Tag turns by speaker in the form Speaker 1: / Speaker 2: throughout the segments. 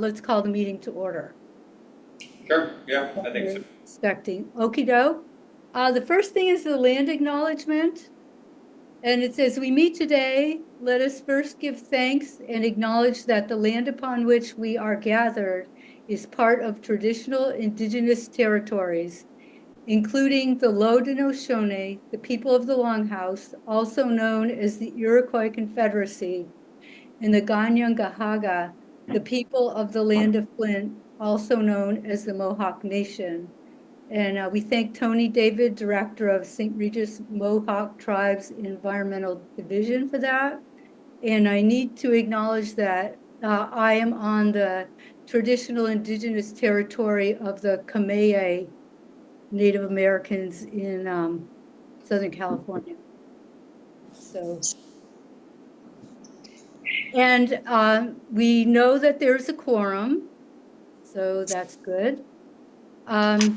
Speaker 1: Let's call the meeting to order.
Speaker 2: Sure, yeah, I think so.
Speaker 1: Expecting. Okey doke. The first thing is the land acknowledgement. And it says, we meet today, let us first give thanks and acknowledge that the land upon which we are gathered is part of traditional indigenous territories, including the Haudenosaunee, the people of the Longhouse, also known as the Iroquois Confederacy, and the Ganyangahaga, the people of the land of Flint, also known as the Mohawk Nation. And we thank Tony David, Director of St. Regis Mohawk Tribes Environmental Division for that. And I need to acknowledge that I am on the traditional indigenous territory of the Kameye Native Americans in Southern California. So, and we know that there's a quorum, so that's good. The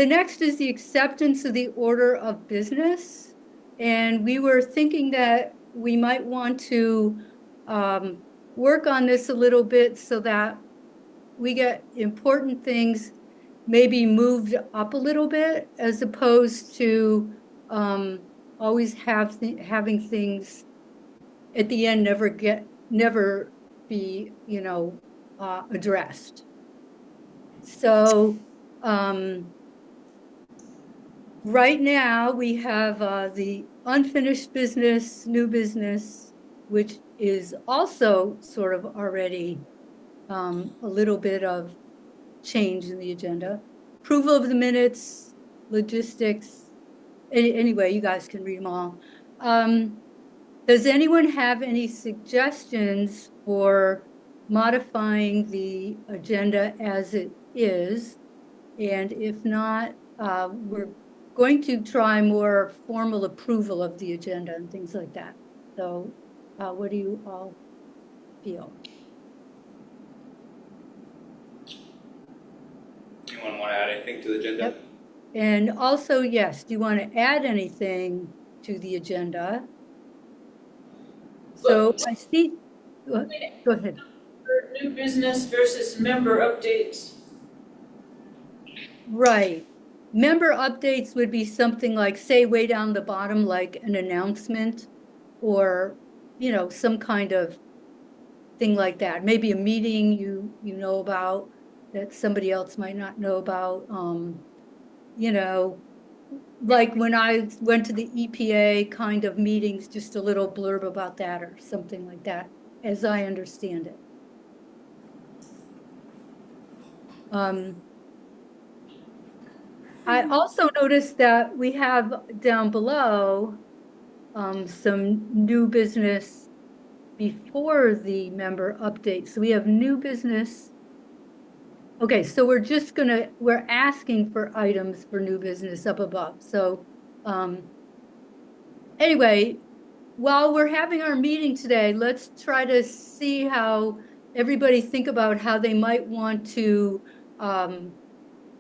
Speaker 1: next is the acceptance of the order of business. And we were thinking that we might want to work on this a little bit so that we get important things maybe moved up a little bit, as opposed to always having things at the end never be, addressed. So right now we have the unfinished business, new business, which is also sort of already a little bit of change in the agenda. Approval of the minutes, logistics. Anyway, you guys can read them all. Does anyone have any suggestions for modifying the agenda as it is? And if not, we're going to try more formal approval of the agenda and things like that. So what do you all feel?
Speaker 2: Anyone want to add anything to the agenda?
Speaker 1: Yep. And also, yes, do you want to add anything to the agenda? So I see, go ahead.
Speaker 3: For new business versus member updates.
Speaker 1: Right. Member updates would be something like, say, way down the bottom, like an announcement or, some kind of thing like that. Maybe a meeting you know about that somebody else might not know about. Like when I went to the EPA kind of meetings, just a little blurb about that or something like that, as I understand it. I also noticed that we have down below some new business before the member update. So we have new business. Okay, so we're asking for items for new business up above. So anyway, while we're having our meeting today, let's try to see how everybody think about how they might want to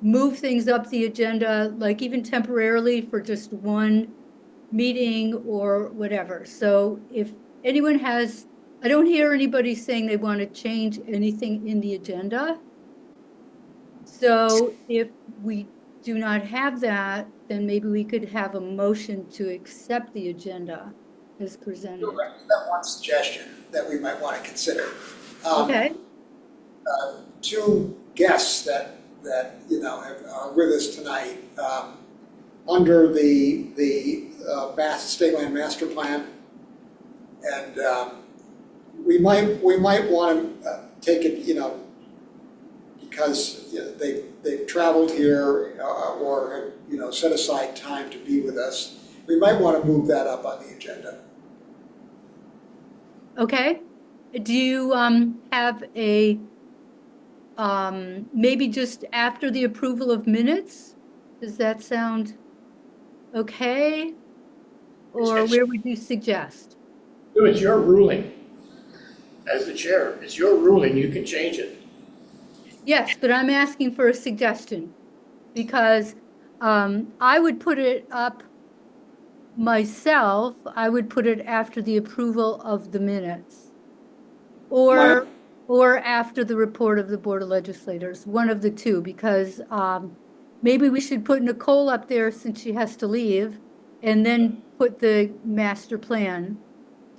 Speaker 1: move things up the agenda, like even temporarily for just one meeting or whatever. So if anyone has, I don't hear anybody saying they want to change anything in the agenda. So if we do not have that, then maybe we could have a motion to accept the agenda as presented.
Speaker 4: That one suggestion that we might want to consider.
Speaker 1: Okay.
Speaker 4: Two guests that are with us tonight under the state land master plan, and we might want to take it, because they've traveled here or set aside time to be with us. We might want to move that up on the agenda.
Speaker 1: Okay. Do you have a maybe just after the approval of minutes? Does that sound okay? Or where would you suggest?
Speaker 5: It's your ruling. As the chair, it's your ruling, you can change it.
Speaker 1: Yes, but I'm asking for a suggestion because I would put it up myself. I would put it after the approval of the minutes. Or or after the report of the Board of Legislators, one of the two, because maybe we should put Nicole up there since she has to leave, and then put the master plan.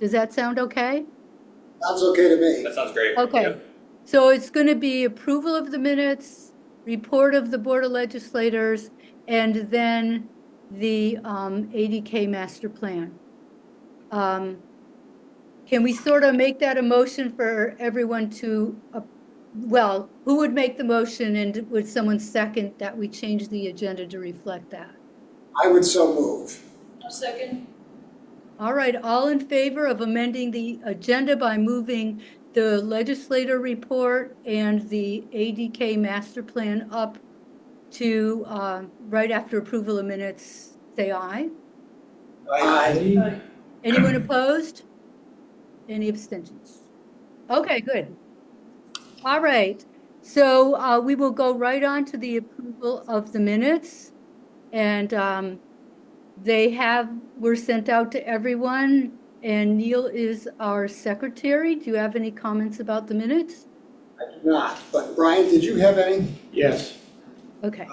Speaker 1: Does that sound okay?
Speaker 4: Sounds okay to me.
Speaker 2: That sounds great.
Speaker 1: Okay,
Speaker 2: Yeah.
Speaker 1: so it's going to be approval of the minutes, report of the Board of Legislators, and then the ADK master plan. Can we sort of make that a motion for everyone to, well, who would make the motion, and would someone second that we change the agenda to reflect that?
Speaker 4: I would so move.
Speaker 3: A second.
Speaker 1: All right, all in favor of amending the agenda by moving the legislator report and the ADK master plan up to right after approval of minutes, say aye.
Speaker 4: Aye.
Speaker 1: Anyone opposed? Any abstentions? Okay, good. All right, so we will go right on to the approval of the minutes. And were sent out to everyone, and Neil is our secretary. Do you have any comments about the minutes?
Speaker 4: I do not, but Brian, did you have any?
Speaker 5: Yes.
Speaker 1: Okay,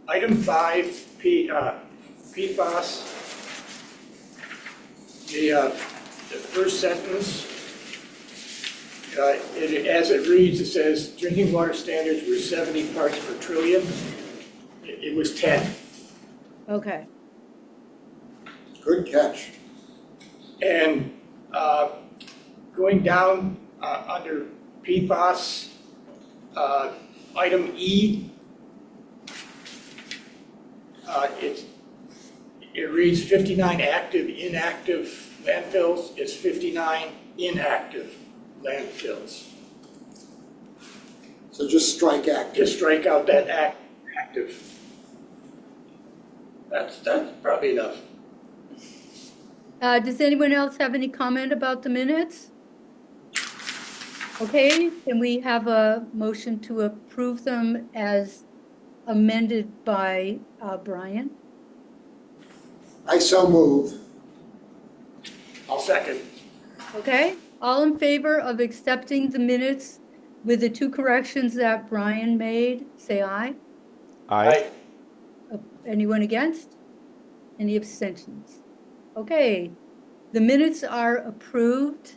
Speaker 5: Item 5, PFAS. The first sentence, as it reads, it says drinking water standards were 70 parts per trillion. It was 10.
Speaker 1: okay,
Speaker 4: Good catch.
Speaker 5: And going down under PFAS, item E, it reads 59 active, inactive landfills. It's 59 inactive landfills.
Speaker 4: So just strike active.
Speaker 5: Just strike out that active. That's probably enough.
Speaker 1: does anyone else have any comment about the minutes? Okay, can we have a motion to approve them as amended by Brian?
Speaker 4: I so move.
Speaker 5: I'll second.
Speaker 1: Okay, all in favor of accepting the minutes with the two corrections that Brian made, say aye.
Speaker 5: Aye.
Speaker 1: Anyone against? Any abstentions? Okay, the minutes are approved.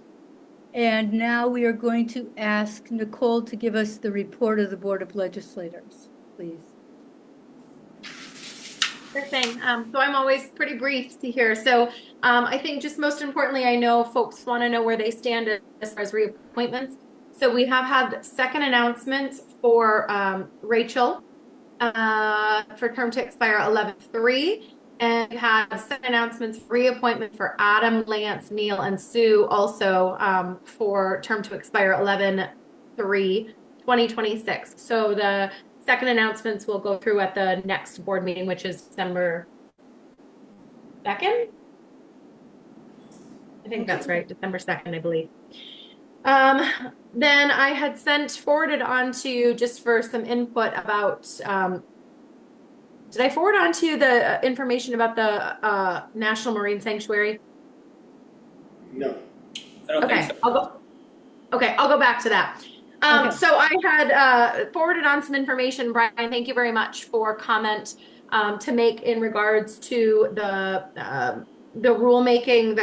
Speaker 1: And now we are going to ask Nicole to give us the report of the Board of Legislators, please.
Speaker 6: Sure thing. So I'm always pretty brief here. So I think just most importantly, I know folks want to know where they stand as far as reappointments. So we have had second announcements for Rachel for term to expire 11/3. And we had second announcements for reappointment for Adam, Lance, Neil, and Sue also for term to expire 11/3/2026. So the second announcements will go through at the next board meeting, which is December 2nd. I think that's right, December 2nd, I believe. Then I had forwarded on to you just for some input about, did I forward on to you the information about the National Marine Sanctuary?
Speaker 5: No.
Speaker 2: I don't think so.
Speaker 6: I'll go back to that.
Speaker 1: Okay.
Speaker 6: So I had forwarded on some information, Brian. Thank you very much for comment to make in regards to the rulemaking,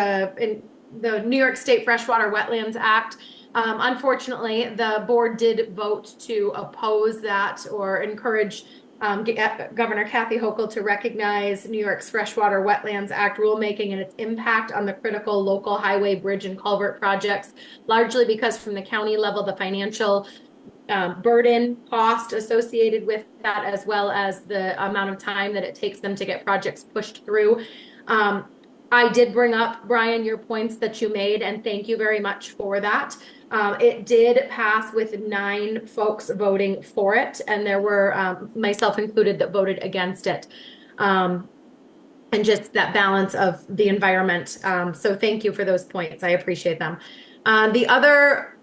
Speaker 6: the New York State Freshwater Wetlands Act. Unfortunately, the board did vote to oppose that or encourage Governor Kathy Hochul to recognize New York's Freshwater Wetlands Act rulemaking and its impact on the critical local highway, bridge, and culvert projects, largely because from the county level, the financial burden, cost associated with that, as well as the amount of time that it takes them to get projects pushed through. I did bring up, Brian, your points that you made, and thank you very much for that. It did pass with 9 folks voting for it, and there were, myself included, that voted against it. And just that balance of the environment. So thank you for those points. I appreciate them. The other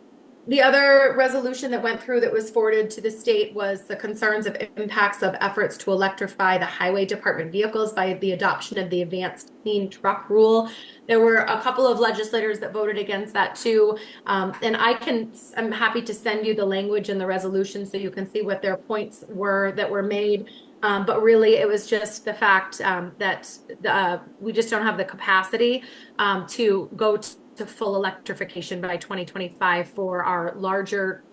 Speaker 6: The other resolution that went through that was forwarded to the state was the concerns of impacts of efforts to electrify the highway department vehicles by the adoption of the advanced clean truck rule. There were a couple of legislators that voted against that too. And I'm happy to send you the language in the resolution so you can see what their points were that were made. But really, it was just the fact that we just don't have the capacity to go to full electrification by 2025 for our larger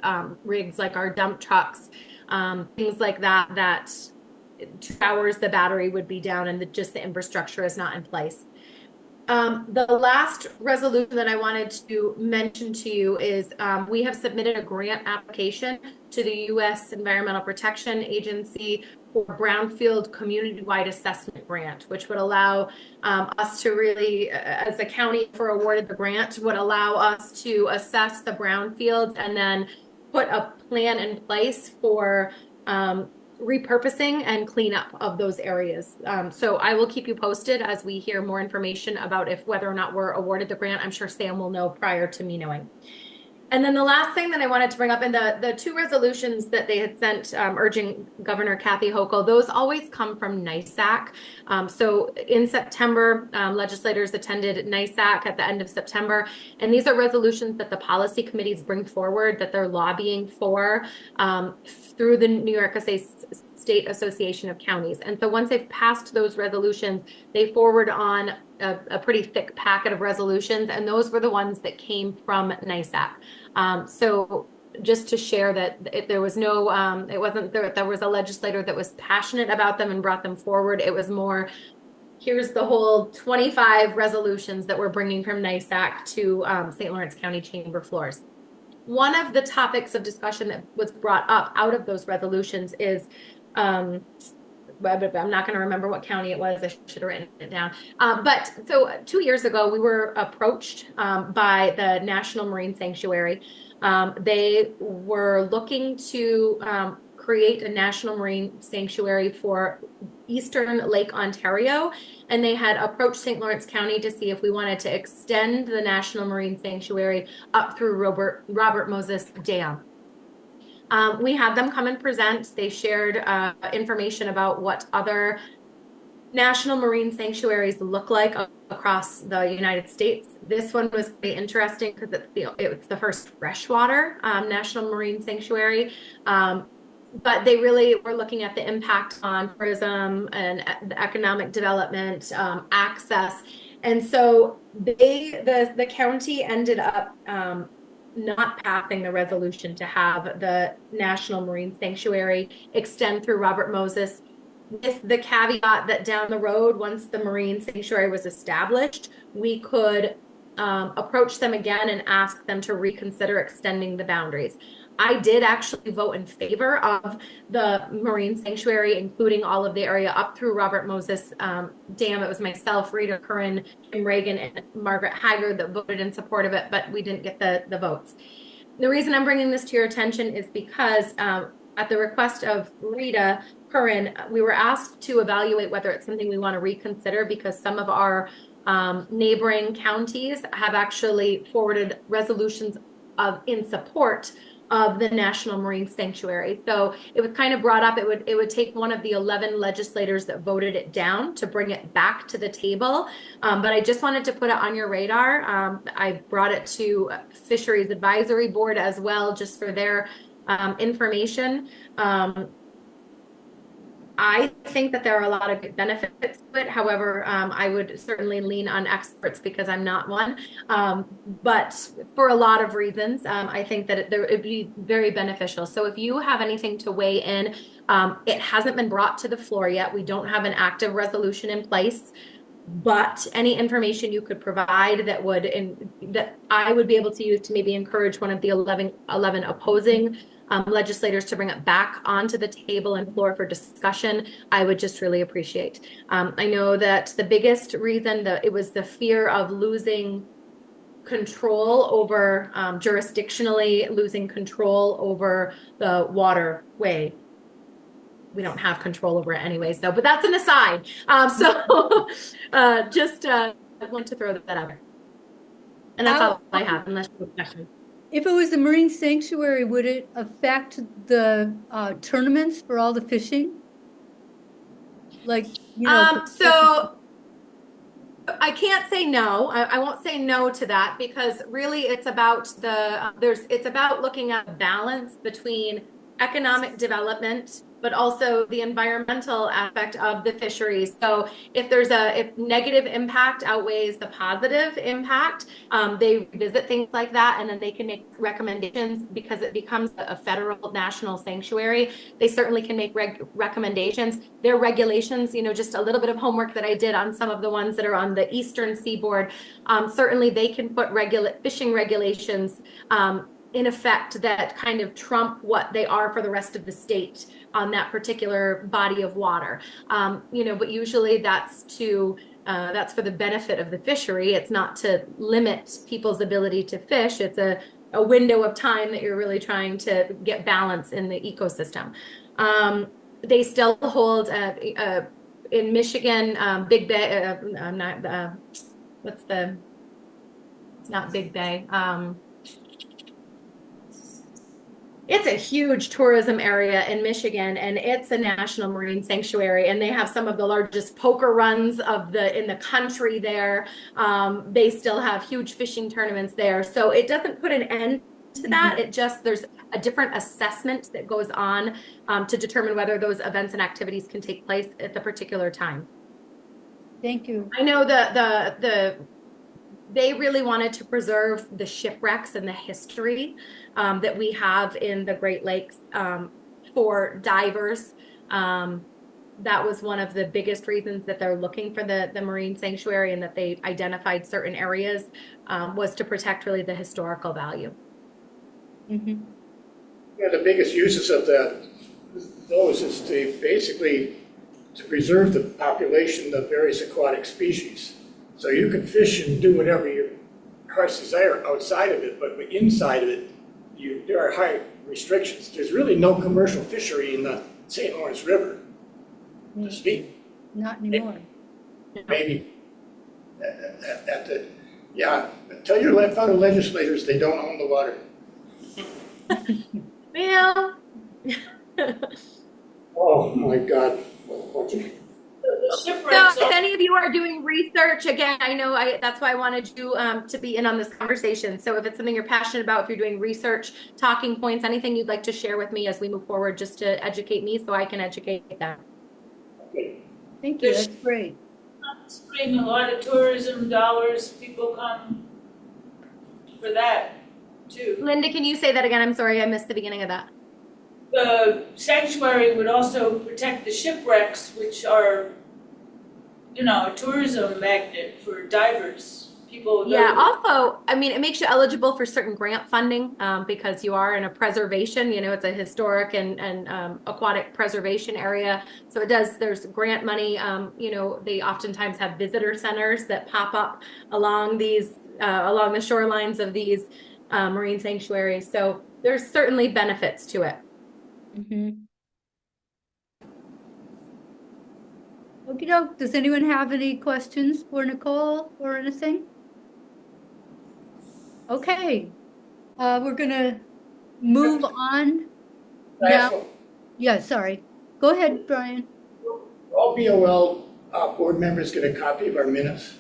Speaker 6: rigs, like our dump trucks, things like that, that 2 hours the battery would be down and just the infrastructure is not in place. The last resolution that I wanted to mention to you is we have submitted a grant application to the U.S. Environmental Protection Agency for Brownfield Community-Wide Assessment Grant, which would allow us to really, as a county, for awarded the grant, would allow us to assess the brownfields and then put a plan in place for repurposing and cleanup of those areas. So I will keep you posted as we hear more information about whether or not we're awarded the grant. I'm sure Sam will know prior to me knowing. And then the last thing that I wanted to bring up in the 2 resolutions that they had sent urging Governor Kathy Hochul, those always come from NISAC. So in September, legislators attended NISAC at the end of September, and these are resolutions that the policy committees bring forward that they're lobbying for through the New York State Association of Counties. And so once they've passed those resolutions, they forward on a pretty thick packet of resolutions, and those were the ones that came from NISAC. So just to share that there was no, it wasn't there was a legislator that was passionate about them and brought them forward. It was more, here's the whole 25 resolutions that we're bringing from NISAC to St. Lawrence County Chamber floors. One of the topics of discussion that was brought up out of those resolutions is, I'm not going to remember what county it was. I should have written it down. But so 2 years ago, we were approached by the National Marine Sanctuary. They were looking to create a National Marine Sanctuary for Eastern Lake Ontario. And they had approached St. Lawrence County to see if we wanted to extend the National Marine Sanctuary up through Robert Moses Dam. We had them come and present. They shared information about what other national marine sanctuaries look like across the United States. This one was very interesting because it's the first freshwater national marine sanctuary. But they really were looking at the impact on tourism and the economic development, access. And so the county ended up not passing the resolution to have the National Marine Sanctuary extend through Robert Moses, with the caveat that down the road, once the Marine Sanctuary was established, we could approach them again and ask them to reconsider extending the boundaries. I did actually vote in favor of the Marine Sanctuary, including all of the area up through Robert Moses Dam. It was myself, Rita Curran, Kim Reagan, and Margaret Haggard that voted in support of it, but we didn't get the votes. The reason I'm bringing this to your attention is because at the request of Rita Curran, we were asked to evaluate whether it's something we want to reconsider because some of our neighboring counties have actually forwarded resolutions in support of the National Marine Sanctuary. So it was kind of brought up, it would take one of the 11 legislators that voted it down to bring it back to the table. But I just wanted to put it on your radar. I brought it to Fisheries Advisory Board as well, just for their information. I think that there are a lot of good benefits to it. However, I would certainly lean on experts because I'm not one. But for a lot of reasons, I think that it would be very beneficial. So if you have anything to weigh in, it hasn't been brought to the floor yet. We don't have an active resolution in place. But any information you could provide that I would be able to use to maybe encourage one of the 11 opposing legislators to bring it back onto the table and floor for discussion, I would just really appreciate. I know that the biggest reason that it was the fear of losing control over, jurisdictionally losing control over the waterway. We don't have control over it anyways, though, but that's an aside. Just want to throw that out there. And that's all I have, unless you have a question.
Speaker 1: if it was a marine sanctuary, would it affect the tournaments for all the fishing? Like, you know.
Speaker 6: So I can't say no. I won't say no to that because really it's about it's about looking at a balance between economic development, but also the environmental aspect of the fisheries. So if negative impact outweighs the positive impact, they visit things like that, and then they can make recommendations because it becomes a federal national sanctuary. They certainly can make recommendations. Their regulations, just a little bit of homework that I did on some of the ones that are on the eastern seaboard. Certainly they can put fishing regulations in effect that kind of trump what they are for the rest of the state on that particular body of water. But usually that's for the benefit of the fishery. It's not to limit people's ability to fish. It's a window of time that you're really trying to get balance in the ecosystem. They still hold in Michigan, Big Bay, it's not Big Bay. It's a huge tourism area in Michigan, and it's a national marine sanctuary, and they have some of the largest poker runs in the country there. They still have huge fishing tournaments there. So it doesn't put an end to that. It just, there's a different assessment that goes on to determine whether those events and activities can take place at the particular time.
Speaker 1: Thank you.
Speaker 6: I know they really wanted to preserve the shipwrecks and the history that we have in the Great Lakes for divers. That was one of the biggest reasons that they're looking for the marine sanctuary, and that they identified certain areas was to protect really the historical value.
Speaker 1: Mm-hmm.
Speaker 5: Yeah, the biggest uses of those is to preserve the population of various aquatic species. So you can fish and do whatever your heart's desire outside of it, but inside of it, there are high restrictions. There's really no commercial fishery in the St. Lawrence River to speak.
Speaker 1: Not anymore.
Speaker 5: Maybe tell your fellow legislators they don't own the water.
Speaker 6: Well.
Speaker 5: Oh my God.
Speaker 6: So if any of you are doing research, again, I know that's why I wanted you to be in on this conversation. So if it's something you're passionate about, if you're doing research, talking points, anything you'd like to share with me as we move forward, just to educate me so I can educate them.
Speaker 1: Thank you. That's great.
Speaker 3: Spring a lot of tourism dollars, people come for that too.
Speaker 6: Linda, can you say that again? I'm sorry, I missed the beginning of that.
Speaker 3: The sanctuary would also protect the shipwrecks, which are, a tourism magnet for divers. People.
Speaker 6: Yeah, also, I mean, it makes you eligible for certain grant funding because you are in a preservation, it's a historic and aquatic preservation area. So there's grant money, they oftentimes have visitor centers that pop up along the shorelines of these marine sanctuaries. So there's certainly benefits to it.
Speaker 1: Mm-hmm. Okey doke. Does anyone have any questions for Nicole or anything? Okay. We're gonna move on now. Yeah, sorry. Go ahead, Brian.
Speaker 5: All BOL board members get a copy of our minutes.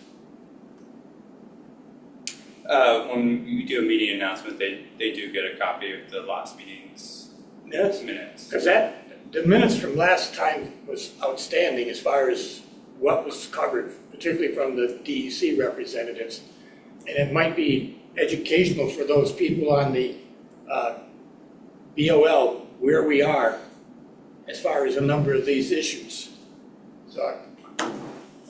Speaker 2: When you do a meeting announcement, they do get a copy of the last meeting's minutes.
Speaker 5: Because the minutes from last time was outstanding as far as what was covered, particularly from the DEC representatives. And it might be educational for those people on the BOL where we are as far as a number of these issues. So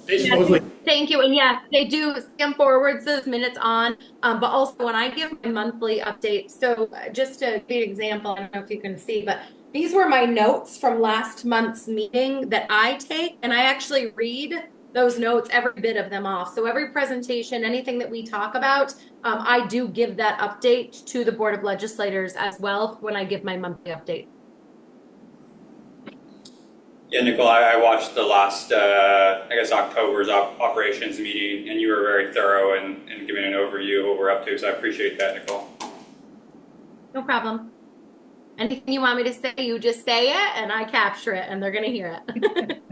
Speaker 5: they supposedly.
Speaker 6: Thank you. And yes, they do skim forwards those minutes on, but also when I give my monthly update, so just to be an example, I don't know if you can see, but these were my notes from last month's meeting that I take, and I actually read those notes, every bit of them off. So every presentation, anything that we talk about, I do give that update to the Board of Legislators as well when I give my monthly update.
Speaker 2: Yeah, Nicole, I watched the last, October's operations meeting, and you were very thorough in giving an overview of what we're up to, so I appreciate that, Nicole.
Speaker 6: No problem. Anything you want me to say, you just say it and I capture it and they're going to hear it.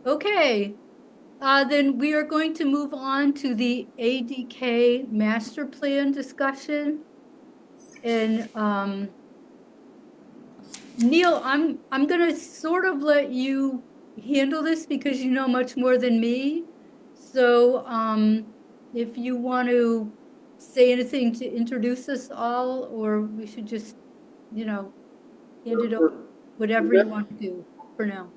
Speaker 1: Okay, then we are going to move on to the ADK master plan discussion. And Neil, I'm gonna sort of let you handle this because you know much more than me. So if you want to say anything to introduce us all, or we should just, hand it over, whatever you want to do for now.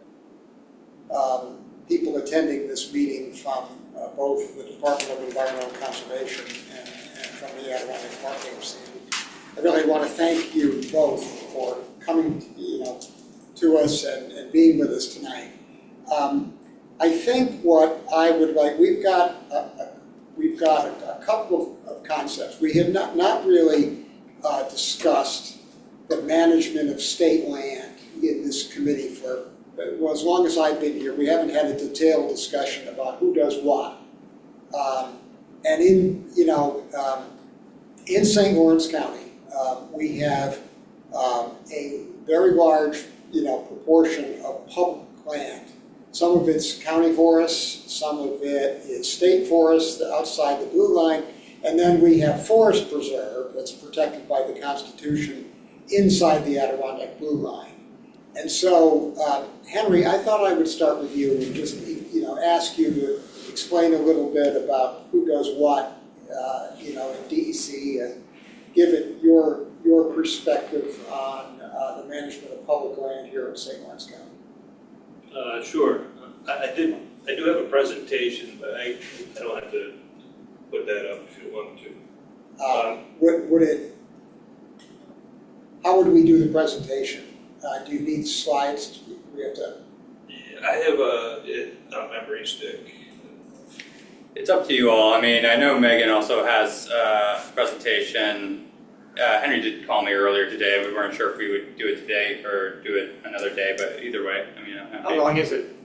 Speaker 4: People attending this meeting from both the Department of Environmental Conservation and from the Adirondack Park Agency. I really want to thank you both for coming, to us and being with us tonight. I think what I would like, we've got a couple of concepts. We have not really discussed the management of state land in this committee for, well, as long as I've been here. We haven't had a detailed discussion about who does what. And in St. Lawrence County, we have a very large, proportion of public land. Some of it's county forests, some of it is state forest outside the blue line, and then we have forest preserve that's protected by the Constitution inside the Adirondack blue line. And so, Henry, I thought I would start with you and just, ask you to explain a little bit about who does what, in DEC, and give it your perspective on the management of public land here in St. Lawrence County.
Speaker 7: Sure. I do have a presentation, but I don't have to put that up if you want to.
Speaker 4: How would we do the presentation? Do you need slides? We have to.
Speaker 7: Yeah, I have a memory stick.
Speaker 2: It's up to you all. I mean, I know Megan also has a presentation. Henry did call me earlier today. We weren't sure if we would do it today or do it another day, but either way, I mean.
Speaker 5: How long is it?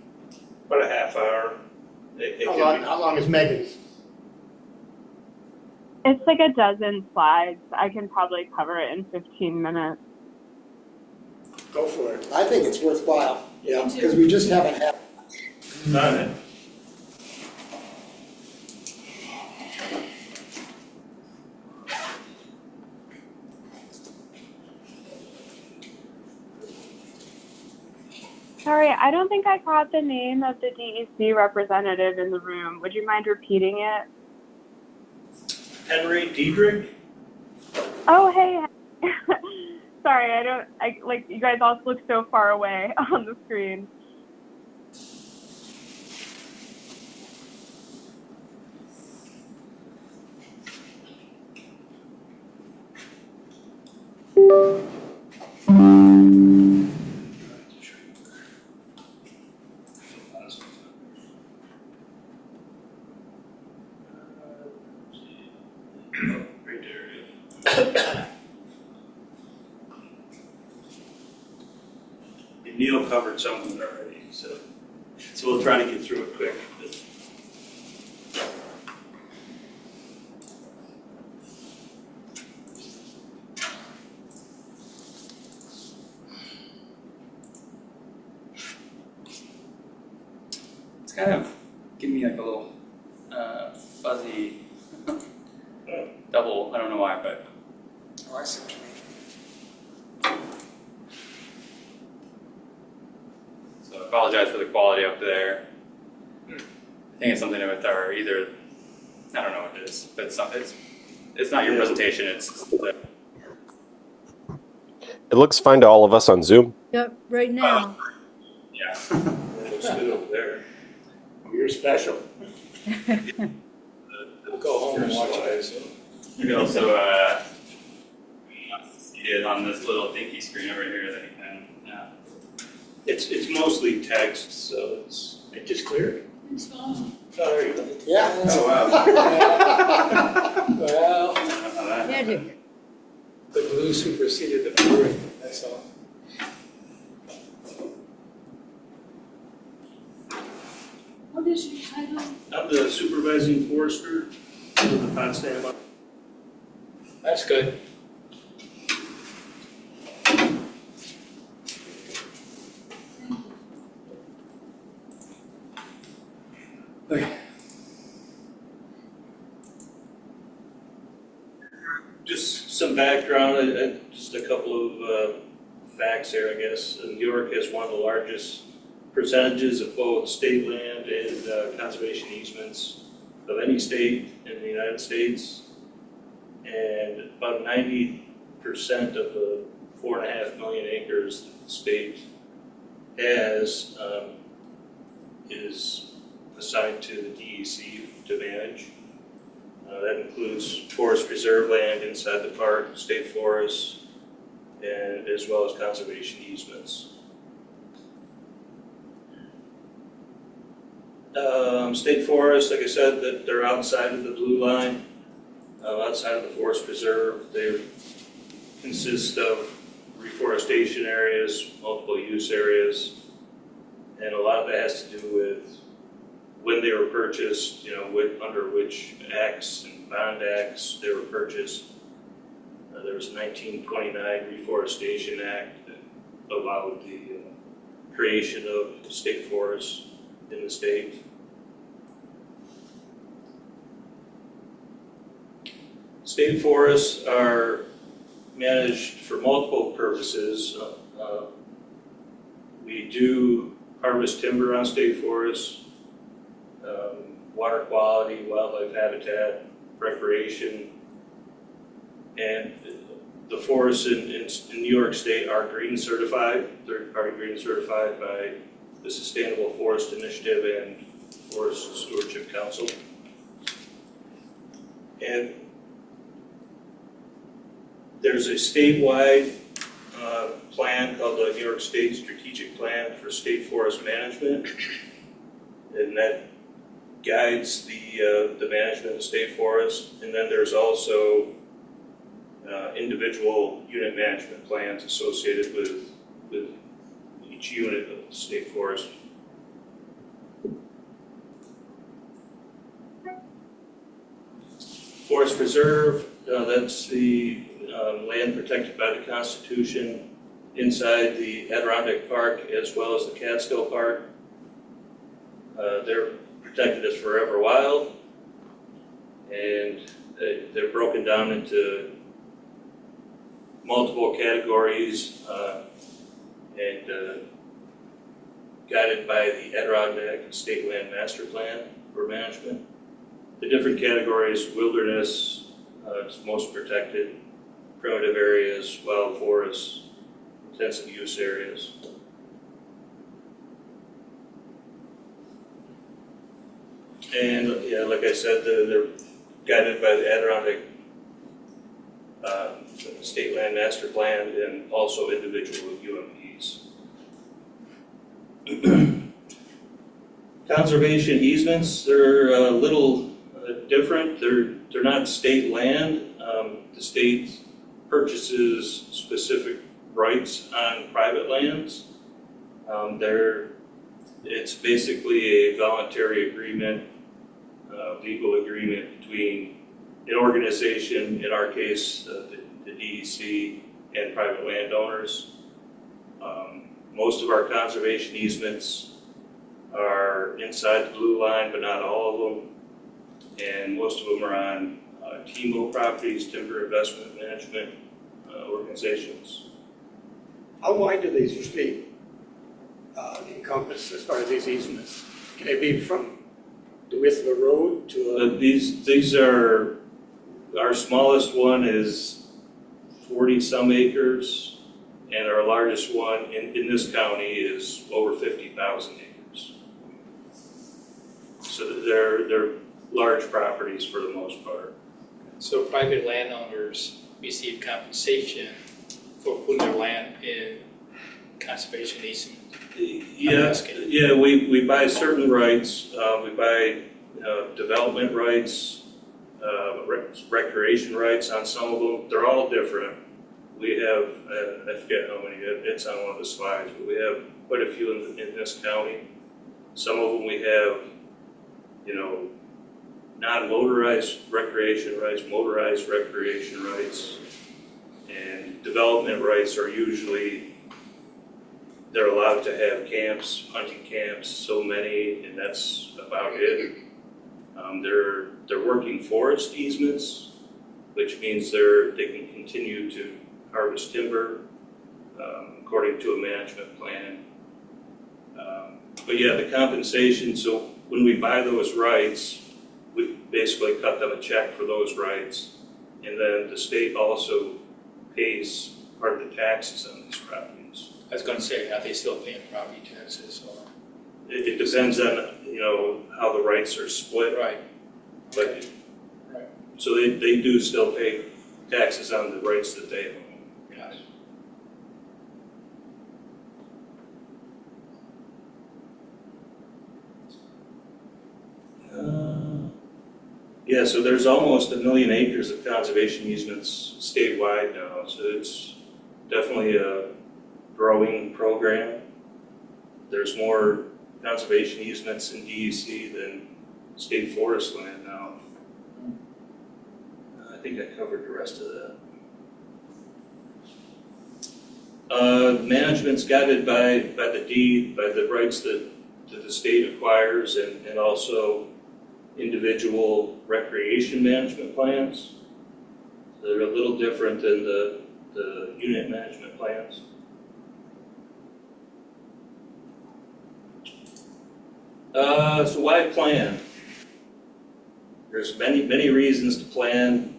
Speaker 7: About a half hour.
Speaker 5: How long is Megan's?
Speaker 8: It's like a dozen slides. I can probably cover it in 15 minutes.
Speaker 5: Go for it.
Speaker 4: I think it's worthwhile,
Speaker 3: Me too.
Speaker 4: because we just haven't had.
Speaker 7: Not it.
Speaker 8: Sorry, I don't think I caught the name of the DEC representative in the room. Would you mind repeating it?
Speaker 7: Henry Diedrich?
Speaker 8: Oh, hey. Sorry, you guys all look so far away on the screen.
Speaker 7: Right there. And Neil covered some of it already, so we'll try to get through it quick.
Speaker 2: It's kind of giving me like a little fuzzy double. I don't know why, but
Speaker 4: Oh, I see what you mean.
Speaker 2: so I apologize for the quality up there. I think it's something with our either, I don't know what it is, but it's not your presentation. It's
Speaker 9: It looks fine to all of us on Zoom.
Speaker 1: Yep, right now.
Speaker 2: yeah.
Speaker 7: Looks good over there.
Speaker 5: You're special.
Speaker 7: We'll go home and watch it.
Speaker 2: You can also see it on this little dinky screen over here that you can. Yeah.
Speaker 7: It's mostly text, so
Speaker 5: It just cleared.
Speaker 3: It's fine.
Speaker 7: there you go.
Speaker 4: Yeah.
Speaker 2: Oh wow.
Speaker 10: Well,
Speaker 1: Magic.
Speaker 10: the glue superseded the pouring, that's all.
Speaker 3: What is your title?
Speaker 7: I'm the supervising forester. with the Potsdam up.
Speaker 10: That's good.
Speaker 7: Just some background, just a couple of facts here, I guess. New York has one of the largest percentages of both state land and conservation easements of any state in the United States. And about 90% of the 4.5 million acres that the state has is assigned to the DEC to manage. That includes forest reserve land inside the park, state forests, and as well as conservation easements. State forests, like I said, that they're outside of the blue line, outside of the forest reserve. They consist of reforestation areas, multiple use areas, and a lot of that has to do with when they were purchased, under which acts and bond acts they were purchased. There was a 1929 Reforestation Act that allowed the creation of state forests in the state. State forests are managed for multiple purposes. We do harvest timber on state forests, water quality, wildlife habitat, recreation, and the forests in New York State are green certified, third-party green certified by the Sustainable Forest Initiative and Forest Stewardship Council. And there's a statewide plan called the New York State Strategic Plan for State Forest Management, and that guides the management of state forests. And then there's also individual unit management plans associated with each unit of the state forest. Forest Reserve, that's the land protected by the Constitution inside the Adirondack Park as well as the Catskill Park. They're protected as forever wild, and they're broken down into multiple categories and guided by the Adirondack State Land Master Plan for management. The different categories: wilderness, it's most protected, primitive areas, wild forests, intensive use areas. And yeah, like I said, they're guided by the Adirondack State Land Master Plan and also individual UMPs. Conservation easements, they're a little different. They're not state land. The state purchases specific rights on private lands. It's basically a voluntary agreement, legal agreement between an organization, in our case, the DEC, and private landowners. Most of our conservation easements are inside the blue line, but not all of them. And most of them are on TIMO properties, timber investment management organizations.
Speaker 5: How wide do these usually encompass as far as these easements? Can they be from the width of a road to a...
Speaker 7: These are, our smallest one is 40-some acres, and our largest one in this county is over 50,000 acres. So they're large properties for the most part.
Speaker 10: So private landowners receive compensation for putting their land in conservation easement?
Speaker 7: Yeah, we buy certain rights. We buy development rights, recreation rights on some of them. They're all different. We have, I forget how many, it's on one of the slides, but we have quite a few in this county. Some of them we have, non-motorized recreation rights, motorized recreation rights, and development rights are usually, they're allowed to have camps, hunting camps, so many, and that's about it. They're working forest easements, which means they can continue to harvest timber according to a management plan. But yeah, the compensation, so when we buy those rights, we basically cut them a check for those rights. And then the state also pays part of the taxes on these properties.
Speaker 10: I was gonna say, are they still paying property taxes or?
Speaker 7: It depends on, how the rights are split.
Speaker 10: Right.
Speaker 7: But,
Speaker 10: Right.
Speaker 7: so they do still pay taxes on the rights that they own.
Speaker 10: Got it.
Speaker 7: Yeah, so there's almost 1 million acres of conservation easements statewide now, so it's definitely a growing program. There's more conservation easements in DEC than state forest land now. I think I covered the rest of that. Management's guided by the deed, by the rights that the state acquires, and also individual recreation management plans. They're a little different than the unit management plans. So why plan? There's many reasons to plan.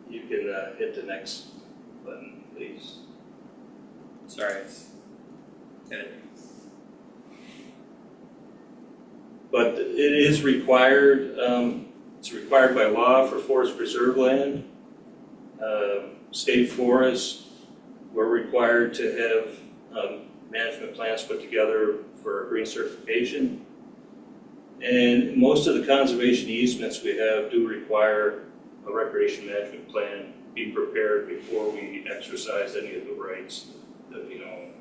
Speaker 7: You can hit the next button, please.
Speaker 2: Sorry, it's good.
Speaker 7: But it is required, it's required by law for forest preserve land. State forests, we're required to have management plans put together for green certification. And most of the conservation easements we have do require a recreation management plan be prepared before we exercise any of the rights that we own.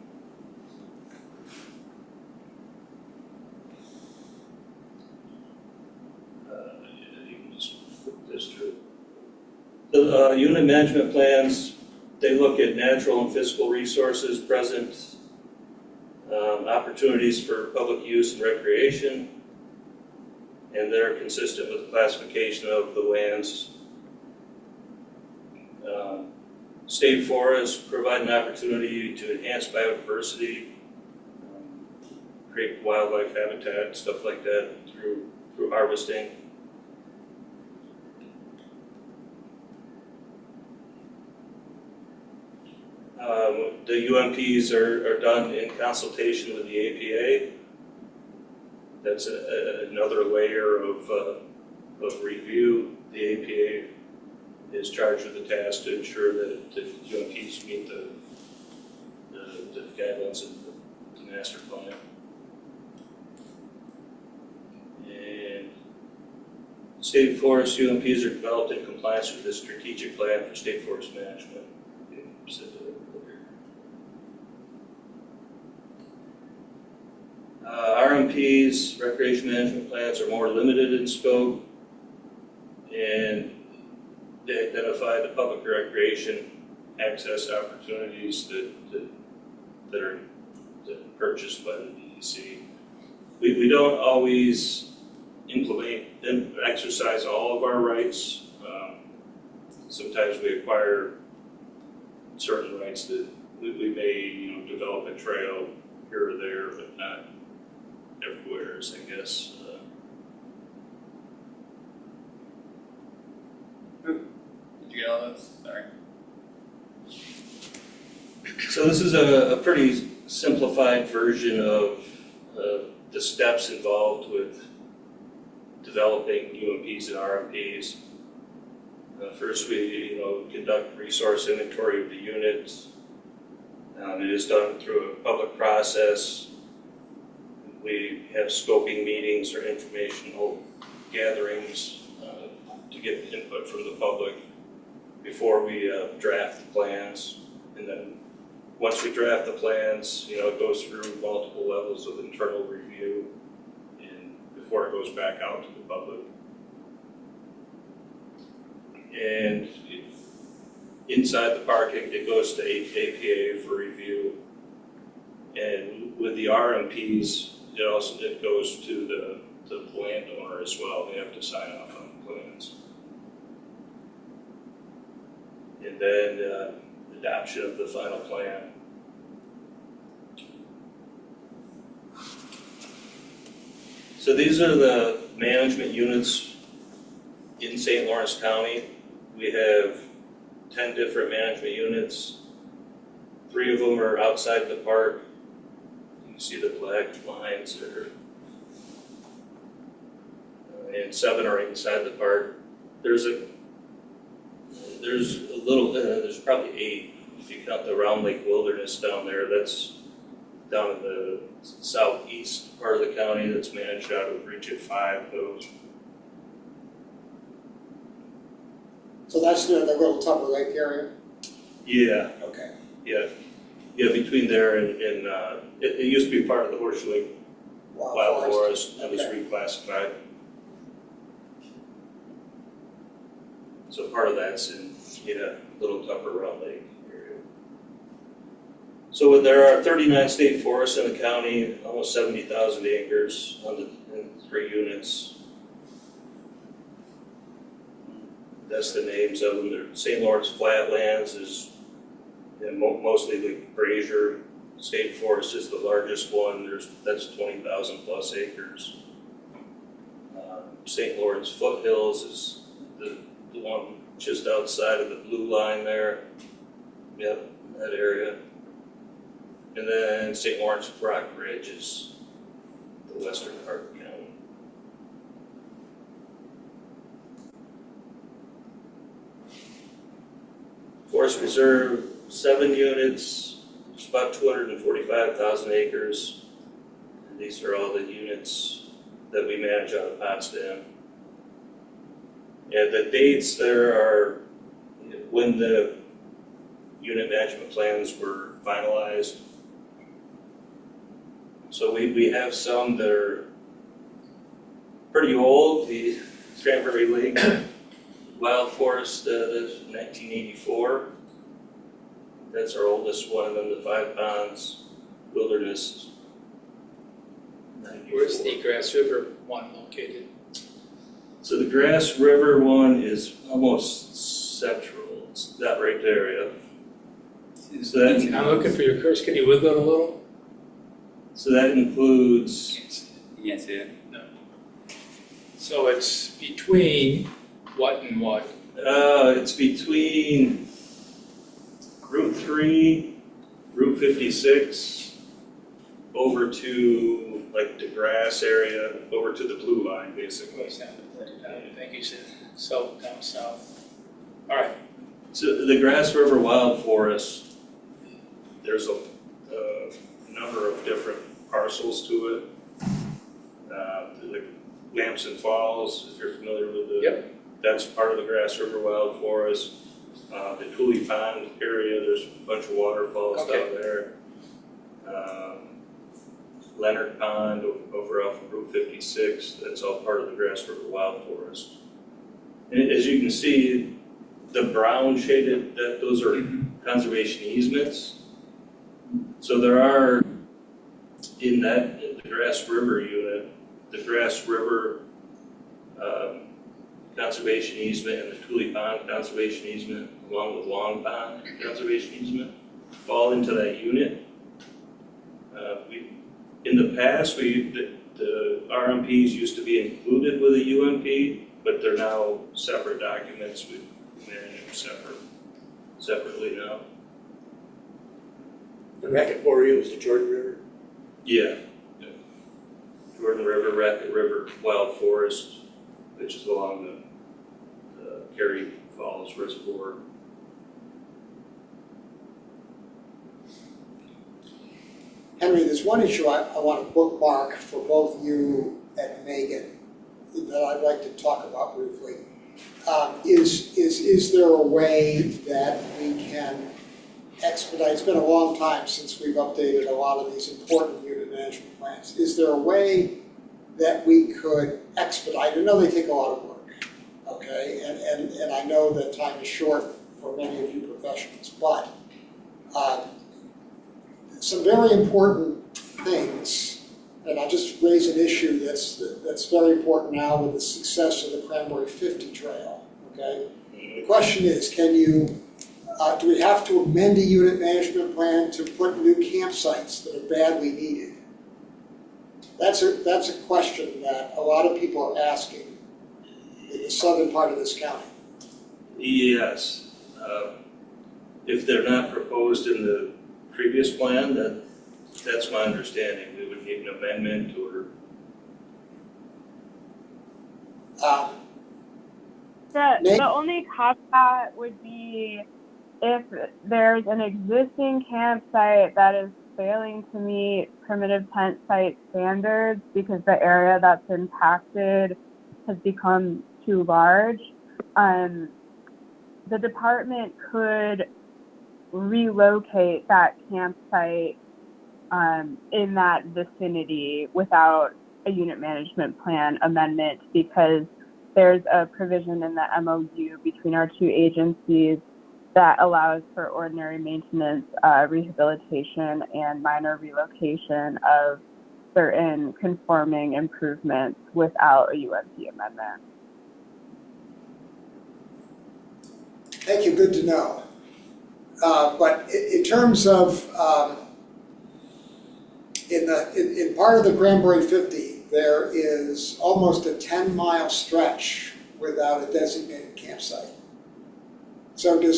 Speaker 7: You can just flip this through. The unit management plans, they look at natural and physical resources present, opportunities for public use and recreation, and they're consistent with the classification of the lands. State forests provide an opportunity to enhance biodiversity, create wildlife habitat, stuff like that through harvesting. The UMPs are done in consultation with the APA. That's another layer of review. The APA is charged with the task to ensure that the UMPs meet the guidelines of the master plan. And state forest UMPs are developed in compliance with the strategic plan for state forest management. RMPs, recreation management plans, are more limited in scope, and they identify the public recreation access opportunities that are purchased by the DEC. We don't always implement and exercise all of our rights. Sometimes we acquire certain rights that we may develop a trail here or there, but not everywhere, I guess.
Speaker 2: Did you get all those? Sorry.
Speaker 7: So this is a pretty simplified version of the steps involved with developing UMPs and RMPs. First, we conduct resource inventory of the units. It is done through a public process. We have scoping meetings or informational gatherings to get input from the public before we draft the plans. And then once we draft the plans, it goes through multiple levels of internal review and before it goes back out to the public. And inside the parking, it goes to APA for review. And with the RMPs, it goes to the landowner as well. They have to sign off on the plans. And then adoption of the final plan. So these are the management units in St. Lawrence County. We have 10 different management units. 3 of them are outside the park. You can see the black lines there. And 7 are inside the park. There's probably 8 if you count the Round Lake Wilderness down there. That's down in the southeast part of the county that's managed out of Region 5. Those.
Speaker 4: So that's the Little Tupper Lake area?
Speaker 7: Yeah.
Speaker 4: Okay.
Speaker 7: Yeah, between there and it used to be part of the Horseshoe Lake Wild Forest. That was reclassified. So part of that's in Little Tupper Round Lake area. So there are 39 state forests in the county, almost 70,000 acres in 3 units. That's the names of them. They're St. Lawrence Flatlands is mostly the Brazier State Forest is the largest one. That's 20,000 plus acres. St. Lawrence Foothills is the one just outside of the blue line there. Yep, that area. And then St. Lawrence Rock Ridge is the western part of the county. Forest Reserve, 7 units, it's about 245,000 acres. And these are all the units that we manage out of Potsdam. And the dates there are when the unit management plans were finalized. So we have some that are pretty old. The Cranberry Lake Wild Forest, that's 1984. That's our oldest one, and then the 5 Ponds Wilderness.
Speaker 10: Where's the Grass River one located?
Speaker 7: So the Grass River one is almost central. It's that right there, yeah. So that,
Speaker 10: I'm looking for your cursor. Can you wiggle it a little?
Speaker 7: So that includes.
Speaker 2: You can't see it.
Speaker 10: No. So it's between what and what?
Speaker 7: It's between Route 3, Route 56, over to like the grass area, over to the blue line, basically.
Speaker 10: I think you said south, down south. All right.
Speaker 7: So the Grass River Wild Forest, there's a number of different parcels to it. The Lamson Falls, if you're familiar with
Speaker 10: Yep.
Speaker 7: That's part of the Grass River Wild Forest. The Cooley Pond area, there's a bunch of waterfalls down there. Leonard Pond over off of Route 56, that's all part of the Grass River Wild Forest. And as you can see, the brown shaded, those are conservation easements. So there are, in the Grass River unit, the Grass River conservation easement and the Cooley Pond conservation easement, along with Long Pond conservation easement, fall into that unit. In the past, the RMPs used to be included with a UMP, but they're now separate documents. We manage them separately now.
Speaker 5: The Racket Boreal is the Jordan River.
Speaker 7: Yeah. Jordan River, Racket River, Wild Forest, which is along the Cary Falls Reservoir.
Speaker 4: Henry, there's one issue I want to bookmark for both you and Megan that I'd like to talk about briefly. Is there a way that we can expedite? It's been a long time since we've updated a lot of these important unit management plans. Is there a way that we could expedite. I know they take a lot of work, okay? And I know that time is short for many of you professionals, but some very important things, and I'll just raise an issue that's very important now with the success of the Cranberry 50 Trail, okay? The question is, can you, do we have to amend a unit management plan to put new campsites that are badly needed? That's a question that a lot of people are asking in the southern part of this county.
Speaker 7: Yes. If they're not proposed in the previous plan, then that's my understanding. We would need an amendment or.
Speaker 8: The only caveat would be if there's an existing campsite that is failing to meet primitive tent site standards because the area that's impacted has become too large, the department could relocate that campsite in that vicinity without a unit management plan amendment, because there's a provision in the MOU between our two agencies that allows for ordinary maintenance, rehabilitation, and minor relocation of certain conforming improvements without a UMP amendment.
Speaker 4: Thank you, good to know. But in terms of, in part of the Cranberry 50, there is almost a 10-mile stretch without a designated campsite. So do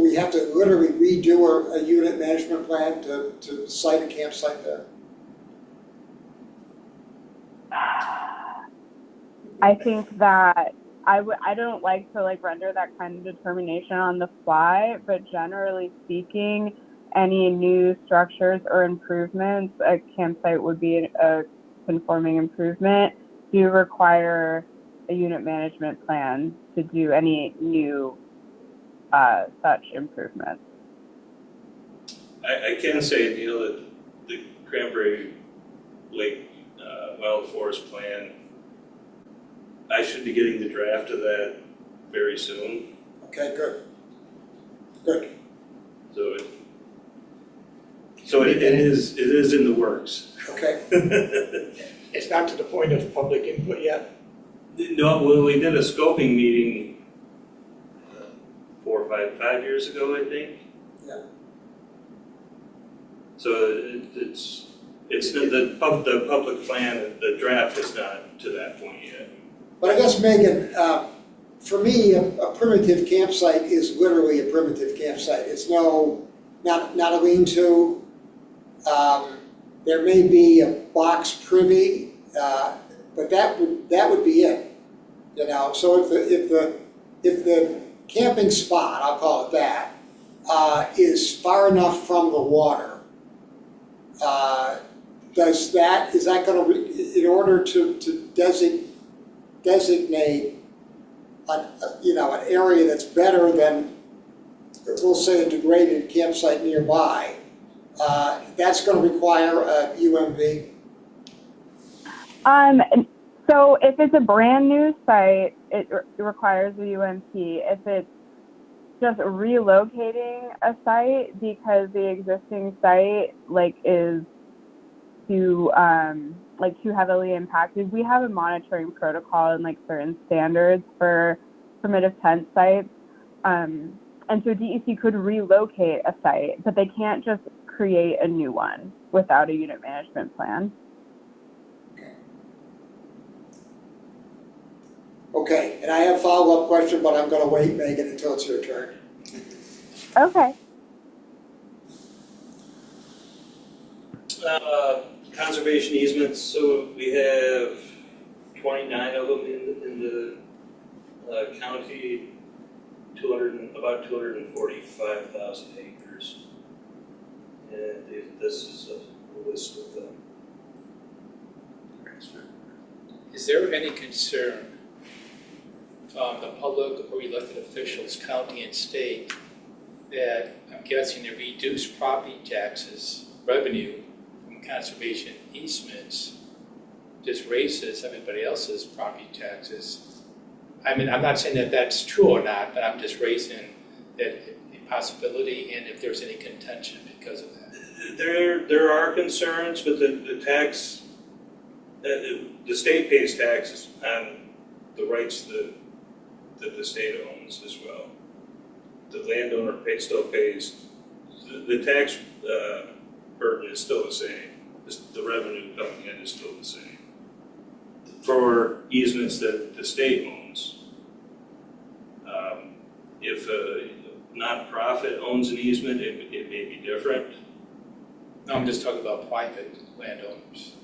Speaker 4: we have to literally redo a unit management plan to site a campsite there?
Speaker 8: I think that I don't like to render that kind of determination on the fly, but generally speaking, any new structures or improvements, a campsite would be a conforming improvement, do require a unit management plan to do any new such improvements.
Speaker 7: I can say, Neil, that the Cranberry Lake Wild Forest Plan, I should be getting the draft of that very soon.
Speaker 4: Okay, good. Good.
Speaker 7: So it is in the works.
Speaker 4: Okay.
Speaker 5: It's not to the point of public input yet?
Speaker 7: No, well, we did a scoping meeting 4 or 5 years ago, I think.
Speaker 4: Yeah.
Speaker 7: So it's the public plan, the draft is not to that point yet.
Speaker 4: But I guess, Megan, for me, a primitive campsite is literally a primitive campsite. It's not a lean-to. There may be a box privy, but that would be it. You know, so if the camping spot, I'll call it that, is far enough from the water, is that going to, in order to designate an area that's better than, we'll say, a degraded campsite nearby, that's going to require a UMV?
Speaker 8: So if it's a brand new site, it requires a UMP. If it's just relocating a site because the existing site is too heavily impacted, we have a monitoring protocol and certain standards for primitive tent sites. And so DEC could relocate a site, but they can't just create a new one without a unit management plan.
Speaker 4: Okay, and I have a follow-up question, but I'm going to wait, Megan, until it's your turn.
Speaker 8: Okay.
Speaker 7: Conservation easements, so we have 29 of them in the county, about 245,000 acres. And this is a list of them.
Speaker 10: Is there any concern from the public or elected officials, county and state, that I'm guessing the reduced property taxes revenue from conservation easements just raises everybody else's property taxes. I mean, I'm not saying that that's true or not, but I'm just raising that possibility and if there's any contention because of that.
Speaker 7: There are concerns, but the tax, the state pays taxes on the rights that the state owns as well. The landowner still pays. The tax burden is still the same. The revenue coming in is still the same. For easements that the state owns, if a nonprofit owns an easement, it may be different.
Speaker 10: No, I'm just talking about private landowners.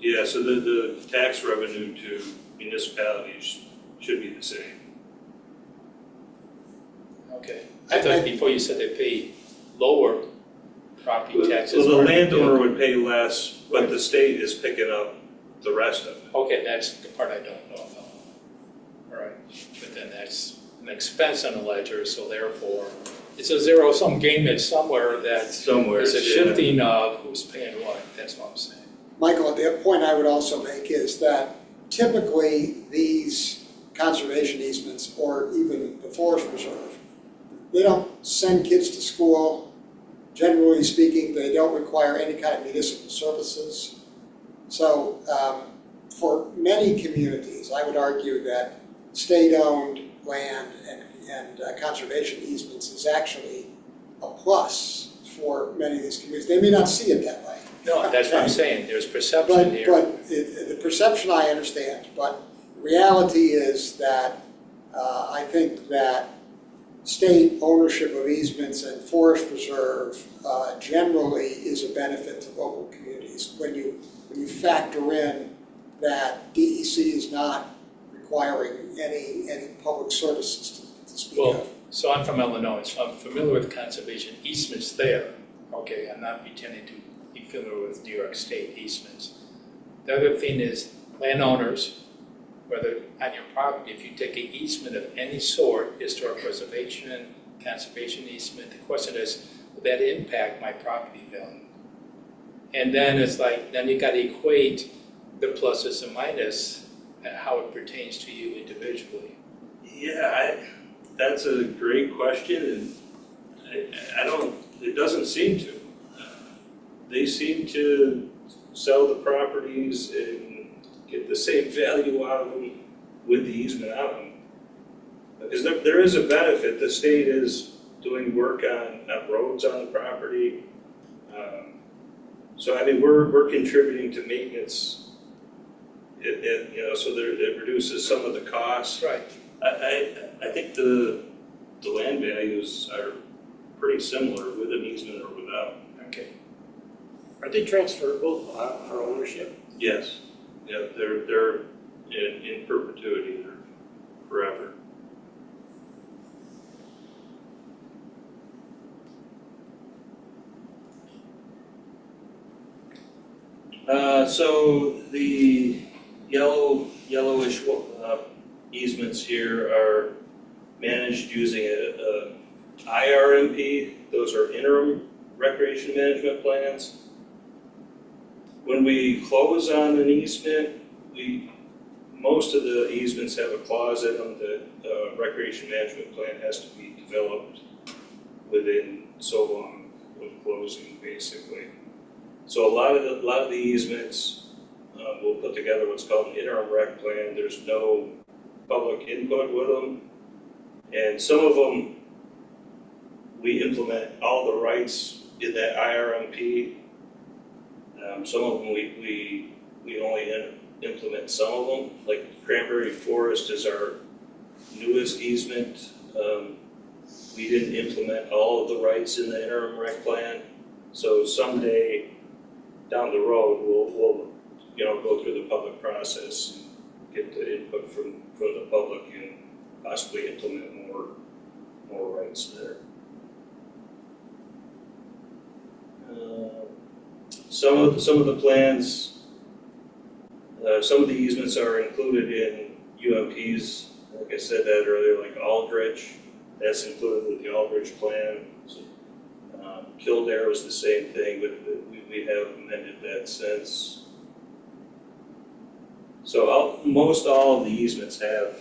Speaker 7: Yeah, so the tax revenue to municipalities should be the same.
Speaker 10: Okay. I thought before you said they pay lower property taxes.
Speaker 7: Well, the landowner would pay less, but the state is picking up the rest of it.
Speaker 10: Okay, that's the part I don't know about. All right, but then that's an expense on the ledger, so therefore, it's a zero-sum game that's somewhere that
Speaker 7: Somewhere,
Speaker 10: there's a
Speaker 7: yeah.
Speaker 10: shifting of who's paying what, that's what I'm saying.
Speaker 4: Michael, the point I would also make is that typically these conservation easements or even the forest preserve, they don't send kids to school. Generally speaking, they don't require any kind of municipal services. So for many communities, I would argue that state-owned land and conservation easements is actually a plus for many of these communities. They may not see it that way.
Speaker 10: No, that's what I'm saying, there's perception here.
Speaker 4: But the perception I understand, but the reality is that I think that state ownership of easements and forest preserve generally is a benefit to local communities. When you factor in that DEC is not requiring any public services to speak of.
Speaker 10: So I'm from Illinois, so I'm familiar with conservation easements there. Okay, I'm not pretending to be familiar with New York State easements. The other thing is landowners, whether on your property, if you take an easement of any sort, historic preservation, conservation easement, the question is, will that impact my property value? And then it's like, then you got to equate the pluses and minuses and how it pertains to you individually.
Speaker 7: Yeah, that's a great question, and I don't, it doesn't seem to. They seem to sell the properties and get the same value out of them with the easement out of them. Because there is a benefit. The state is doing work on roads on the property. So I mean, we're contributing to maintenance. So it reduces some of the costs.
Speaker 10: Right.
Speaker 7: I think the land values are pretty similar with an easement or without.
Speaker 10: Okay.
Speaker 5: Are they transferable, our ownership?
Speaker 7: Yes. Yeah, they're in perpetuity. They're forever. So the yellowish easements here are managed using a IRMP. Those are interim recreation management plans. When we close on an easement, most of the easements have a clause in them that recreation management plan has to be developed within so long of closing, basically. So a lot of the easements will put together what's called an interim rec plan. There's no public input with them, and some of them we implement all the rights in that IRMP. Some of them we only implement some of them. Like Cranberry Forest is our newest easement. We didn't implement all of the rights in the interim rec plan. So someday down the road, we'll go through the public process and get the input from the public and possibly implement more rights there. Some of the plans, some of the easements are included in UMPs. Like I said that earlier, like Aldrich, that's included with the Aldrich plan. So, Kildare was the same thing, but we have amended that since. So most all of the easements have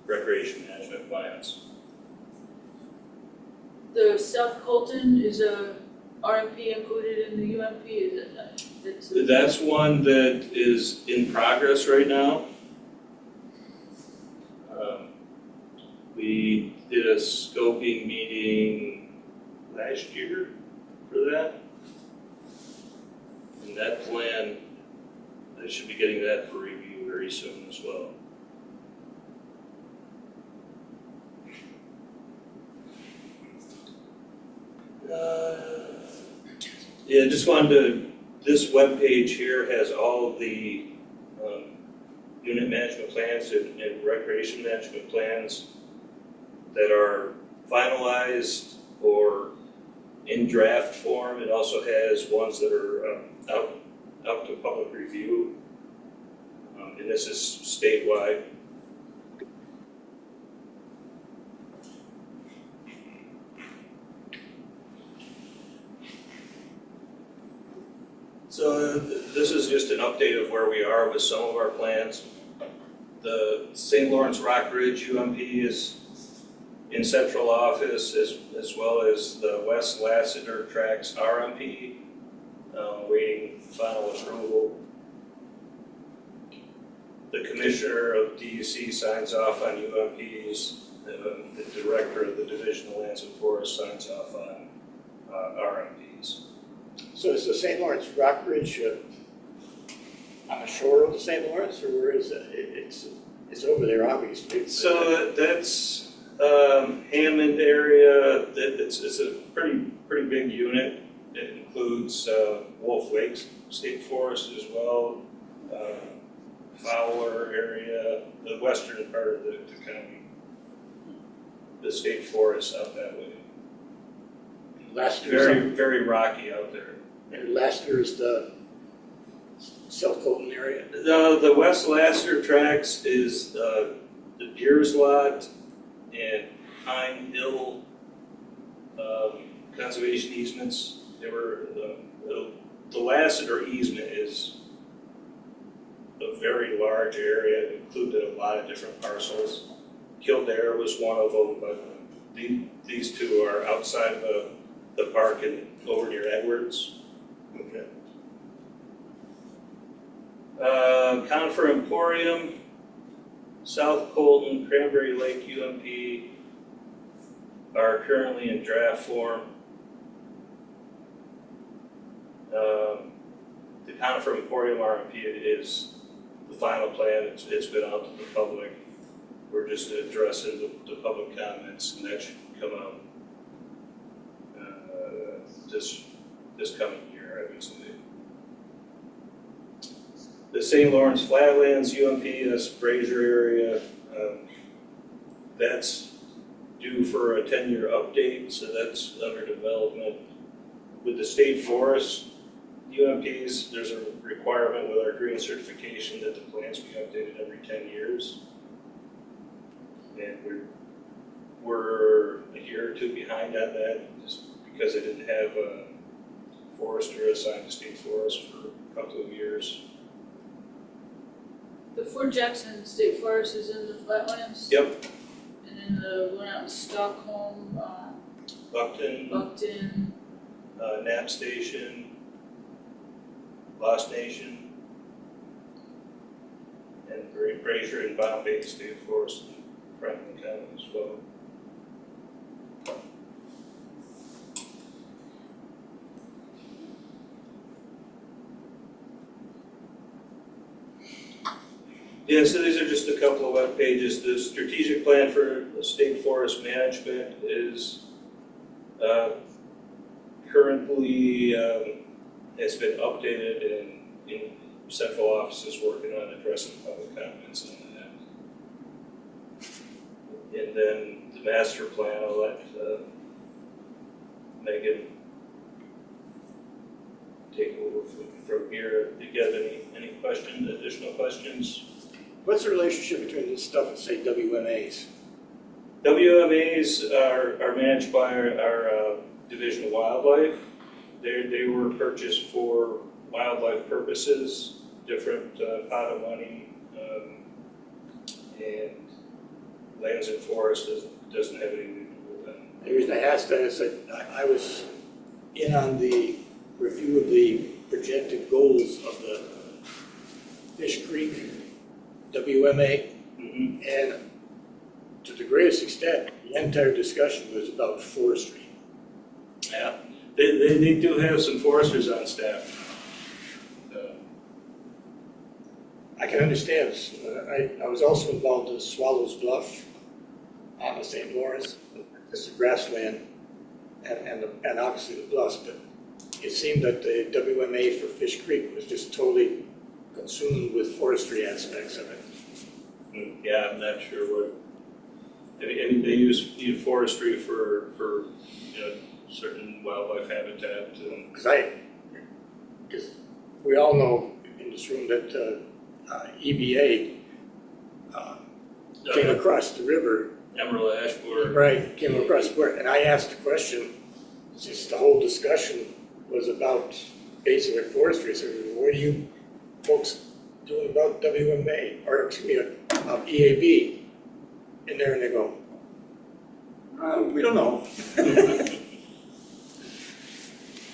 Speaker 7: recreation management plans.
Speaker 3: The South Colton is a RMP included in the UMP, is it not?
Speaker 7: That's one that is in progress right now. We did a scoping meeting last year for that. And that plan, I should be getting that for review very soon as well. Yeah, just wanted to, this webpage here has all of the unit management plans and recreation management plans that are finalized or in draft form. It also has ones that are out to public review. And this is statewide. So this is just an update of where we are with some of our plans. The St. Lawrence Rock Ridge UMP is in central office, as well as the West Lassiter Tracks RMP, waiting final approval. The commissioner of DUC signs off on UMPs. The director of the Division of Lands and Forests signs off on RMPs.
Speaker 5: So is the St. Lawrence Rock Ridge on the shore of the St. Lawrence, or where is it? It's over there, obviously.
Speaker 7: So that's Hammond area. It's a pretty big unit. It includes Wolf Lake State Forest as well, Fowler area, the western part of the county, the state forest out that way. Very rocky out there.
Speaker 5: And Lassiter is the South Colton area.
Speaker 7: The West Lassiter Tracks is the Deers Lot and Pine Hill conservation easements. They were the Lassiter easement is a very large area. It included a lot of different parcels. Kildare was one of them, but these two are outside the park and over near Edwards.
Speaker 5: Okay.
Speaker 7: Conifer Emporium, South Colton, Cranberry Lake UMP are currently in draft form. The Conifer Emporium RMP is the final plan. It's been out to the public. We're just addressing the public comments, and that should come out this coming year, I would say. The St. Lawrence Flatlands UMP, that's Fraser area, that's due for a 10-year update, so that's under development. With the state forest UMPs, there's a requirement with our green certification that the plans be updated every 10 years. And we're a year or two behind on that, just because I didn't have a forester assigned to state forest for a couple of years.
Speaker 3: The Fort Jackson State Forest is in the Flatlands?
Speaker 7: Yep.
Speaker 3: And then the one out in Stockholm,
Speaker 7: Buckton, Knapp Station, Lost Nation, and Fraser and Bombay State Forest in Franklin County as well. Yeah, so these are just a couple of web pages. The strategic plan for state forest management is currently it's been updated and in central offices working on addressing public comments on that. And then the master plan, I'll let Megan take over from here. Do you have any questions, additional questions?
Speaker 5: What's the relationship between this stuff and, say, WMAs?
Speaker 7: WMAs are managed by our Division of Wildlife. They were purchased for wildlife purposes, different pot of money, and lands and forests doesn't have anything to do with that.
Speaker 5: The reason I asked that is that I was in on the review of the projected goals of the Fish Creek WMA, and to the greatest extent, the entire discussion was about forestry.
Speaker 7: Yeah, they do have some foresters on staff.
Speaker 5: I can understand. I was also involved in Swallows Bluff on the St. Lawrence. This is grassland and obviously the bluffs, but it seemed that the WMA for Fish Creek was just totally consumed with forestry aspects of it.
Speaker 7: Yeah, I'm not sure what. I mean, they use forestry for certain wildlife habitat.
Speaker 5: Because we all know in this room that EBA came across the river.
Speaker 7: Emerald ash borer.
Speaker 5: Right, came across the river, and I asked the question. Just the whole discussion was about basically forestry. So, what are you folks doing about WMA or excuse me, EAB? In there, and they go, we don't know.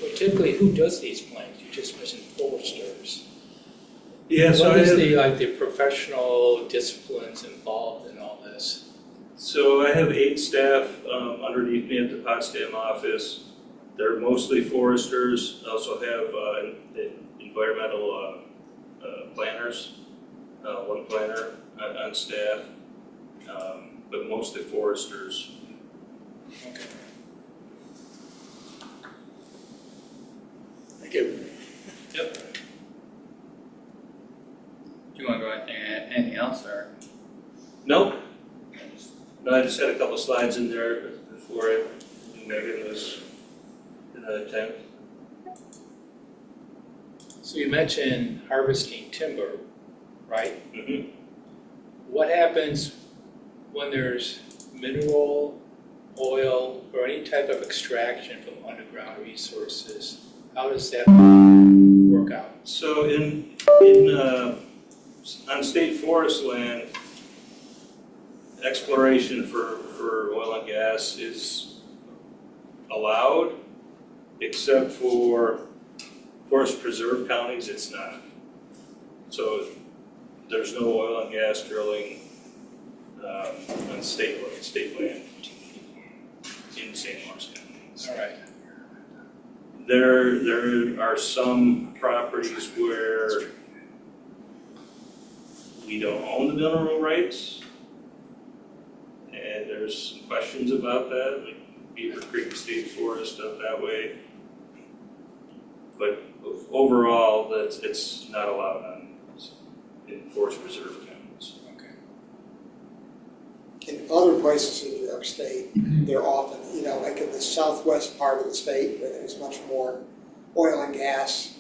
Speaker 10: Well, typically, who does these plans? You just mentioned foresters.
Speaker 7: Yeah, so
Speaker 10: What is the professional disciplines involved in all this?
Speaker 7: So I have 8 staff underneath me at the Potsdam office. They're mostly foresters. I also have environmental planners, 1 planner on staff, but mostly foresters.
Speaker 10: Okay.
Speaker 5: Thank you.
Speaker 2: Yep. Do you want to go anything else, or?
Speaker 7: Nope. No, I just had a couple slides in there before I knew Megan was in the tent.
Speaker 10: So you mentioned harvesting timber, right?
Speaker 7: Mm-hmm.
Speaker 10: What happens when there's mineral, oil, or any type of extraction from underground resources? How does that work out?
Speaker 7: So on state forest land, exploration for oil and gas is allowed, except for forest preserve counties, it's not. So there's no oil and gas drilling on state land in St. Lawrence County.
Speaker 10: All right.
Speaker 7: There are some properties where we don't own the mineral rights, and there's some questions about that, like Beaver Creek State Forest up that way. But overall, it's not allowed in forest preserve counties.
Speaker 10: Okay.
Speaker 4: In other places in New York State, they're often, like in the southwest part of the state where there's much more oil and gas,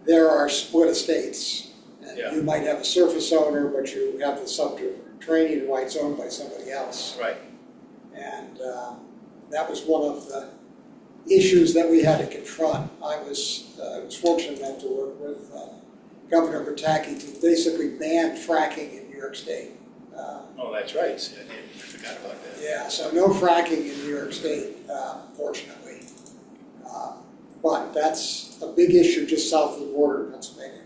Speaker 4: there are split estates. And
Speaker 10: Yeah.
Speaker 4: you might have a surface owner, but you have the subterranean rights owned by somebody else.
Speaker 10: Right.
Speaker 4: And that was one of the issues that we had to confront. I was fortunate enough to work with Governor Bertacchi to basically ban fracking in New York State.
Speaker 10: Oh, that's right. See, I forgot about that.
Speaker 4: Yeah, so no fracking in New York State, fortunately. But that's a big issue just south of the border of Pennsylvania.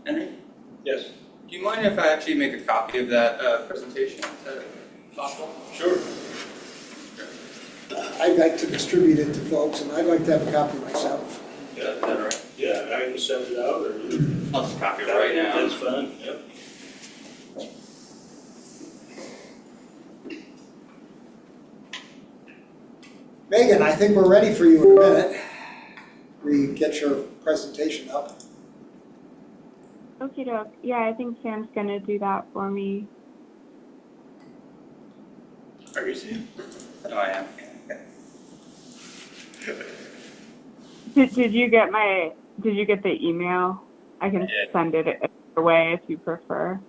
Speaker 2: Henry,
Speaker 7: Yes.
Speaker 2: do you mind if I actually make a copy of that presentation? Is that possible?
Speaker 7: Sure.
Speaker 4: I'd like to distribute it to folks, and I'd like to have a copy myself.
Speaker 7: Yeah,
Speaker 2: Is that all right?
Speaker 7: yeah, I can send it out, or you.
Speaker 2: I'll just copy it right now.
Speaker 7: That's fine, yep.
Speaker 4: Megan, I think we're ready for you in a minute. We get your presentation up.
Speaker 8: Okie doke. Yeah, I think Sam's gonna do that for me.
Speaker 7: Are you seeing?
Speaker 2: Oh, I am.
Speaker 8: Did you get the email? I can
Speaker 2: I did.
Speaker 8: send it either way if you prefer.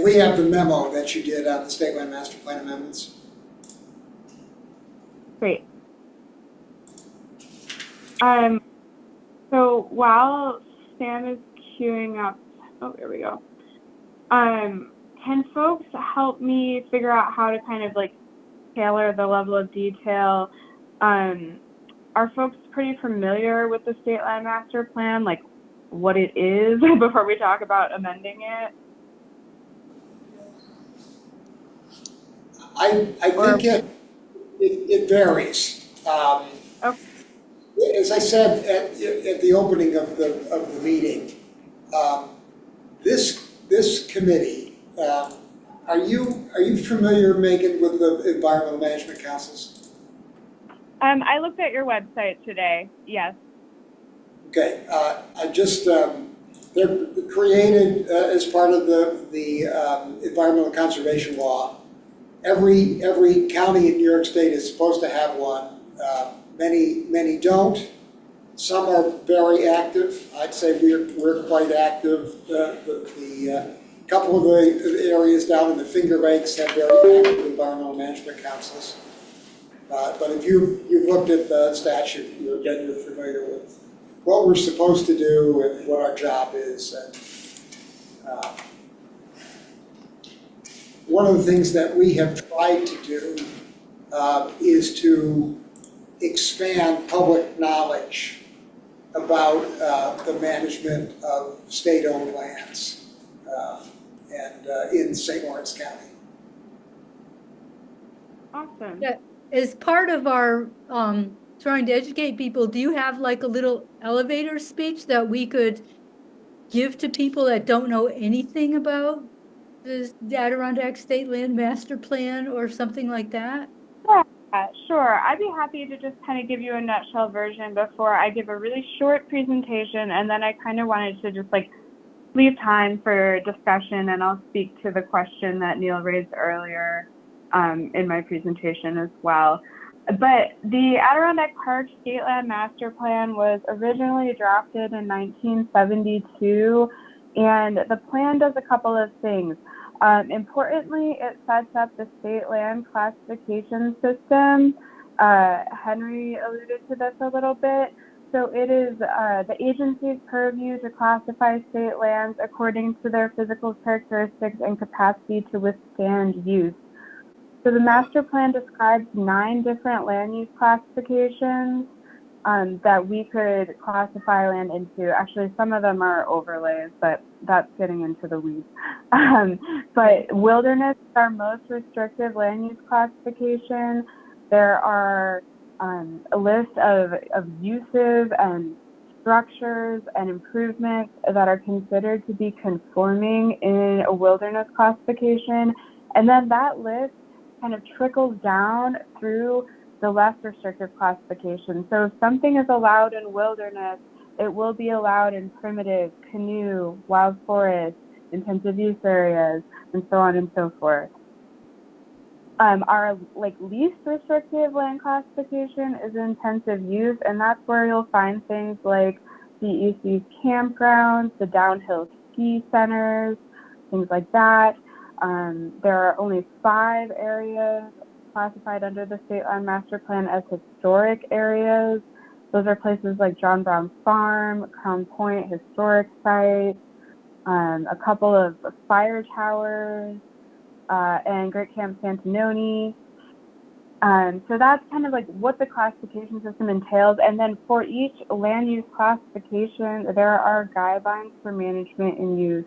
Speaker 4: And we have the memo that you did on the state land master plan amendments.
Speaker 8: Great. So while Sam is queuing up, oh, there we go. Can folks help me figure out how to kind of like tailor the level of detail? Are folks pretty familiar with the state land master plan, like what it is, before we talk about amending it?
Speaker 4: I think it varies.
Speaker 8: Okay.
Speaker 4: As I said at the opening of the meeting, this committee, are you familiar, Megan, with the environmental management councils?
Speaker 8: I looked at your website today. Yes.
Speaker 4: Okay. I just they're created as part of the environmental conservation law. Every county in New York State is supposed to have one. Many don't. Some are very active. I'd say we're quite active. The couple of the areas down in the Finger Lakes have very active environmental management councils. But if you've looked at the statute, you're familiar with what we're supposed to do and what our job is. And one of the things that we have tried to do is to expand public knowledge about the management of state-owned lands and in St. Lawrence County.
Speaker 8: Awesome.
Speaker 1: Yeah. As part of our trying to educate people, do you have like a little elevator speech that we could give to people that don't know anything about the Adirondack State Land Master Plan or something like that?
Speaker 8: Yeah, sure. I'd be happy to just kind of give you a nutshell version before I give a really short presentation, and then I kind of wanted to just like leave time for discussion, and I'll speak to the question that Neil raised earlier in my presentation as well. But the Adirondack Park State Land Master Plan was originally drafted in 1972, and the plan does a couple of things. Importantly, it sets up the state land classification system. Henry alluded to this a little bit. So it is the agency's purview to classify state lands according to their physical characteristics and capacity to withstand use. So the master plan describes 9 different land use classifications that we could classify land into. Actually, some of them are overlays, but that's getting into the weeds. But wilderness is our most restrictive land use classification. There are a list of uses and structures and improvements that are considered to be conforming in a wilderness classification. And then that list kind of trickles down through the less restrictive classification. So if something is allowed in wilderness, it will be allowed in primitive, canoe, wild forest, intensive use areas, and so on and so forth. Our least restrictive land classification is intensive use, and that's where you'll find things like DEC's campgrounds, the downhill ski centers, things like that. There are only 5 areas classified under the State Land Master Plan as historic areas. Those are places like John Brown Farm, Crown Point Historic Site, a couple of fire towers, and Great Camp Santanoni. So that's kind of like what the classification system entails. And then for each land use classification, there are guidelines for management and use.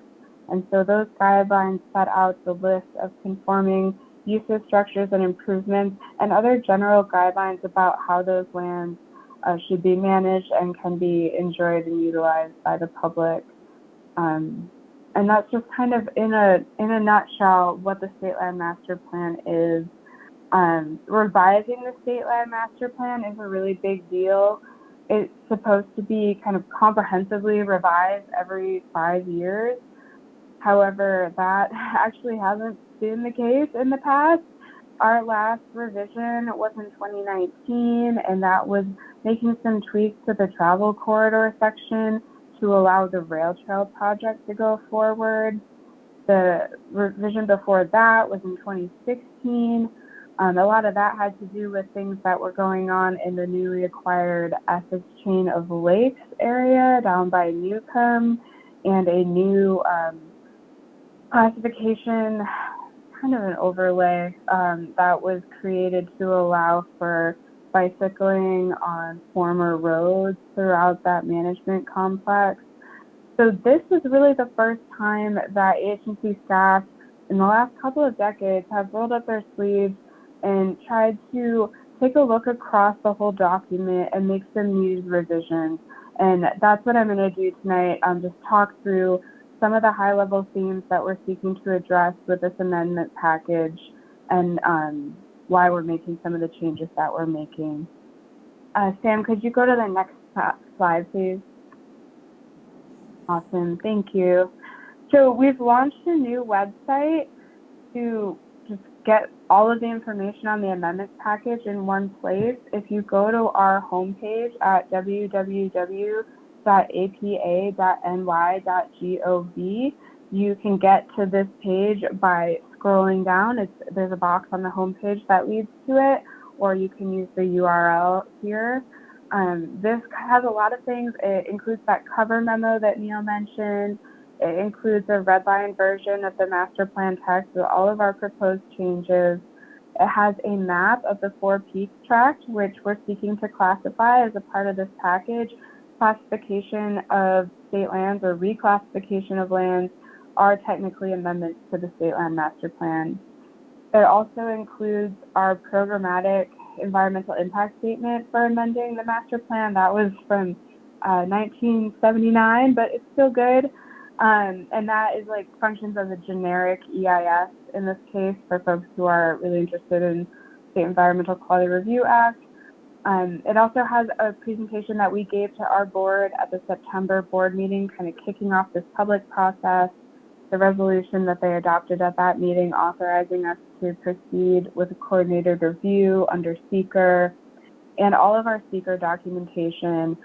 Speaker 8: And so those guidelines set out the list of conforming uses, structures, and improvements, and other general guidelines about how those lands should be managed and can be enjoyed and utilized by the public. And that's just kind of in a nutshell what the State Land Master Plan is. Revising the State Land Master Plan is a really big deal. It's supposed to be kind of comprehensively revised every 5 years. However, that actually hasn't been the case in the past. Our last revision was in 2019, and that was making some tweaks to the travel corridor section to allow the rail trail project to go forward. The revision before that was in 2016. A lot of that had to do with things that were going on in the newly acquired Essex Chain of Lakes area down by Newcomb, and a new classification, kind of an overlay that was created to allow for bicycling on former roads throughout that management complex. So this is really the first time that agency staff in the last couple of decades have rolled up their sleeves and tried to take a look across the whole document and make some needed revisions. And that's what I'm going to do tonight, just talk through some of the high-level themes that we're seeking to address with this amendment package, and why we're making some of the changes that we're making. Sam, could you go to the next slide, please? Awesome, thank you. So we've launched a new website to just get all of the information on the amendments package in one place. If you go to our homepage at www.apa.ny.gov, you can get to this page by scrolling down. There's a box on the homepage that leads to it, or you can use the URL here. This has a lot of things. It includes that cover memo that Neil mentioned. It includes a redline version of the master plan text with all of our proposed changes. It has a map of the Four Peaks tract, which we're seeking to classify as a part of this package. Classification of state lands or reclassification of lands are technically amendments to the state land master plan. It also includes our programmatic environmental impact statement for amending the master plan. That was from 1979, but it's still good. And that is like functions as a generic EIS in this case for folks who are really interested in State Environmental Quality Review Act. It also has a presentation that we gave to our board at the September board meeting, kind of kicking off this public process, the resolution that they adopted at that meeting authorizing us to proceed with a coordinated review under seeker, and all of our seeker documentation.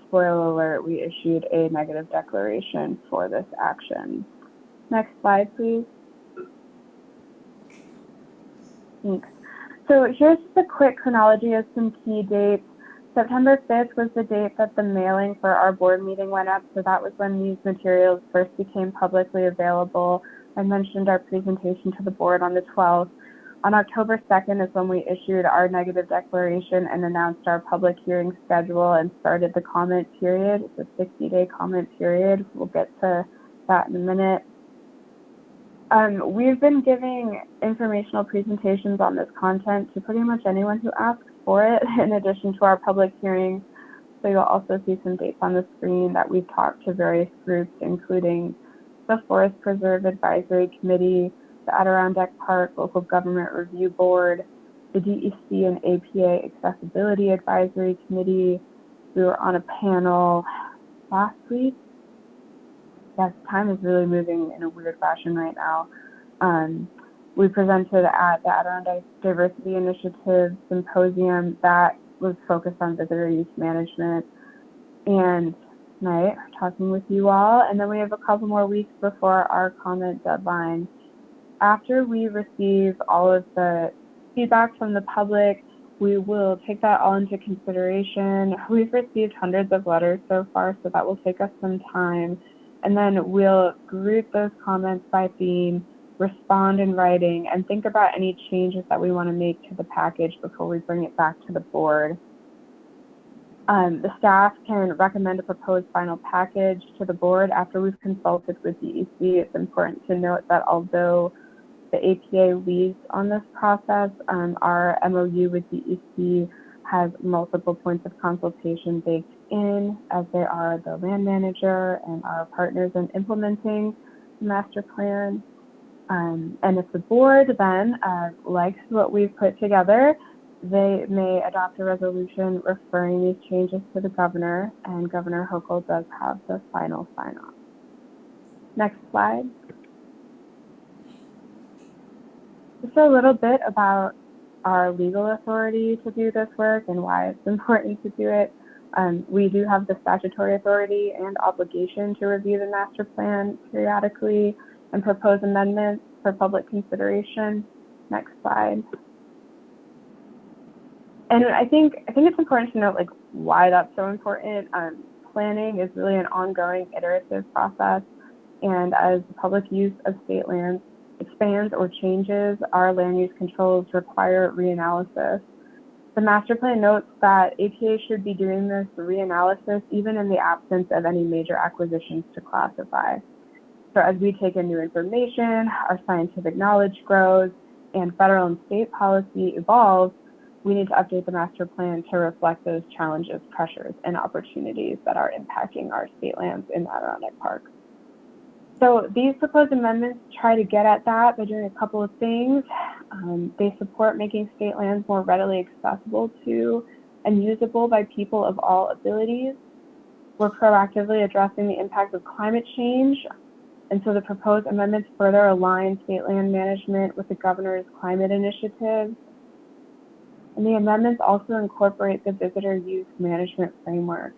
Speaker 8: Spoiler alert, we issued a negative declaration for this action. Next slide, please. Thanks. So here's just a quick chronology of some key dates. September 5th was the date that the mailing for our board meeting went up, so that was when these materials first became publicly available. I mentioned our presentation to the board on the 12th. On October 2nd is when we issued our negative declaration and announced our public hearing schedule and started the comment period. It's a 60-day comment period. We'll get to that in a minute. We've been giving informational presentations on this content to pretty much anyone who asks for it, in addition to our public hearings. So you'll also see some dates on the screen that we've talked to various groups, including the Forest Preserve Advisory Committee, the Adirondack Park Local Government Review Board, the DEC and APA Accessibility Advisory Committee. We were on a panel last week. Yes, time is really moving in a weird fashion right now. We presented at the Adirondack Diversity Initiative Symposium that was focused on visitor use management. And tonight, we're talking with you all. And then we have a couple more weeks before our comment deadline. After we receive all of the feedback from the public, we will take that all into consideration. We've received hundreds of letters so far, so that will take us some time. And then we'll group those comments by theme, respond in writing, and think about any changes that we want to make to the package before we bring it back to the board. The staff can recommend a proposed final package to the board after we've consulted with DEC. It's important to note that although the APA leads on this process, our MOU with DEC has multiple points of consultation baked in, as they are the land manager and our partners in implementing the master plan. And if the board then likes what we've put together, they may adopt a resolution referring these changes to the governor, and Governor Hochul does have the final sign-off. Next slide. Just a little bit about our legal authority to do this work and why it's important to do it. We do have the statutory authority and obligation to review the master plan periodically. and propose amendments for public consideration. Next slide. And I think it's important to note like why that's so important. Planning is really an ongoing iterative process, and as the public use of state lands expands or changes, our land use controls require reanalysis. The master plan notes that APA should be doing this reanalysis even in the absence of any major acquisitions to classify. So as we take in new information, our scientific knowledge grows, and federal and state policy evolves, we need to update the master plan to reflect those challenges, pressures, and opportunities that are impacting our state lands in the Adirondack Park. So these proposed amendments try to get at that by doing a couple of things. They support making state lands more readily accessible to and usable by people of all abilities. We're proactively addressing the impact of climate change, and so the proposed amendments further align state land management with the governor's climate initiative. And the amendments also incorporate the visitor use management framework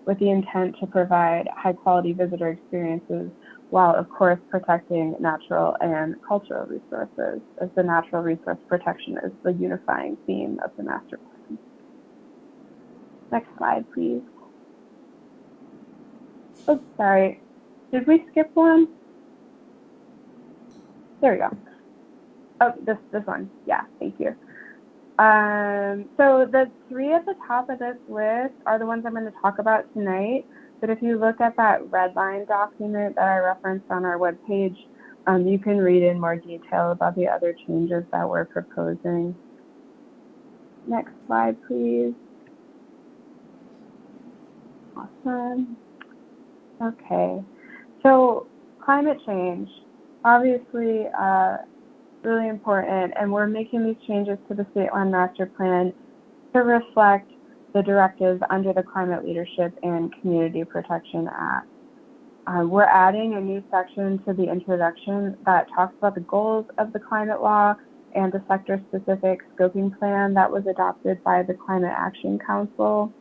Speaker 8: with the intent to provide high quality visitor experiences while of course protecting natural and cultural resources, as the natural resource protection is the unifying theme of the master plan. Next slide, please. Oh, sorry. Did we skip one? There we go. Oh, this one. Yeah, thank you. So the three at the top of this list are the ones I'm going to talk about tonight. But if you look at that red line document that I referenced on our webpage, you can read in more detail about the other changes that we're proposing. Next slide, please. Awesome. Okay. So climate change, obviously really important, and we're making these changes to the State Land Master Plan to reflect the directives under the Climate Leadership and Community Protection Act. We're adding a new section to the introduction that talks about the goals of the climate law and the sector-specific scoping plan that was adopted by the Climate Action Council.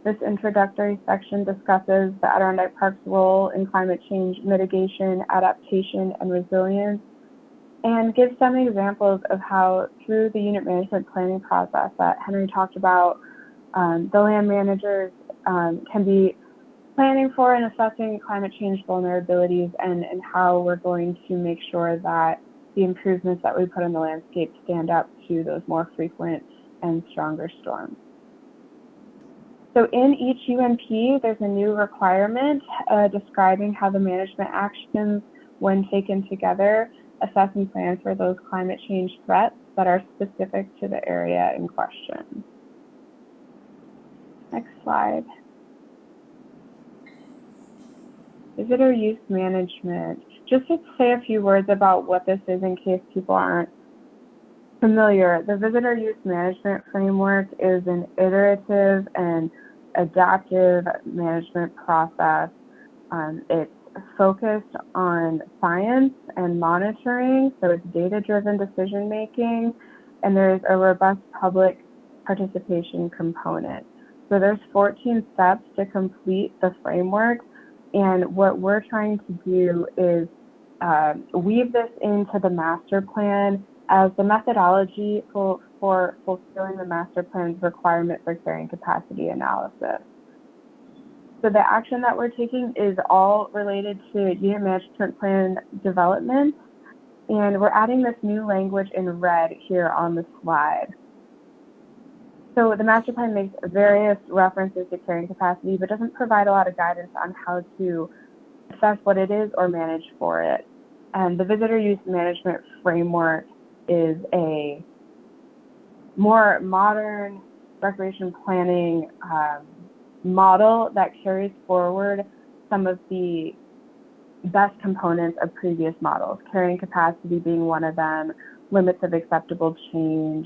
Speaker 8: This introductory section discusses the Adirondack Park's role in climate change mitigation, adaptation, and resilience, and gives some examples of how through the unit management planning process that Henry talked about, the land managers can be planning for and assessing climate change vulnerabilities and how we're going to make sure that the improvements that we put in the landscape stand up to those more frequent and stronger storms. So in each UMP, there's a new requirement describing how the management actions, when taken together, assess and plan for those climate change threats that are specific to the area in question. Next slide. Visitor use management. Just to say a few words about what this is in case people aren't familiar. The visitor use management framework is an iterative and adaptive management process. It's focused on science and monitoring, so it's data-driven decision-making, and there's a robust public participation component. So there's 14 steps to complete the framework, and what we're trying to do is weave this into the master plan as the methodology for fulfilling the master plan's requirement for carrying capacity analysis. So the action that we're taking is all related to unit management plan development, and we're adding this new language in red here on the slide. So the master plan makes various references to carrying capacity, but doesn't provide a lot of guidance on how to assess what it is or manage for it. And the visitor use management framework is a more modern recreation planning model that carries forward some of the best components of previous models, carrying capacity being one of them, limits of acceptable change,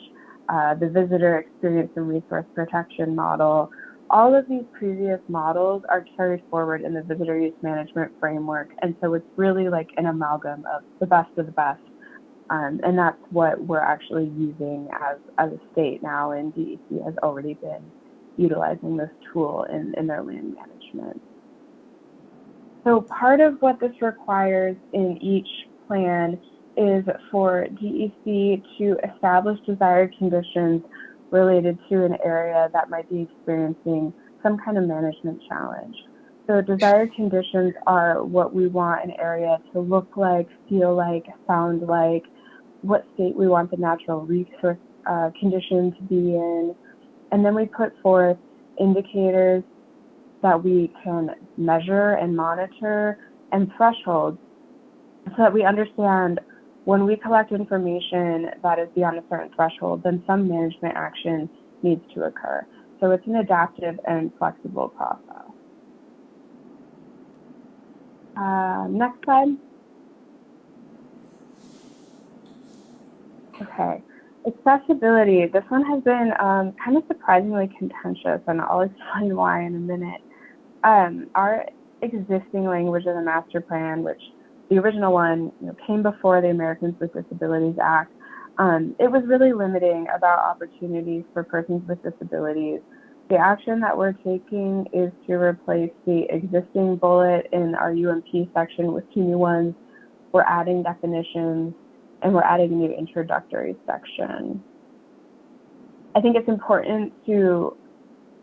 Speaker 8: the visitor experience and resource protection model. All of these previous models are carried forward in the visitor use management framework, and so it's really like an amalgam of the best of the best. And that's what we're actually using as a state now, and DEC has already been utilizing this tool in their land management. So part of what this requires in each plan is for DEC to establish desired conditions related to an area that might be experiencing some kind of management challenge. So desired conditions are what we want an area to look like, feel like, sound like, what state we want the natural resource condition to be in. And then we put forth indicators that we can measure and monitor and thresholds so that we understand when we collect information that is beyond a certain threshold, then some management action needs to occur. So it's an adaptive and flexible process. Next slide. Okay, accessibility. This one has been kind of surprisingly contentious, and I'll explain why in a minute. Our existing language of the master plan, which the original one came before the Americans with Disabilities Act, it was really limiting about opportunities for persons with disabilities. The action that we're taking is to replace the existing bullet in our UMP section with 2 new ones. We're adding definitions, and we're adding a new introductory section. I think it's important to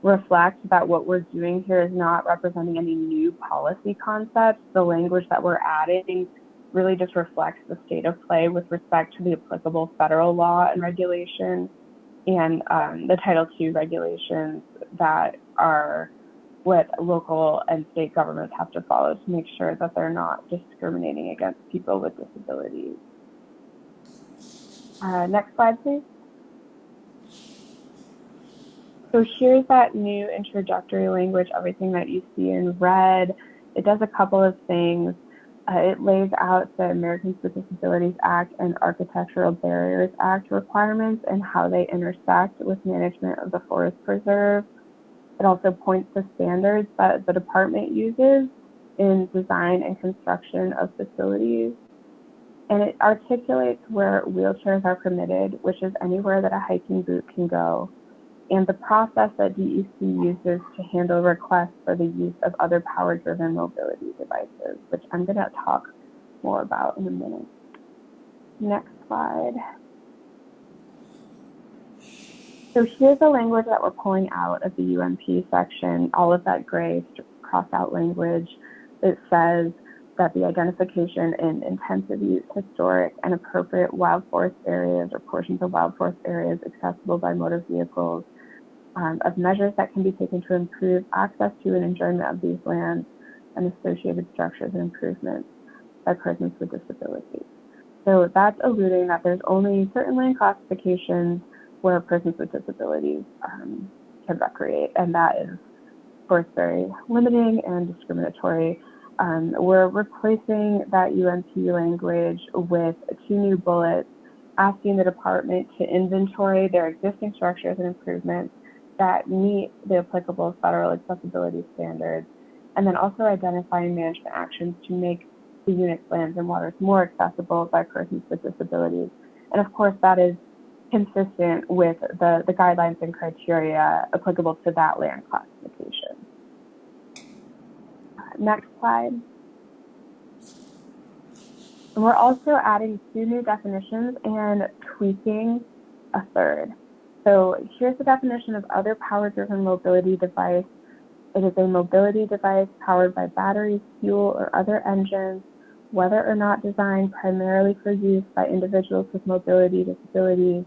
Speaker 8: reflect that what we're doing here is not representing any new policy concepts. The language that we're adding really just reflects the state of play with respect to the applicable federal law and regulation and the Title II regulations that are what local and state governments have to follow to make sure that they're not discriminating against people with disabilities. Next slide, please. So here's that new introductory language, everything that you see in red. It does a couple of things. It lays out the Americans with Disabilities Act and Architectural Barriers Act requirements and how they intersect with management of the forest preserve. It also points to standards that the department uses in design and construction of facilities. And it articulates where wheelchairs are permitted, which is anywhere that a hiking boot can go, and the process that DEC uses to handle requests for the use of other power-driven mobility devices, which I'm going to talk more about in a minute. Next slide. So here's the language that we're pulling out of the UMP section, all of that gray crossed-out language. It says that the identification in intensive use, historic, and appropriate wild forest areas or portions of wild forest areas accessible by motor vehicles, of measures that can be taken to improve access to and enjoyment of these lands and associated structures and improvements by persons with disabilities. So that's alluding that there's only certain land classifications where persons with disabilities can recreate, and that is, of course, very limiting and discriminatory. We're replacing that UMP language with 2 new bullets asking the department to inventory their existing structures and improvements that meet the applicable federal accessibility standards, and then also identifying management actions to make the unit's lands and waters more accessible by persons with disabilities. And of course, that is consistent with the guidelines and criteria applicable to that land classification. Next slide. And we're also adding 2 new definitions and tweaking a third. So here's the definition of other power-driven mobility device. It is a mobility device powered by batteries, fuel, or other engines, whether or not designed primarily for use by individuals with mobility disabilities,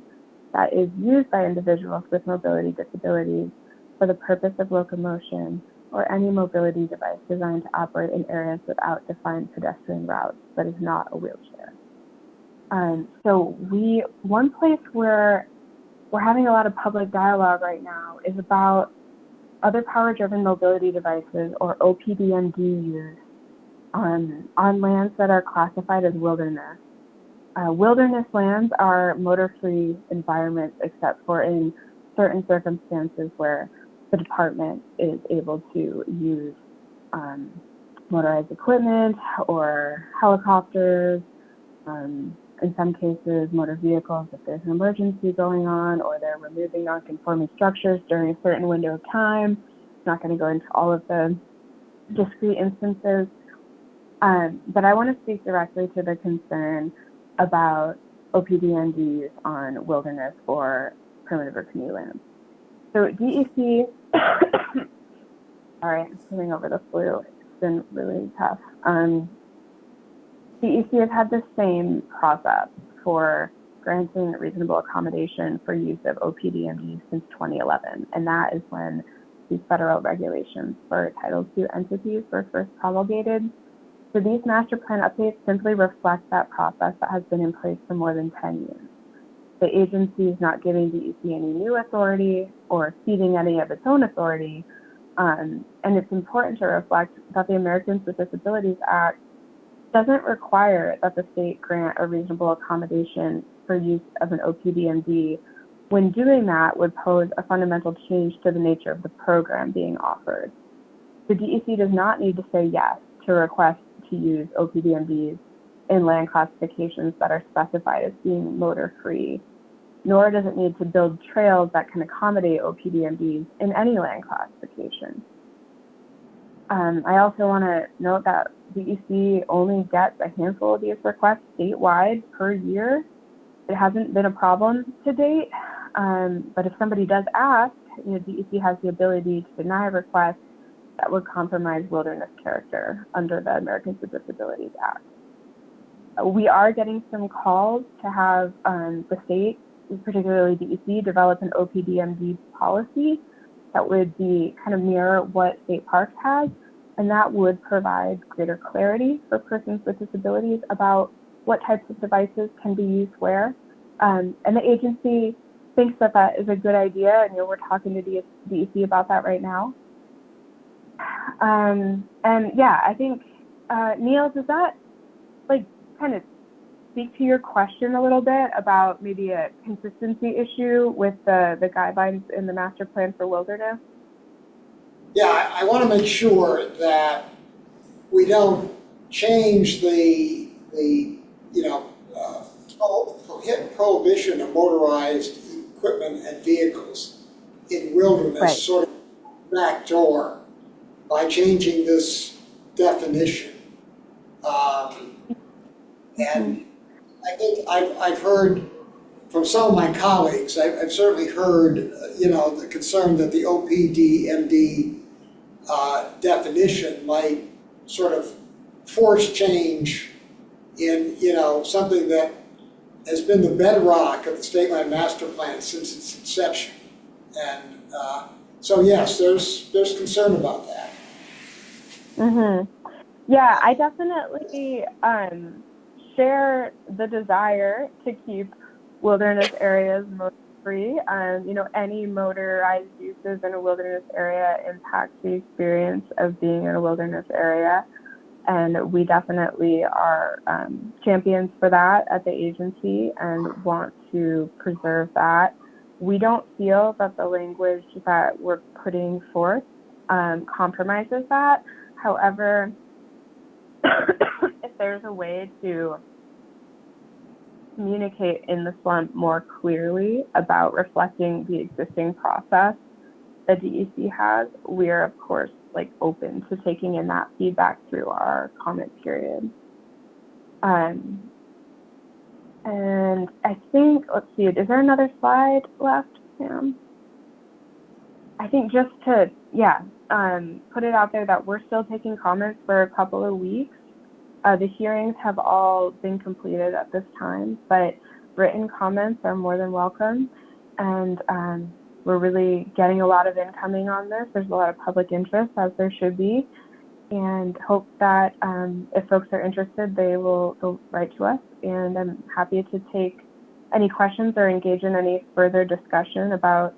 Speaker 8: that is used by individuals with mobility disabilities for the purpose of locomotion, or any mobility device designed to operate in areas without defined pedestrian routes, but is not a wheelchair. So one place where we're having a lot of public dialogue right now is about other power-driven mobility devices, or OPDMD use, on lands that are classified as wilderness. Wilderness lands are motor-free environments except for in certain circumstances where the department is able to use motorized equipment or helicopters, in some cases motor vehicles if there's an emergency going on or they're removing non-conforming structures during a certain window of time. I'm not going to go into all of the discrete instances. But I want to speak directly to the concern about OPDNDs on wilderness or primitive or canoe lands. So DEC, sorry, I'm getting over the flu. It's been really tough. DEC has had the same process for granting reasonable accommodation for use of OPDNDs since 2011, and that is when these federal regulations for Title II entities were first promulgated. So these master plan updates simply reflect that process that has been in place for more than 10 years. The agency is not giving DEC any new authority or ceding any of its own authority, and it's important to reflect that the Americans with Disabilities Act doesn't require that the state grant a reasonable accommodation for use of an OPDMD. When doing that would pose a fundamental change to the nature of the program being offered. The DEC does not need to say yes to request to use OPDMDs in land classifications that are specified as being motor-free, nor does it need to build trails that can accommodate OPDMDs in any land classification. I also want to note that DEC only gets a handful of these requests statewide per year. It hasn't been a problem to date, but if somebody does ask, DEC has the ability to deny a request that would compromise wilderness character under the Americans with Disabilities Act. We are getting some calls to have the state, particularly DEC, develop an OPDMD policy that would be kind of mirror what state parks has, and that would provide greater clarity for persons with disabilities about what types of devices can be used where. And the agency thinks that that is a good idea, and we're talking to DEC about that right now. And yeah, I think, Neil, does that like kind of speak to your question a little bit about maybe a consistency issue with the guidelines in the master plan for wilderness?
Speaker 4: Yeah, I want to make sure that we don't change the prohibition of motorized equipment and vehicles in wilderness,
Speaker 8: right,
Speaker 4: sort of back door, by changing this definition. And I think I've heard from some of my colleagues, I've certainly heard, the concern that the OPDMD definition might sort of force change in, something that has been the bedrock of the statewide master plan since its inception. And so yes, there's concern about that.
Speaker 8: Mm-hmm. Yeah, I definitely share the desire to keep wilderness areas motor-free. Any motorized uses in a wilderness area impacts the experience of being in a wilderness area. And we definitely are champions for that at the agency and want to preserve that. We don't feel that the language that we're putting forth compromises that. However, if there's a way to communicate in the slump more clearly about reflecting the existing process that DEC has, we are of course open to taking in that feedback through our comment period. And I think, let's see, is there another slide left, Sam? I think just to, put it out there that we're still taking comments for a couple of weeks. The hearings have all been completed at this time, but written comments are more than welcome. And we're really getting a lot of incoming on this. There's a lot of public interest, as there should be, and hope that if folks are interested, they will write to us. And I'm happy to take any questions or engage in any further discussion about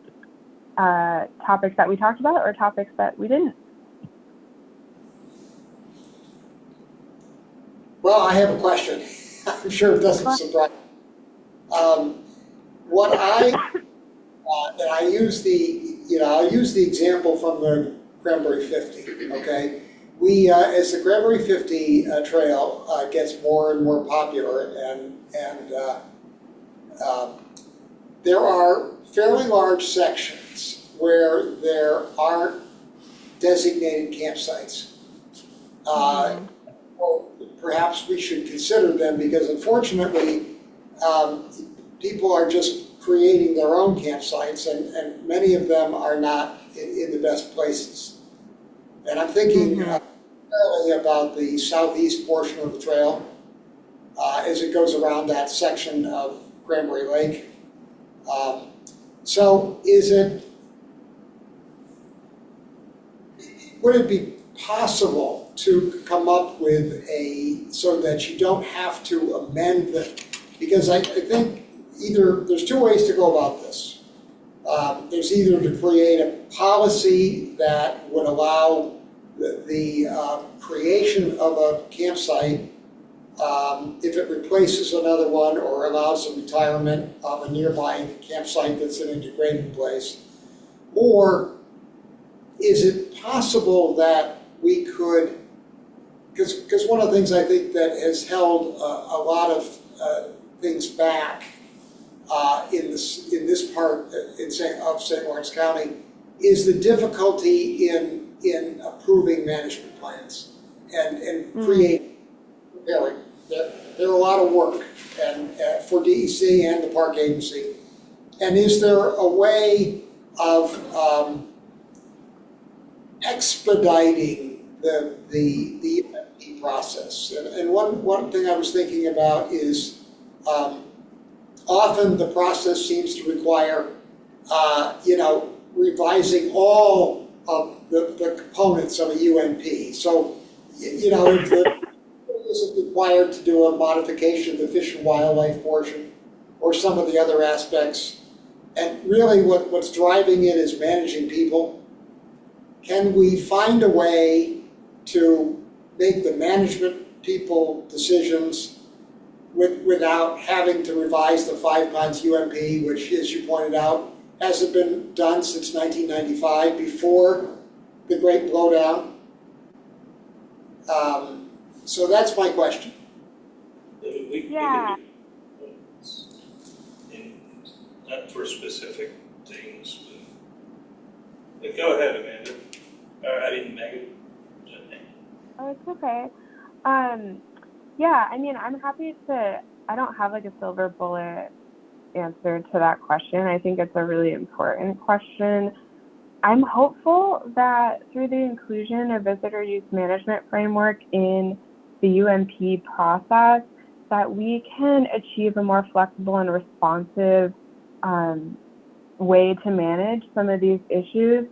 Speaker 8: topics that we talked about or topics that we didn't.
Speaker 4: Well, I have a question. I'm sure it doesn't surprise you. I use the example from the Cranberry 50, okay? We, as the Cranberry 50 trail gets more and more popular and there are fairly large sections where there aren't designated campsites. or perhaps we should consider them, because unfortunately, people are just creating their own campsites, and many of them are not in the best places. And I'm thinking primarily about the southeast portion of the trail as it goes around that section of Cranberry Lake. So would it be possible to come up with so that you don't have to amend because I think there's two ways to go about this. There's either to create a policy that would allow the creation of a campsite if it replaces another one or allows the retirement of a nearby campsite that's in a degraded place. Or is it possible that we could, because one of the things I think that has held a lot of things back in this part of St. Lawrence County is the difficulty in approving management plans and preparing. They're a lot of work and for DEC and the park agency. And is there a way of expediting the UMP process? And one thing I was thinking about is often the process seems to require revising all of the components of a UMP. So if the isn't required to do a modification of the fish and wildlife portion or some of the other aspects, and really what's driving it is managing people. Can we find a way to make the management people decisions without having to revise the 5 ponds UMP, which, as you pointed out, hasn't been done since 1995, before the Great Blowdown? So that's my question.
Speaker 8: Yeah.
Speaker 7: Not for specific things, but go ahead, Amanda. Megan.
Speaker 8: Oh, it's okay. Yeah, I mean, I'm happy to, I don't have like a silver bullet answer to that question. I think it's a really important question. I'm hopeful that through the inclusion of visitor use management framework in the UMP process, that we can achieve a more flexible and responsive way to manage some of these issues.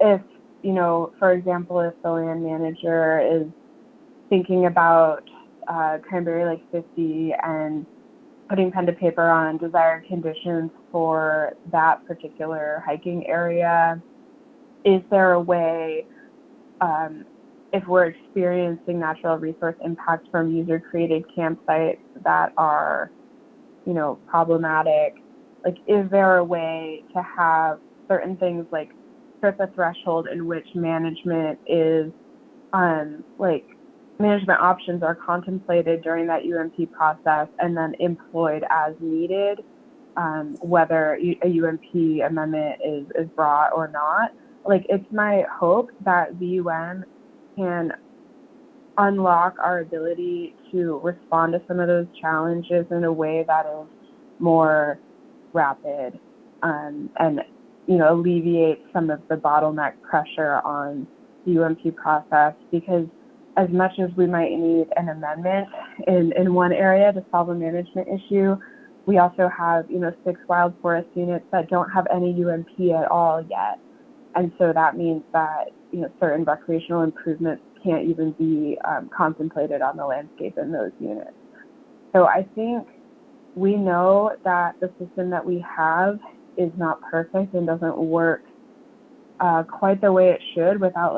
Speaker 8: If, for example, if the land manager is thinking about Cranberry Lake 50 and putting pen to paper on desired conditions for that particular hiking area, is there a way, if we're experiencing natural resource impacts from user-created campsites that are, problematic, like, is there a way to have certain things like set the threshold in which management is, management options are contemplated during that UMP process and then employed as needed, whether a UMP amendment is brought or not. Like, it's my hope that VUM can unlock our ability to respond to some of those challenges in a way that is more rapid and alleviate some of the bottleneck pressure on the UMP process, because as much as we might need an amendment in one area to solve a management issue, we also have 6 wild forest units that don't have any UMP at all yet. And so that means that certain recreational improvements can't even be contemplated on the landscape in those units. So I think we know that the system that we have is not perfect and doesn't work quite the way it should without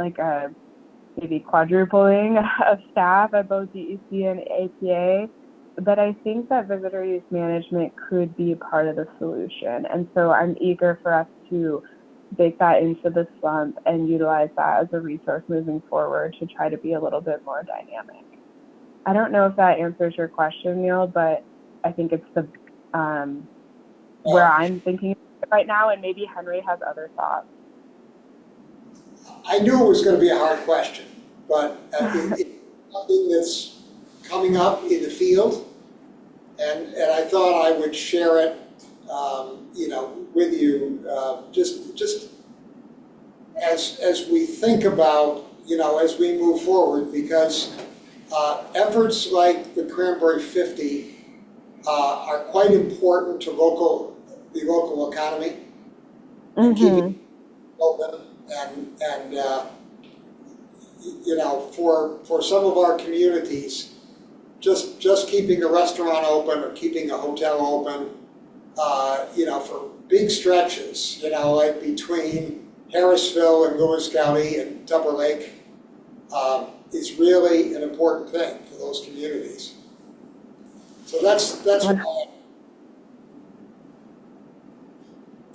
Speaker 8: maybe quadrupling of staff at both DEC and APA. But I think that visitor use management could be part of the solution. And so I'm eager for us to bake that into the slump and utilize that as a resource moving forward to try to be a little bit more dynamic. I don't know if that answers your question, Neil, but I think it's the where I'm thinking right now, and maybe Henry has other thoughts.
Speaker 4: I knew it was going to be a hard question, but something that's coming up in the field, and I thought I would share it, with you, just as we think about, as we move forward, because efforts like the Cranberry 50 are quite important to the local economy, and keeping it open, and for some of our communities, just keeping a restaurant open or keeping a hotel open, for big stretches, like between Harrisville and Lewis County and Tupper Lake, is really an important thing for those communities. So that's why.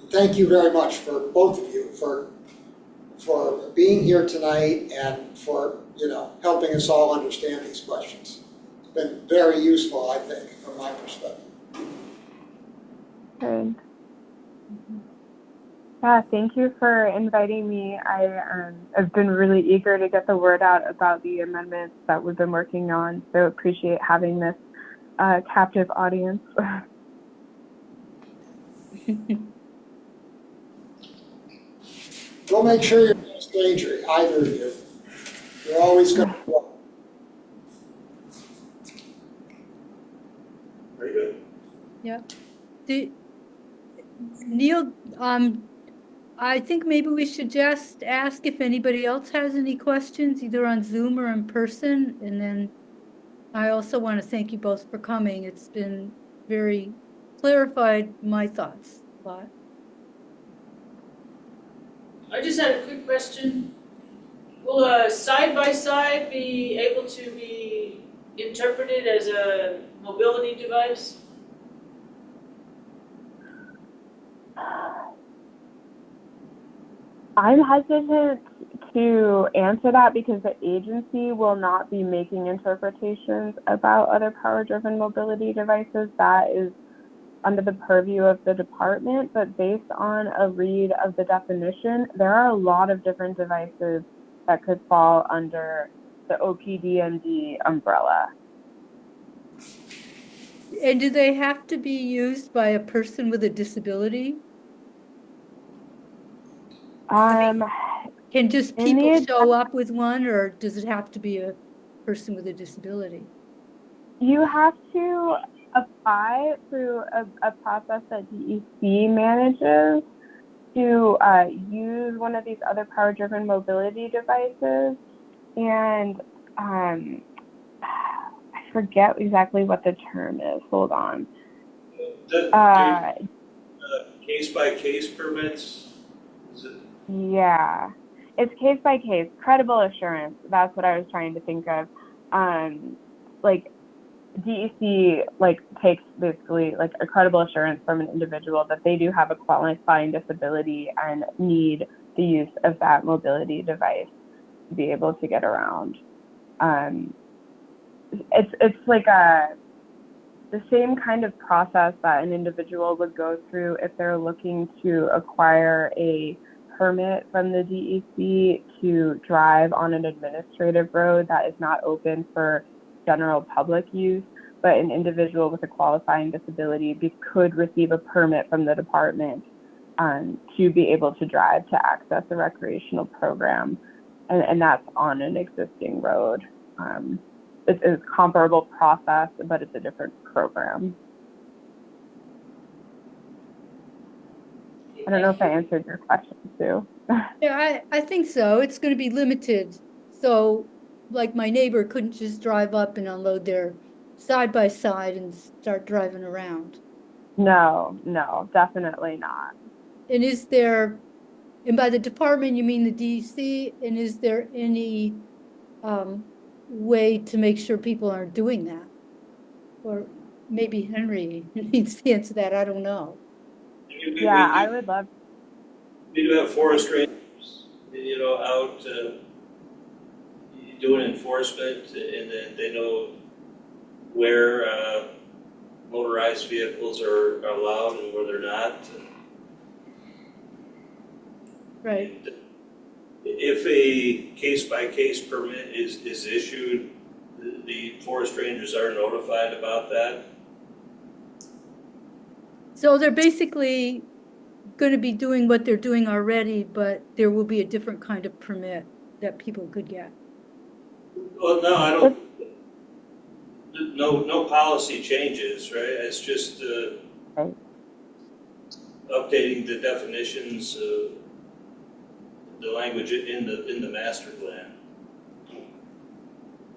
Speaker 4: Thank you very much for both of you for being here tonight and for helping us all understand these questions. It's been very useful, I think, from my perspective.
Speaker 8: Good. Yeah, thank you for inviting me. I've been really eager to get the word out about the amendments that we've been working on, so appreciate having this captive audience.
Speaker 4: Don't make sure you're not a stranger, either of you. You're always going to be welcome.
Speaker 7: Very good.
Speaker 1: Yeah. Neil, I think maybe we should just ask if anybody else has any questions, either on Zoom or in person. And then I also want to thank you both for coming. It's been very clarified my thoughts a lot.
Speaker 3: I just had a quick question. Will a side-by-side be able to be interpreted as a mobility device?
Speaker 8: I'm hesitant to answer that because the agency will not be making interpretations about other power-driven mobility devices. That is under the purview of the department, but based on a read of the definition, there are a lot of different devices that could fall under the OPDMD umbrella.
Speaker 1: And do they have to be used by a person with a disability? Can just people show up with one, or does it have to be a person with a disability?
Speaker 8: You have to apply through a process that DEC manages to use one of these other power-driven mobility devices. And I forget exactly what the term is. Hold on.
Speaker 7: Case-by-case permits? Is it?
Speaker 8: Yeah, it's case by case. Credible assurance. That's what I was trying to think of. Like DEC takes basically like a credible assurance from an individual that they do have a qualifying disability and need the use of that mobility device to be able to get around. It's like the same kind of process that an individual would go through if they're looking to acquire a permit from the DEC to drive on an administrative road that is not open for general public use, but an individual with a qualifying disability could receive a permit from the department to be able to drive to access a recreational program, and that's on an existing road. It's a comparable process, but it's a different program. I don't know if I answered your question, Sue.
Speaker 1: Yeah, I think so. It's going to be limited. So like my neighbor couldn't just drive up and unload their side by side and start driving around.
Speaker 8: No, definitely not.
Speaker 1: And and by the department, you mean the DEC, and is there any way to make sure people aren't doing that? Or maybe Henry needs to answer that, I don't know.
Speaker 8: Yeah, I would love.
Speaker 7: We do have forest rangers, out doing enforcement, and then they know where motorized vehicles are allowed and where they're not.
Speaker 1: Right.
Speaker 7: And if a case-by-case permit is issued, the forest rangers are notified about that.
Speaker 1: So they're basically going to be doing what they're doing already, but there will be a different kind of permit that people could get.
Speaker 7: Well, no, I don't, no policy changes, right? It's just
Speaker 8: Right.
Speaker 7: updating the definitions, the language in the master plan.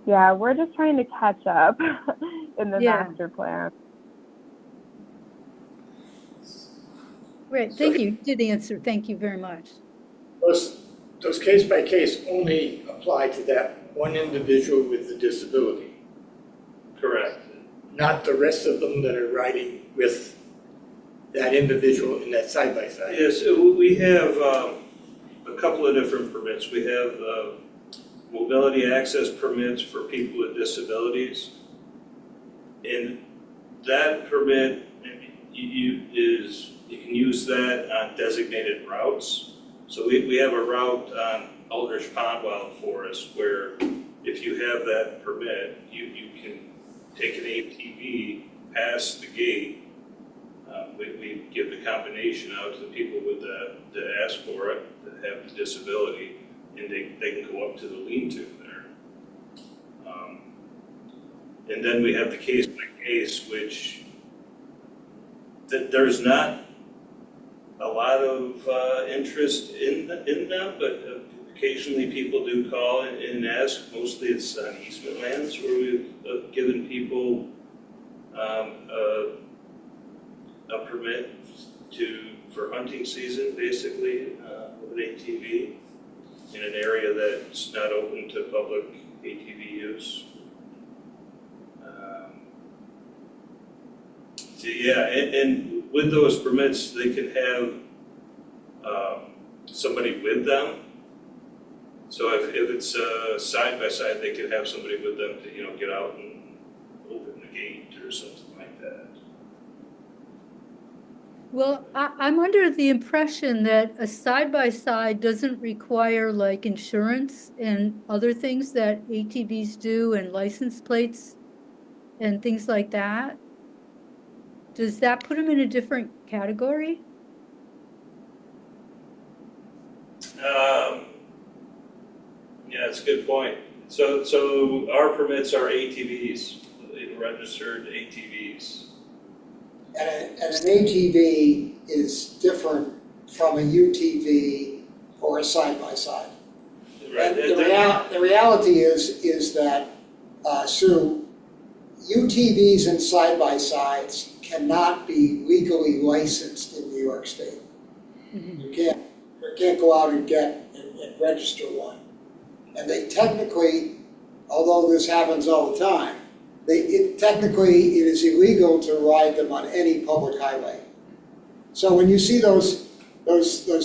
Speaker 8: Yeah, we're just trying to catch up in the
Speaker 1: Yeah.
Speaker 8: master plan.
Speaker 1: Great, thank you. You did answer. Thank you very much.
Speaker 5: Those case by case only apply to that one individual with the disability,
Speaker 7: Correct.
Speaker 5: not the rest of them that are riding with that individual in that side by side.
Speaker 7: Yes, we have a couple of different permits. We have mobility access permits for people with disabilities. And that permit, you can use that on designated routes. So we have a route on Aldrich Pond Wild Forest where if you have that permit, you can take an ATV past the gate. We give the combination out to the people with that ask for it, that have the disability, and they can go up to the lean-to there. And then we have the case by case, which there's not a lot of interest in them, but occasionally people do call and ask. Mostly it's on easement lands where we've given people a permit for hunting season, basically, with an ATV in an area that's not open to public ATV use. So yeah, and with those permits, they can have somebody with them. So if it's side by side, they could have somebody with them to get out and open the gate or something like that.
Speaker 1: Well, I'm under the impression that a side-by-side doesn't require like insurance and other things that ATVs do and license plates and things like that. Does that put them in a different category?
Speaker 7: Yeah, that's a good point. So our permits are ATVs, registered ATVs.
Speaker 4: And an ATV is different from a UTV or a side-by-side.
Speaker 7: Right.
Speaker 4: And the reality is that, Sue, UTVs and side-by-sides cannot be legally licensed in New York State.
Speaker 1: Mm-hmm.
Speaker 4: You can't go out and and register one. And they technically, although this happens all the time, technically it is illegal to ride them on any public highway. So when you see those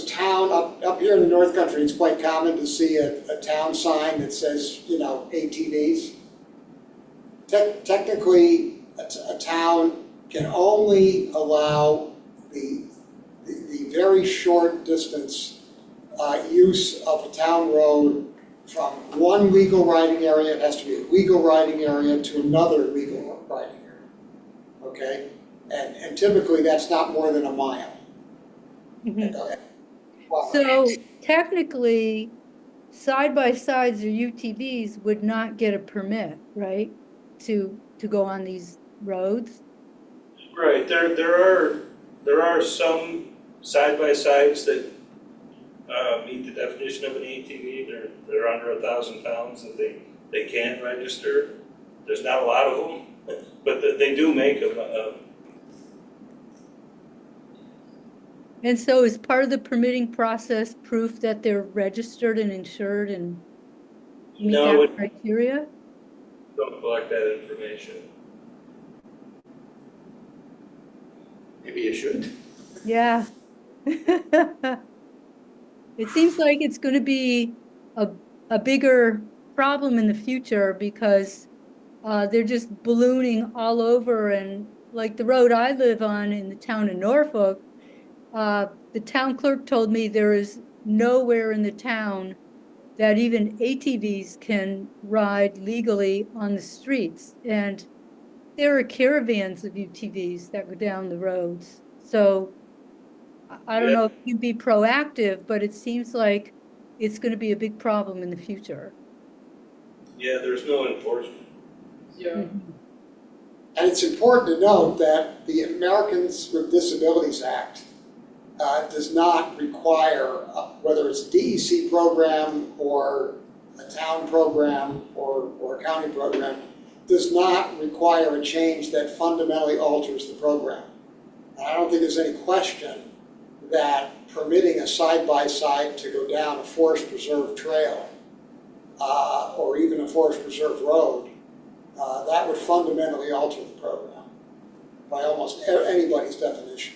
Speaker 4: town, up here in the North Country, it's quite common to see a town sign that says, ATVs. Technically, a town can only allow the very short distance use of a town road from one legal riding area, it has to be a legal riding area, to another legal riding area, okay? And typically that's not more than a mile.
Speaker 1: Mhm.
Speaker 4: Go ahead. Wow.
Speaker 1: So technically, side-by-sides or UTVs would not get a permit, right? To go on these roads?
Speaker 7: Right. There are some side-by-sides that meet the definition of an ATV. They're under 1,000 pounds that they can't register. There's not a lot of them, but they do make them.
Speaker 1: And so is part of the permitting process proof that they're registered and insured and meet
Speaker 7: No,
Speaker 1: that criteria?
Speaker 7: Don't collect that information.
Speaker 5: Maybe you should.
Speaker 1: Yeah. It seems like it's going to be a bigger problem in the future because they're just ballooning all over, and like the road I live on in the town of Norfolk, the town clerk told me there is nowhere in the town that even ATVs can ride legally on the streets. And there are caravans of UTVs that go down the roads. So I don't
Speaker 7: Yeah.
Speaker 1: know if you can be proactive, but it seems like it's going to be a big problem in the future.
Speaker 7: Yeah, there's no enforcement.
Speaker 3: Yeah.
Speaker 1: Mhm.
Speaker 4: And it's important to note that the Americans with Disabilities Act does not require, whether it's a DEC program or a town program or a county program, does not require a change that fundamentally alters the program. And I don't think there's any question that permitting a side-by-side to go down a forest preserve trail or even a forest preserve road, that would fundamentally alter the program by almost anybody's definition.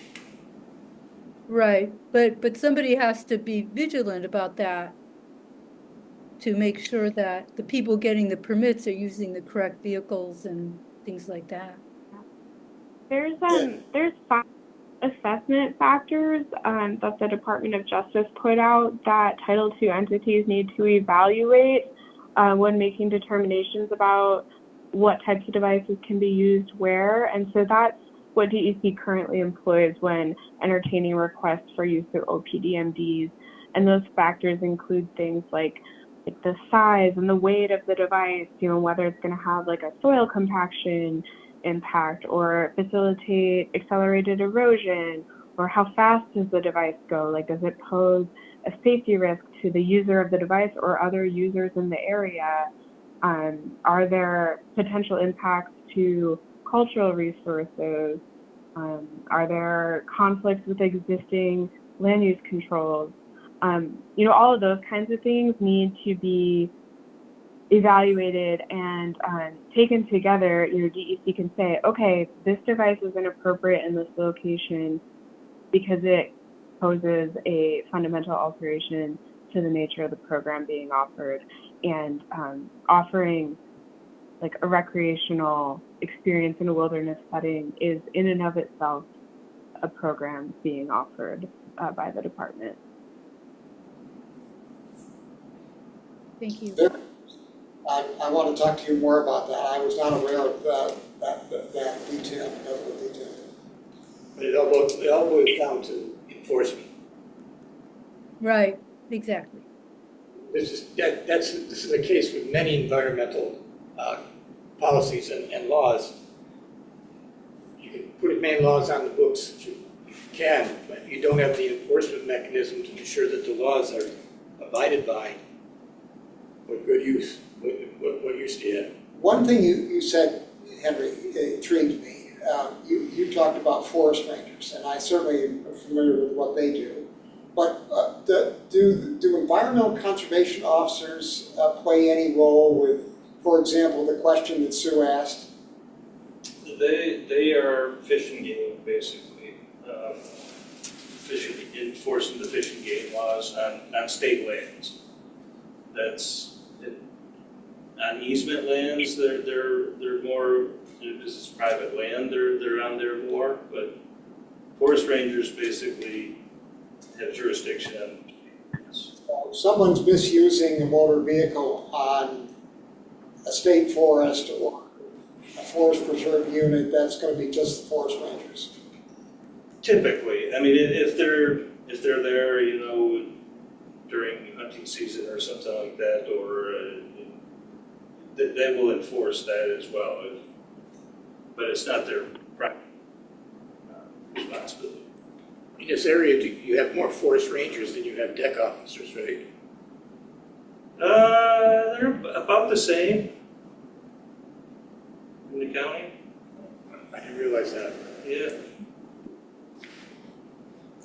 Speaker 1: Right, but somebody has to be vigilant about that to make sure that the people getting the permits are using the correct vehicles and things like that.
Speaker 8: There's 5 assessment factors that the Department of Justice put out that Title II entities need to evaluate when making determinations about what types of devices can be used where. And so that's what DEC currently employs when entertaining requests for use of OPDMDs. And those factors include things like the size and the weight of the device, whether it's going to have like a soil compaction impact or facilitate accelerated erosion, or how fast does the device go? Like, does it pose a safety risk to the user of the device or other users in the area? Are there potential impacts to cultural resources? Are there conflicts with existing land use controls? All of those kinds of things need to be evaluated and taken together. DEC can say, okay, this device is inappropriate in this location because it poses a fundamental alteration to the nature of the program being offered, and offering like a recreational experience in a wilderness setting is in and of itself a program being offered by the department.
Speaker 1: Thank you.
Speaker 4: I want to talk to you more about that. I was not aware of that detail, level of detail.
Speaker 5: But it all boils down to enforcement.
Speaker 1: Right, exactly.
Speaker 5: This is the case with many environmental policies and laws. You can put as many laws on the books as you can, but you don't have the enforcement mechanism to ensure that the laws are abided by. What good use? What use do you have?
Speaker 4: One thing you said, Henry, intrigued me. You talked about forest rangers, and I certainly am familiar with what they do. But do environmental conservation officers play any role with, for example, the question that Sue asked?
Speaker 7: They are fish and game, basically. Enforcing the fish and game laws on state lands. That's on easement lands. They're more. This is private land. They're on there more, but forest rangers basically have jurisdiction on.
Speaker 4: If someone's misusing a motor vehicle on a state forest or a forest preserve unit, that's going to be just the forest rangers.
Speaker 7: Typically, I mean, if they're there, during hunting season or something like that, or they will enforce that as well. But it's not their primary responsibility.
Speaker 5: In this area, you have more forest rangers than you have deck officers, right?
Speaker 7: They're about the same in the county.
Speaker 5: I didn't realize that.
Speaker 7: Yeah.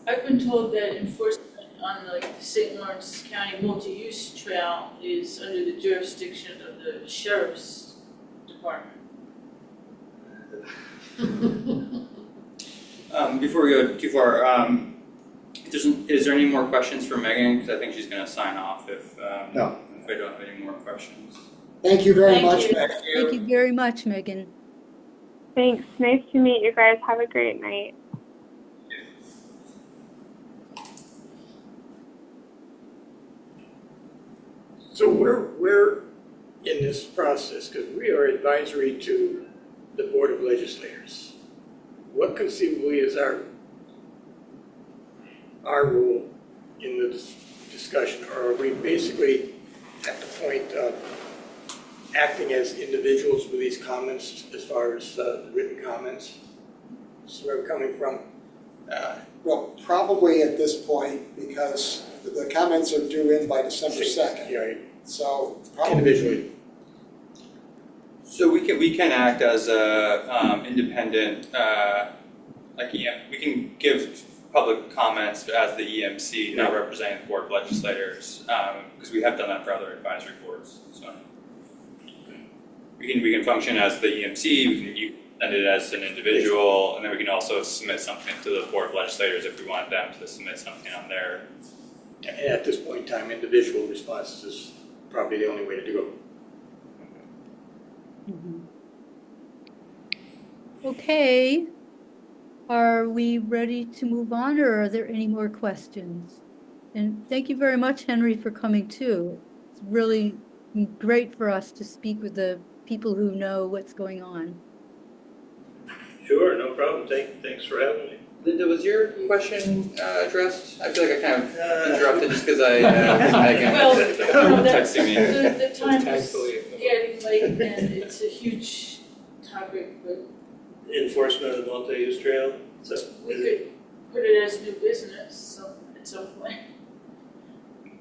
Speaker 3: I've been told that enforcement on the St. Lawrence County multi-use trail is under the jurisdiction of the sheriff's department.
Speaker 2: Before we go too far, is there any more questions for Megan? Because I think she's going to sign off if we don't have any more questions.
Speaker 4: Thank you very
Speaker 3: Thank
Speaker 4: much,
Speaker 3: you.
Speaker 4: Meg.
Speaker 1: Thank you very much, Megan.
Speaker 8: Thanks. Nice to meet you guys. Have a great night.
Speaker 5: So we're in this process, because we are advisory to the Board of Legislators. What conceivably is our role in the discussion? Or are we basically at the point of acting as individuals with these comments as far as the written comments? This is where we're coming from.
Speaker 4: Well, probably at this point, because the comments are due in by December 2nd.
Speaker 5: Yeah,
Speaker 4: So probably.
Speaker 5: individually.
Speaker 2: So we can act as a independent, we can give public comments as the EMC, not representing the Board of Legislators, because we have done that for other advisory boards. So we can function as the EMC. You send it as an individual, and then we can also submit something to the Board of Legislators if we want them to submit something on their.
Speaker 5: And at this point in time, individual responses is probably the only way to go.
Speaker 1: Okay, are we ready to move on, or are there any more questions? And thank you very much, Henry, for coming too. It's really great for us to speak with the people who know what's going on.
Speaker 7: Sure, no problem. Thanks for having me.
Speaker 2: Linda, was your question addressed? I feel like I kind of interrupted just because I Megan
Speaker 3: Well,
Speaker 2: texting me.
Speaker 3: The time is
Speaker 10: Thankfully.
Speaker 3: getting late and it's a huge topic, but
Speaker 7: Enforcement of the multi-use trail. So
Speaker 3: we could put it as new business at some point.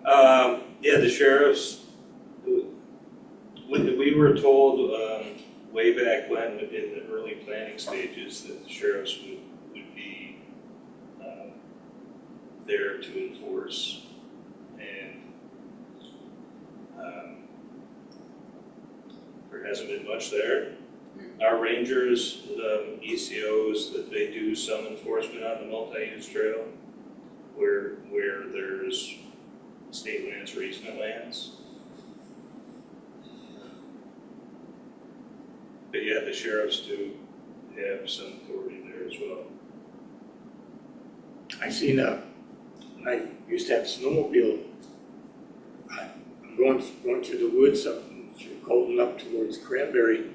Speaker 7: yeah, the sheriffs. We were told way back when, in the early planning stages, that the sheriffs would be there to enforce, and there hasn't been much there. Our rangers, ECOs, that they do some enforcement on the multi-use trail, where there's state lands or easement lands. But yeah, the sheriffs do have some authority there as well.
Speaker 5: I seen I used to have a snowmobile. I'm going through the woods up through Colton up towards Cranberry,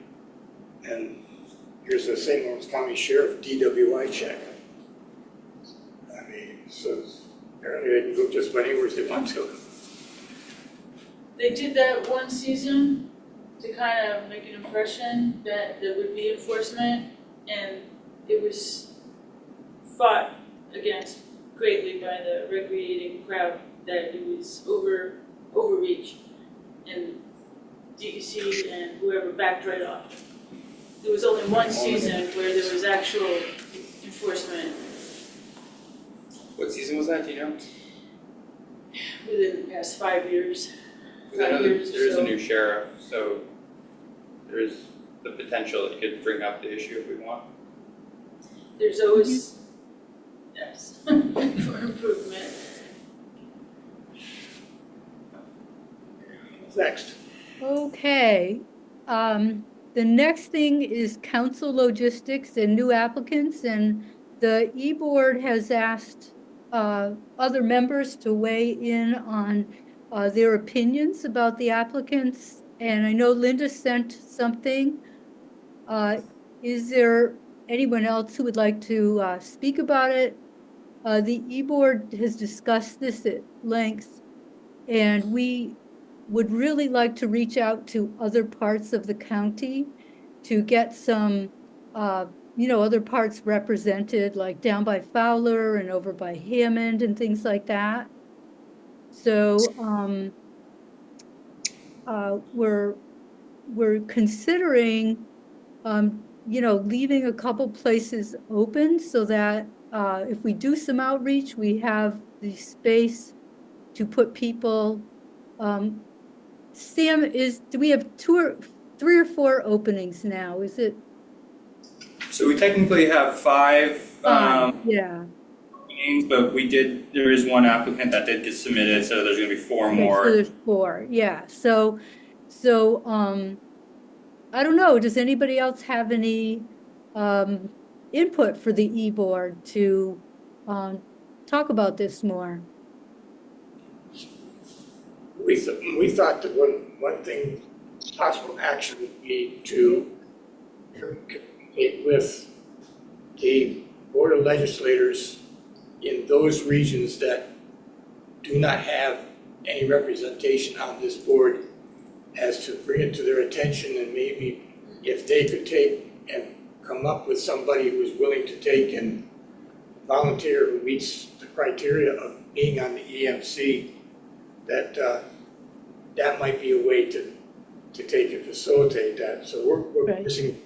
Speaker 5: and here's the St. Lawrence County Sheriff DWI check. I mean, so apparently they can go just about anywhere they want to.
Speaker 3: They did that one season to kind of make an impression that there would be enforcement, and it was fought against greatly by the recreating crowd that it was overreach, and DEC and whoever backed right off. There was only one season where there was actual enforcement
Speaker 2: What season was that? Do you know?
Speaker 3: within the past 5 years.
Speaker 2: Because I know
Speaker 3: 5 years
Speaker 2: there is
Speaker 3: or
Speaker 2: a
Speaker 3: so.
Speaker 2: new sheriff, so there is the potential that you could bring up the issue if we want.
Speaker 3: There's always, yes, for improvement.
Speaker 5: What's next?
Speaker 1: Okay, the next thing is council logistics and new applicants, and the e-board has asked other members to weigh in on their opinions about the applicants, and I know Linda sent something. Is there anyone else who would like to speak about it? The e-board has discussed this at length, and we would really like to reach out to other parts of the county to get some, other parts represented, like down by Fowler and over by Hammond and things like that. So we're considering, leaving a couple places open so that if we do some outreach, we have the space to put people. Sam, do we have 3 or 4 openings now? Is it?
Speaker 2: So we technically have 5
Speaker 1: Yeah.
Speaker 2: openings, but there is one applicant that did get submitted, so there's gonna be 4
Speaker 1: Okay,
Speaker 2: more.
Speaker 1: so there's 4, yeah. So I don't know, does anybody else have any input for the e-board to talk about this more?
Speaker 5: We we thought that one thing, possible action would be to communicate with the Board of Legislators in those regions that do not have any representation on this board, as to bring it to their attention, and maybe if they could take and come up with somebody who's willing to take and volunteer, who meets the criteria of being on the EMC, that might be a way to take and facilitate that. So we're
Speaker 1: Right.
Speaker 5: missing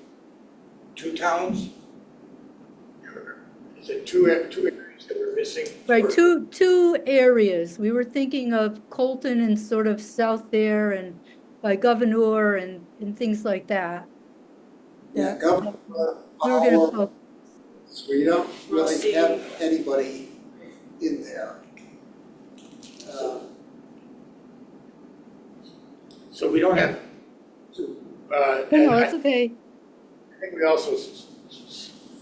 Speaker 5: 2 towns? Is it two areas that we're missing?
Speaker 1: Right,
Speaker 5: for-
Speaker 1: two areas. We were thinking of Colton and sort of south there and by Governor and things like that.
Speaker 4: Yeah, Governor,
Speaker 1: We were gonna
Speaker 4: Powell,
Speaker 1: focus.
Speaker 4: we don't really
Speaker 3: Rossi.
Speaker 4: have anybody in there.
Speaker 5: So we don't have,
Speaker 1: No,
Speaker 5: and I
Speaker 1: it's okay.
Speaker 5: think we also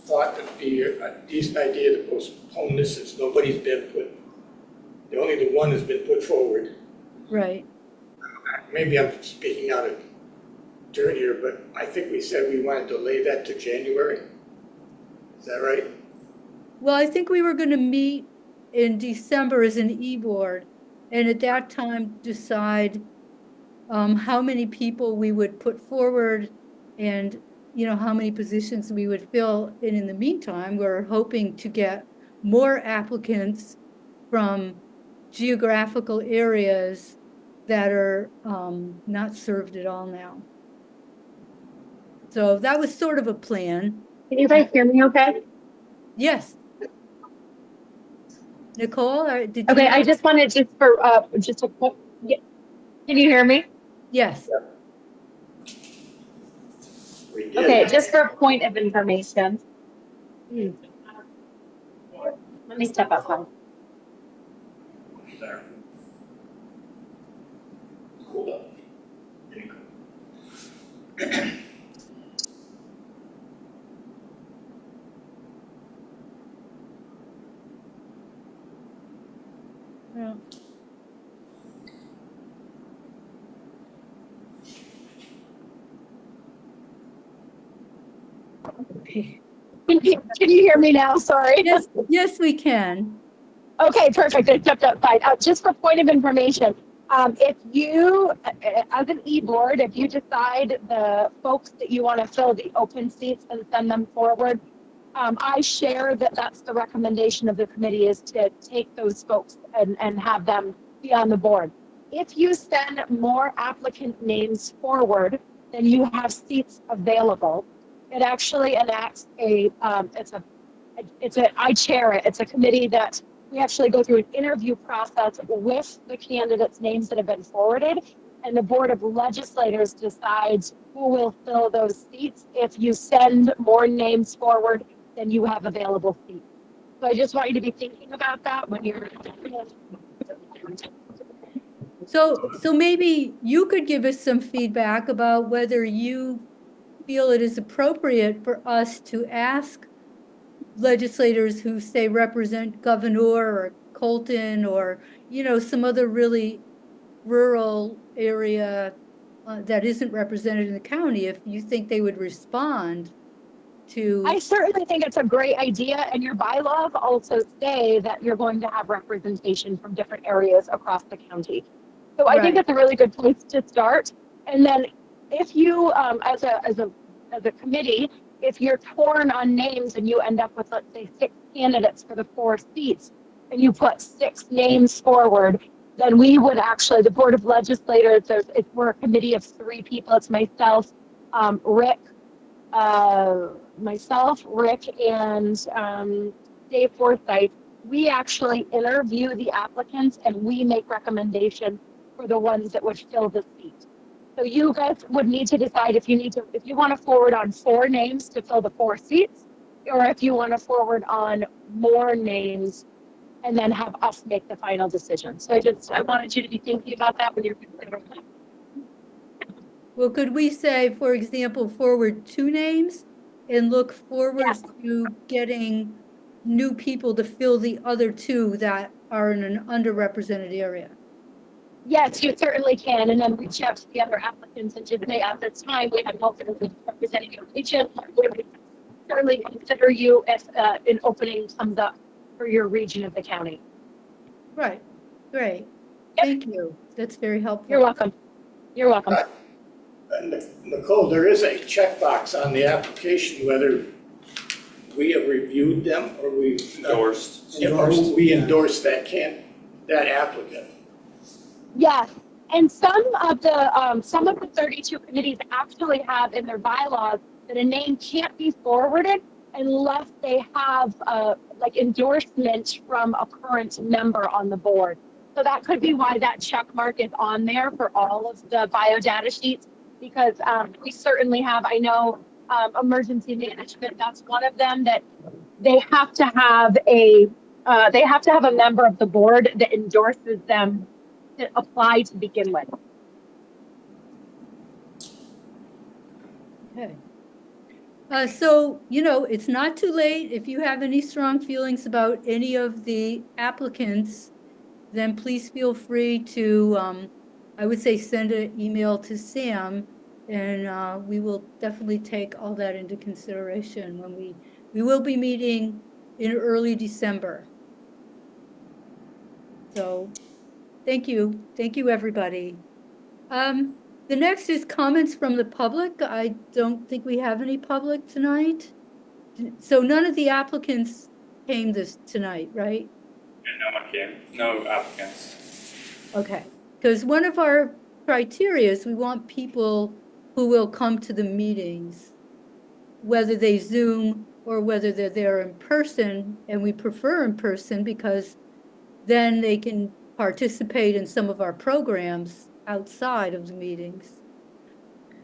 Speaker 5: thought it'd be a decent idea to postpone this, since nobody's been only the one has been put forward.
Speaker 1: Right.
Speaker 5: Maybe I'm speaking out of turn here, but I think we said we wanted to delay that to January. Is that right?
Speaker 1: Well, I think we were gonna meet in December as an e-board, and at that time decide how many people we would put forward and, how many positions we would fill. And in the meantime, we're hoping to get more applicants from geographical areas that are not served at all now. So that was sort of a plan.
Speaker 6: Can you guys hear me okay?
Speaker 1: Yes. Nicole, did you?
Speaker 6: Okay, I just wanted just a quick, yeah. Can you hear me?
Speaker 1: Yes.
Speaker 5: We did.
Speaker 6: Okay, just for point of information. Let me step outside.
Speaker 5: There. Cool up.
Speaker 1: Yeah.
Speaker 6: Can you hear me now? Sorry.
Speaker 1: Yes, we can.
Speaker 6: Okay, perfect. I stepped outside. Just for point of information, if you, as an e-board, if you decide the folks that you want to fill the open seats and send them forward, I share that that's the recommendation of the committee, is to take those folks and have them be on the board. If you send more applicant names forward than you have seats available, it actually enacts I chair it. It's a committee that we actually go through an interview process with the candidates' names that have been forwarded, and the Board of Legislators decides who will fill those seats if you send more names forward than you have available seats. So I just want you to be thinking about that when you're.
Speaker 1: So maybe you could give us some feedback about whether you feel it is appropriate for us to ask legislators who say represent Governor or Colton or, some other really rural area that isn't represented in the county, if you think they would respond to.
Speaker 6: I certainly think it's a great idea, and your bylaws also say that you're going to have representation from different areas across the county. So I think
Speaker 1: Right.
Speaker 6: it's a really good place to start. And then if you, as a committee, if you're torn on names and you end up with, let's say, 6 candidates for the 4 seats, and you put 6 names forward, then we would actually, the Board of Legislators, we're a committee of 3 people. It's myself, Rick, and Dave Forsythe. We actually interview the applicants and we make recommendations for the ones that would fill the seat. So you guys would need to decide if you want to forward on 4 names to fill the 4 seats, or if you want to forward on more names and then have us make the final decision. So I wanted you to be thinking about that when you're considering that.
Speaker 1: Well, could we say, for example, forward 2 names and look forward
Speaker 6: Yes.
Speaker 1: to getting new people to fill the other 2 that are in an underrepresented area?
Speaker 11: Yes, you certainly can, and then reach out to the other applicants and just say at this time we have multiple representing your region. We would certainly consider you if an opening comes up for your region of the county.
Speaker 1: Right, great.
Speaker 11: Yep.
Speaker 1: Thank you. That's very helpful.
Speaker 11: You're welcome. You're welcome.
Speaker 5: Nicole, there is a checkbox on the application whether we have reviewed them or we
Speaker 2: Endorsed.
Speaker 5: we endorse that applicant.
Speaker 11: Yes, and some of the 32 committees actually have in their bylaws that a name can't be forwarded unless they have like endorsement from a current member on the board. So that could be why that check mark is on there for all of the biodata sheets, because we certainly have, I know emergency management, that's one of them, that they have to have a member of the board that endorses them to apply to begin with.
Speaker 1: Okay. So, it's not too late. If you have any strong feelings about any of the applicants, then please feel free to, I would say, send an email to Sam, and we will definitely take all that into consideration when we will be meeting in early December. So, thank you, everybody. The next is comments from the public. I don't think we have any public tonight. So none of the applicants came tonight, right?
Speaker 2: Yeah, no one came. No applicants.
Speaker 1: Okay, because one of our criteria is we want people who will come to the meetings, whether they Zoom or whether they're there in person, and we prefer in person because then they can participate in some of our programs outside of the meetings.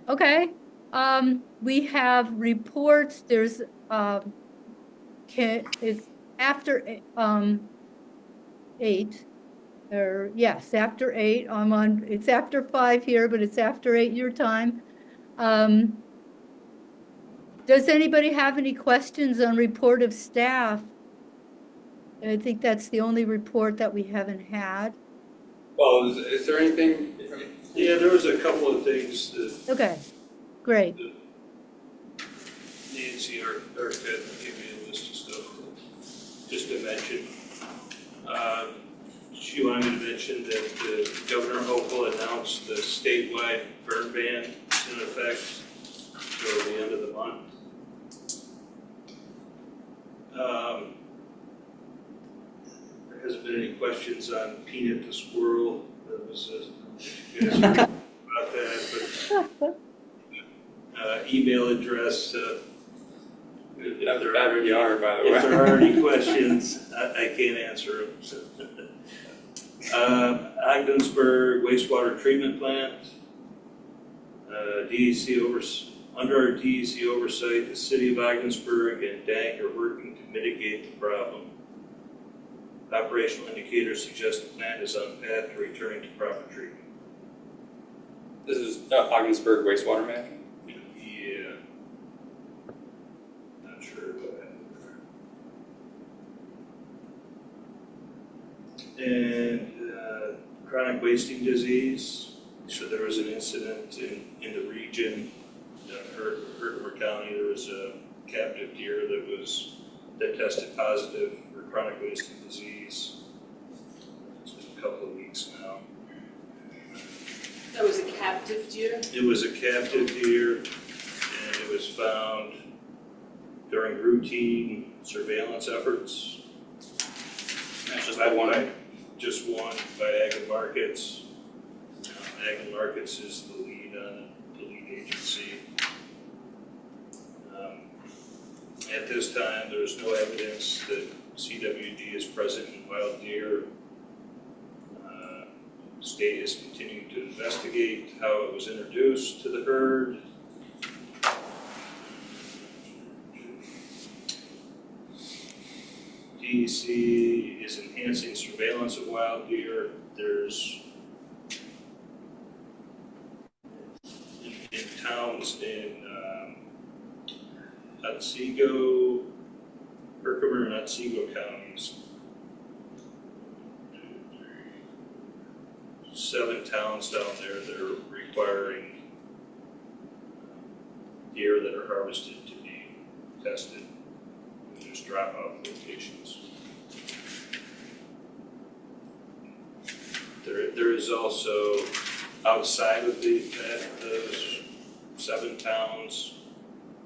Speaker 1: Okay, we have reports. There's it's after 8, or yes, after 8. It's after 5 here, but it's after 8 your time. Does anybody have any questions on report of staff? I think that's the only report that we haven't had.
Speaker 2: Well, is there anything?
Speaker 7: Yeah, there was a couple of things that
Speaker 1: Okay, great.
Speaker 7: Nancy, our architect, gave me a list of stuff just to mention. She wanted me to mention that Governor Hochul announced the statewide burn ban is in effect until the end of the month. There hasn't been any questions on Peanut the squirrel. There was about that, but email address. If there are any,
Speaker 2: Backyard, by the way.
Speaker 7: if there are any questions, I can't answer them. Ogdensburg wastewater treatment plant. Under our DEC oversight, the city of Ogdensburg and DANC are working to mitigate the problem. Operational indicators suggest the plant is on path to returning to proper treatment.
Speaker 2: This is Ogdensburg wastewater management.
Speaker 7: Yeah. Not sure what happened there. And chronic wasting disease. So there was an incident in the region, Herkimer County. There was a captive deer that tested positive for chronic wasting disease. It's been a couple of weeks now.
Speaker 3: That was a captive deer?
Speaker 7: It was a captive deer, and it was found during routine surveillance efforts.
Speaker 2: That's just the one.
Speaker 7: Just one by Ag and Markets. Ag and Markets is the lead on it, the lead agency. At this time, there's no evidence that CWD is present in wild deer. The state is continuing to investigate how it was introduced to the herd. DEC is enhancing surveillance of wild deer. There's in towns in Otsego, Herkimer and Otsego counties. 7 towns down there that are requiring deer that are harvested to be tested. There's drop-off locations. There is also, outside of those 7 towns,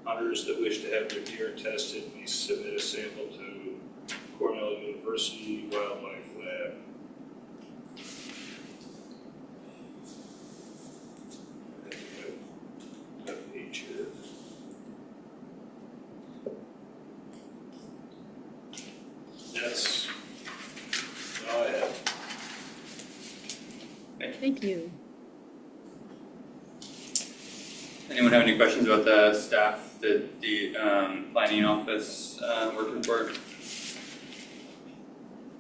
Speaker 7: hunters that wish to have their deer tested, we submit a sample to Cornell University Wildlife Lab. That page here. That's all I have.
Speaker 1: Thank you.
Speaker 2: Anyone have any questions about the staff, the planning office work report?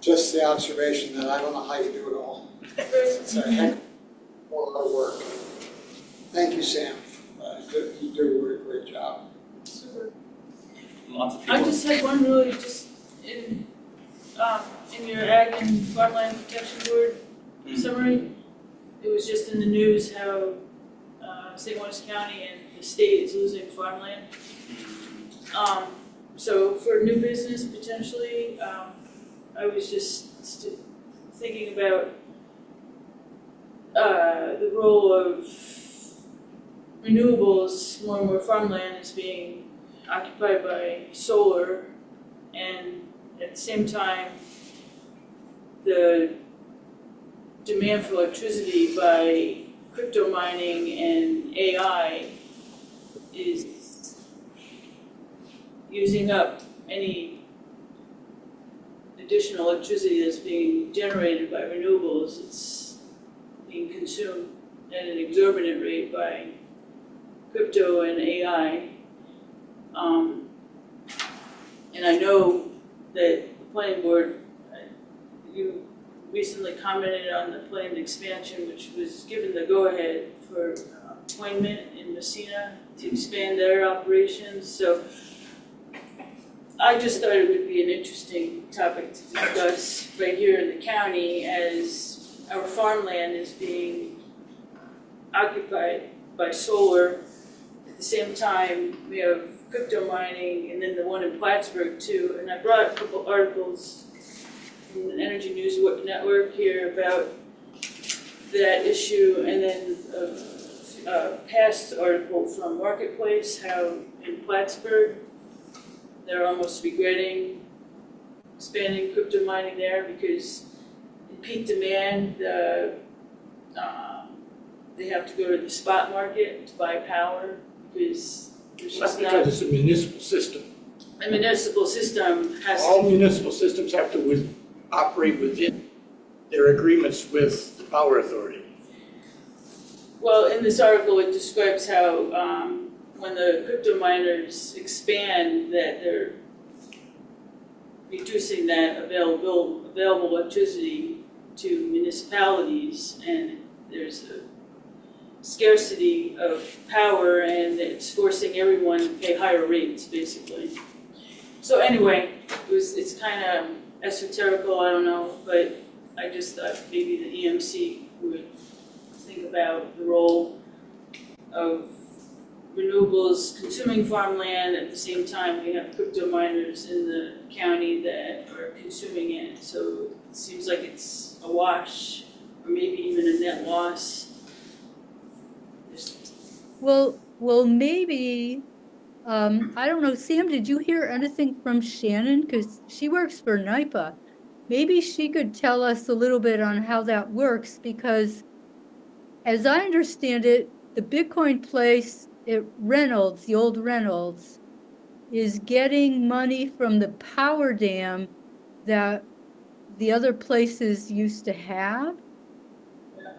Speaker 4: Just the observation that I don't know how you do it all. It's a heck of a lot of work. Thank you, Sam. You do a really great job.
Speaker 3: Super.
Speaker 2: Lots of people.
Speaker 3: I just had one really just in your Ag and Farmland Protection Board summary. It was just in the news how St. Louis County and the state is losing farmland. So for new business potentially, I was just thinking about the role of renewables. More and more farmland is being occupied by solar, and at the same time, the demand for electricity by crypto mining and AI is using up any additional electricity that's being generated by renewables. It's being consumed at an exorbitant rate by crypto and AI. And I know that the planning board, you recently commented on the planned expansion, which was given the go-ahead for appointment in Messina to expand their operations. So I just thought it would be an interesting topic to discuss right here in the county as our farmland is being occupied by solar. At the same time, we have crypto mining, and then the one in Plattsburgh too. And I brought a couple articles from the Energy News Network here about that issue, and then a past article from Marketplace, how in Plattsburgh they're almost regretting expanding crypto mining there because in peak demand, they have to go to the spot market to buy power because there's
Speaker 5: That's
Speaker 3: just
Speaker 5: because
Speaker 3: not.
Speaker 5: it's a municipal system.
Speaker 3: A municipal system has
Speaker 5: All
Speaker 3: to.
Speaker 5: municipal systems have to operate within their agreements with the power authority.
Speaker 3: Well, in this article, it describes how when the crypto miners expand, that they're reducing that available electricity to municipalities, and there's a scarcity of power, and it's forcing everyone to pay higher rates, basically. So anyway, it's kind of esoterical, I don't know, but I just thought maybe the EMC would think about the role of renewables consuming farmland. At the same time, we have crypto miners in the county that are consuming it. So it seems like it's a wash, or maybe even a net loss.
Speaker 1: Well, maybe, I don't know, Sam, did you hear anything from Shannon? Because she works for NYPA. Maybe she could tell us a little bit on how that works, because as I understand it, the Bitcoin place at Reynolds, the old Reynolds, is getting money from the power dam that the other places used to have.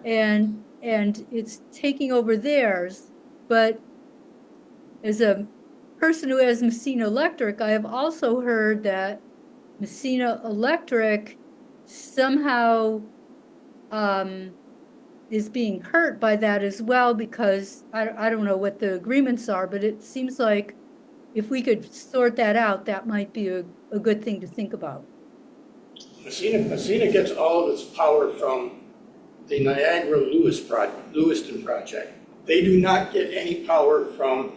Speaker 1: And it's taking over theirs. But as a person who has Messina Electric, I have also heard that Messina Electric somehow is being hurt by that as well, because I don't know what the agreements are, but it seems like if we could sort that out, that might be a good thing to think about.
Speaker 5: Messina gets all of its power from the Niagara Lewiston project, they do not get any power from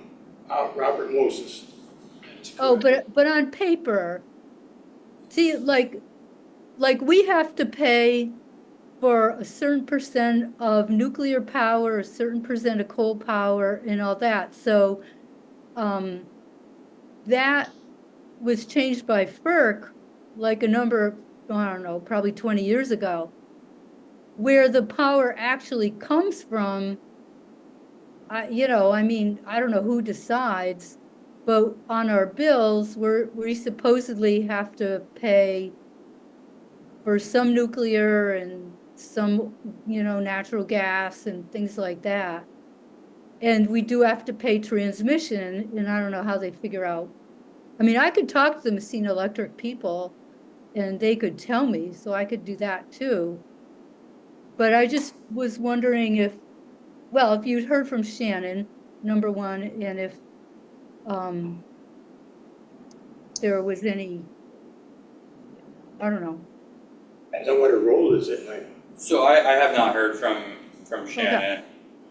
Speaker 5: Robert Moses.
Speaker 1: Oh, but on paper, see, like we have to pay for a certain percent of nuclear power, a certain percent of coal power and all that. So, that was changed by FERC like a number, I don't know, probably 20 years ago, where the power actually comes from. I don't know who decides, but on our bills, we supposedly have to pay for some nuclear and some, natural gas and things like that. And we do have to pay transmission, and I don't know how they figure out. I mean, I could talk to the Messina Electric people and they could tell me, so I could do that too. But I just was wondering if you'd heard from Shannon, number one, and if there was any, I don't know.
Speaker 5: I don't know what her role is at night.
Speaker 2: So I have not heard from Shannon.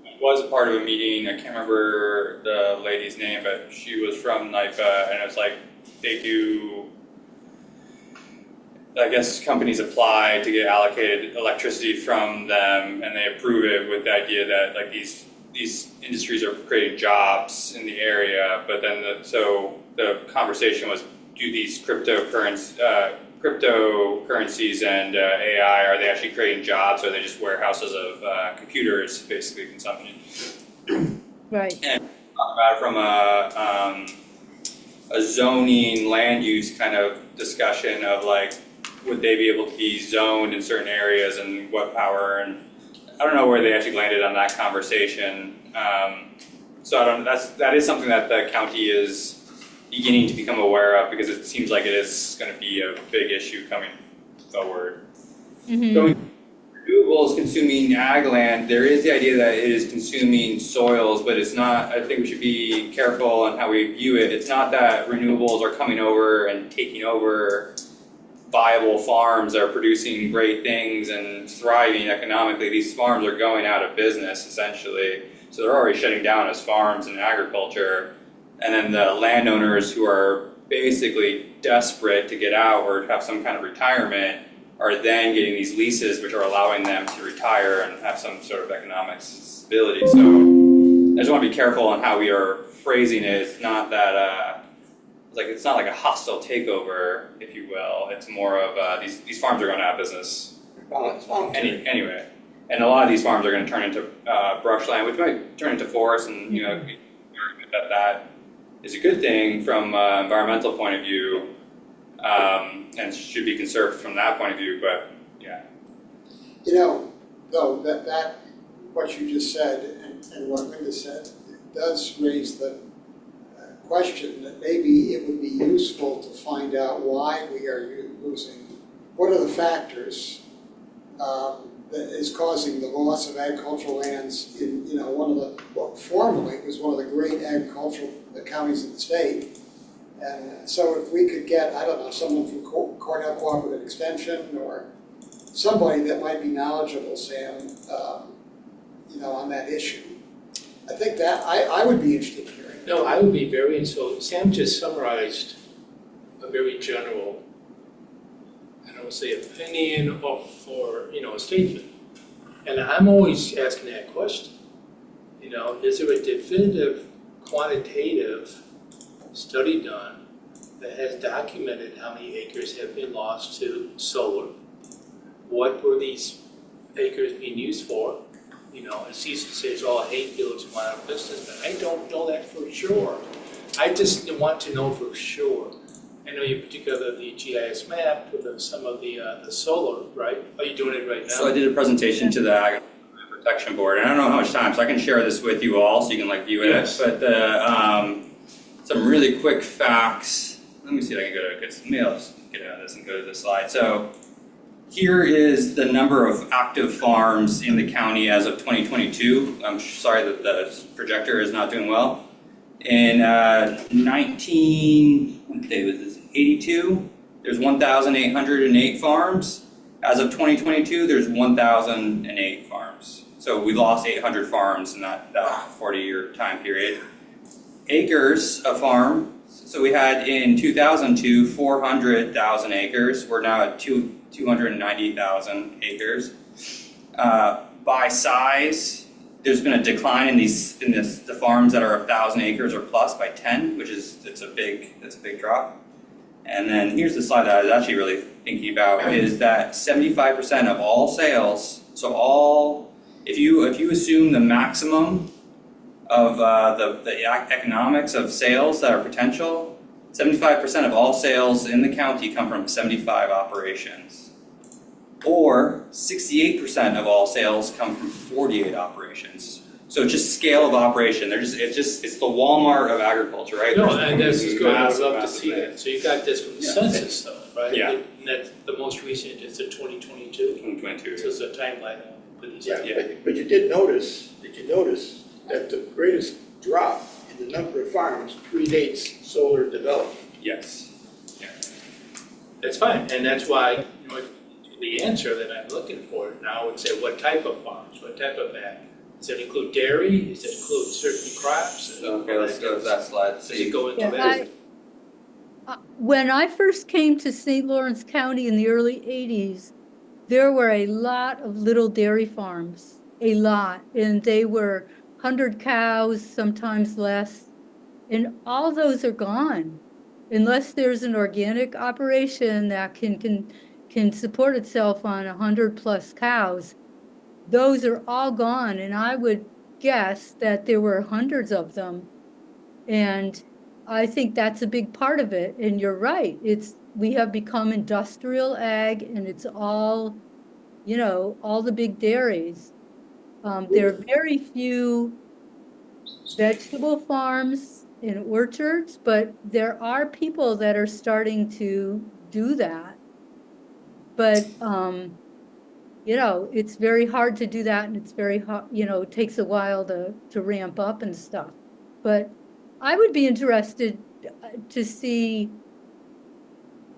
Speaker 2: I was a part of a meeting, I can't remember the lady's name, but she was from NIPA, and it was like they do, I guess companies apply to get allocated electricity from them, and they approve it with the idea that like these industries are creating jobs in the area. But then so the conversation was, do these cryptocurrencies and AI, are they actually creating jobs, or are they just warehouses of computers, basically consumption?
Speaker 1: Right.
Speaker 2: And talk about it from a zoning land use kind of discussion of like, would they be able to be zoned in certain areas and what power, and I don't know where they actually landed on that conversation. So that is something that the county is beginning to become aware of, because it seems like it is going to be a big issue coming forward.
Speaker 1: Mm-hmm.
Speaker 2: So renewables consuming ag land, there is the idea that it is consuming soils, but it's not. I think we should be careful on how we view it. It's not that renewables are coming over and taking over viable farms that are producing great things and thriving economically. These farms are going out of business essentially. So they're already shutting down as farms and agriculture. And then the landowners who are basically desperate to get out or have some kind of retirement are then getting these leases which are allowing them to retire and have some sort of economic stability. So I just want to be careful on how we are phrasing it. It's not that it's not like a hostile takeover, if you will. It's more of these farms are going out of business anyway. And a lot of these farms are going to turn into brushland, which might turn into forest, and that is a good thing from an environmental point of view, and should be conserved from that point of view. But yeah,
Speaker 4: though that what you just said and what Linda said, it does raise the question that maybe it would be useful to find out why we are losing. What are the factors that is causing the loss of agricultural lands in one of the formerly was one of the great agricultural counties in the state. And so if we could get, I don't know, someone from Cornell Cooperative Extension or somebody that might be knowledgeable, Sam, on that issue, I think that I would be interested in hearing.
Speaker 10: No, I would be very, so Sam just summarized a very general, I don't say opinion or a statement. And I'm always asking that question. Is there a definitive quantitative study done that has documented how many acres have been lost to solar? What were these acres being used for? It's easy to say it's all hayfields and went out of business, but I don't know that for sure. I just want to know for sure. I know you put together the GIS map with some of the solar, right? Are you doing it right now?
Speaker 2: so I did a presentation to the Ag Protection Board, and I don't know how much time, so I can share this with you all so you can view it.
Speaker 10: Yes.
Speaker 2: But some really quick facts. Let me see if I can go to maybe I'll just get out of this and go to this slide. So here is the number of active farms in the county as of 2022. I'm sorry that the projector is not doing well. In 1982, there's 1,808 farms. As of 2022, there's 1,008 farms. farms. So we lost 800 farms in that 40-year time period. Acres of farm, so we had in 2002 400,000 acres. We're now at 290,000 acres. By size, there's been a decline in the farms that are 1,000 acres or plus by 10, which is that's a big drop. And then here's the slide that I was actually really thinking about is that 75% of all sales. So if you assume the maximum of the economics of sales that are potential, 75% of all sales in the county come from 75 operations. Or 68% of all sales come from 48 operations. So it's just scale of operation. It's the Walmart of agriculture, right?
Speaker 10: No, and this is good. I would love to
Speaker 2: Massive
Speaker 10: see that. So you got this from the census though, right?
Speaker 2: Yeah.
Speaker 10: And that's the most recent is the 2022.
Speaker 2: 2022.
Speaker 10: So it's a timeline with these.
Speaker 5: Yeah, but did you notice that the greatest drop in the number of farms predates solar development?
Speaker 2: Yes. Yeah.
Speaker 10: That's fine, and that's why the answer that I'm looking for now would say what type of farms, what type of ag. Does it include dairy? Does it include certain crops?
Speaker 2: Okay, let's go to that slide.
Speaker 10: Does it go into
Speaker 1: Yeah,
Speaker 10: that?
Speaker 1: When I first came to St. Lawrence County in the early 80s, there were a lot of little dairy farms, a lot, and they were 100 cows, sometimes less, and all those are gone. Unless there's an organic operation that can support itself on 100 plus cows, those are all gone. And I would guess that there were hundreds of them. And I think that's a big part of it. And you're right. We have become industrial ag, and it's all, all the big dairies. There are very few vegetable farms and orchards, but there are people that are starting to do that. But, it's very hard to do that, and it's very hard, it takes a while to ramp up and stuff. But I would be interested to see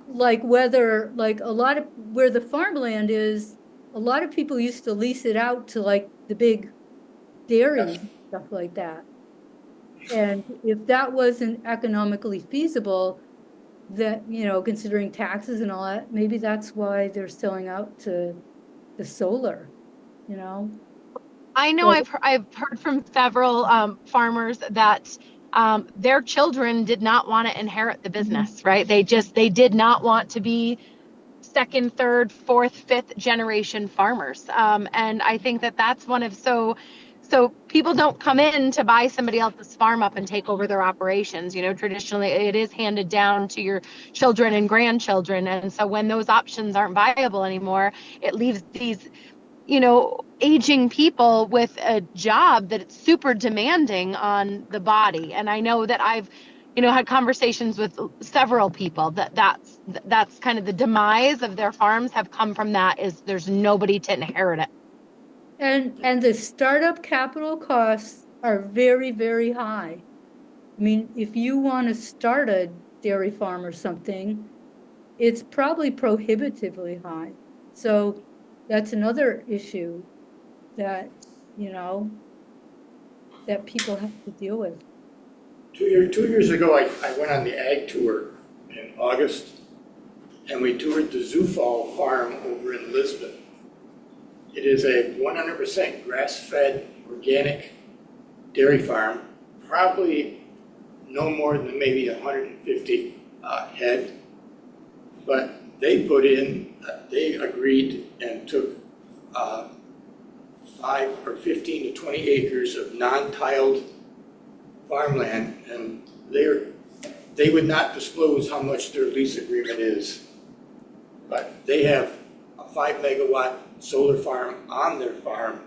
Speaker 1: whether a lot of where the farmland is, a lot of people used to lease it out to the big dairies and stuff like that. And if that wasn't economically feasible, that, considering taxes and all that, maybe that's why they're selling out to the solar,
Speaker 6: I know I've heard from several farmers that their children did not want to inherit the business, right? They did not want to be second, third, fourth, fifth generation farmers. And I think that's one of so people don't come in to buy somebody else's farm up and take over their operations. Traditionally it is handed down to your children and grandchildren. And so when those options aren't viable anymore, it leaves these, aging people with a job that's super demanding on the body. And I know that I've, had conversations with several people that's kind of the demise of their farms have come from that, is there's nobody to inherit it.
Speaker 1: And the startup capital costs are very, very high. I mean, if you want to start a dairy farm or something, it's probably prohibitively high. So that's another issue that, that people have to deal with.
Speaker 5: 2 years ago, I went on the ag tour in August, and we toured the Zufall farm over in Lisbon. It is a 100% grass-fed organic dairy farm, probably no more than maybe 150 head. But they they agreed and took 5 or 15 to 20 acres of non-tiled farmland, and they would not disclose how much their lease agreement is. But they have a 5 megawatt solar farm on their farm.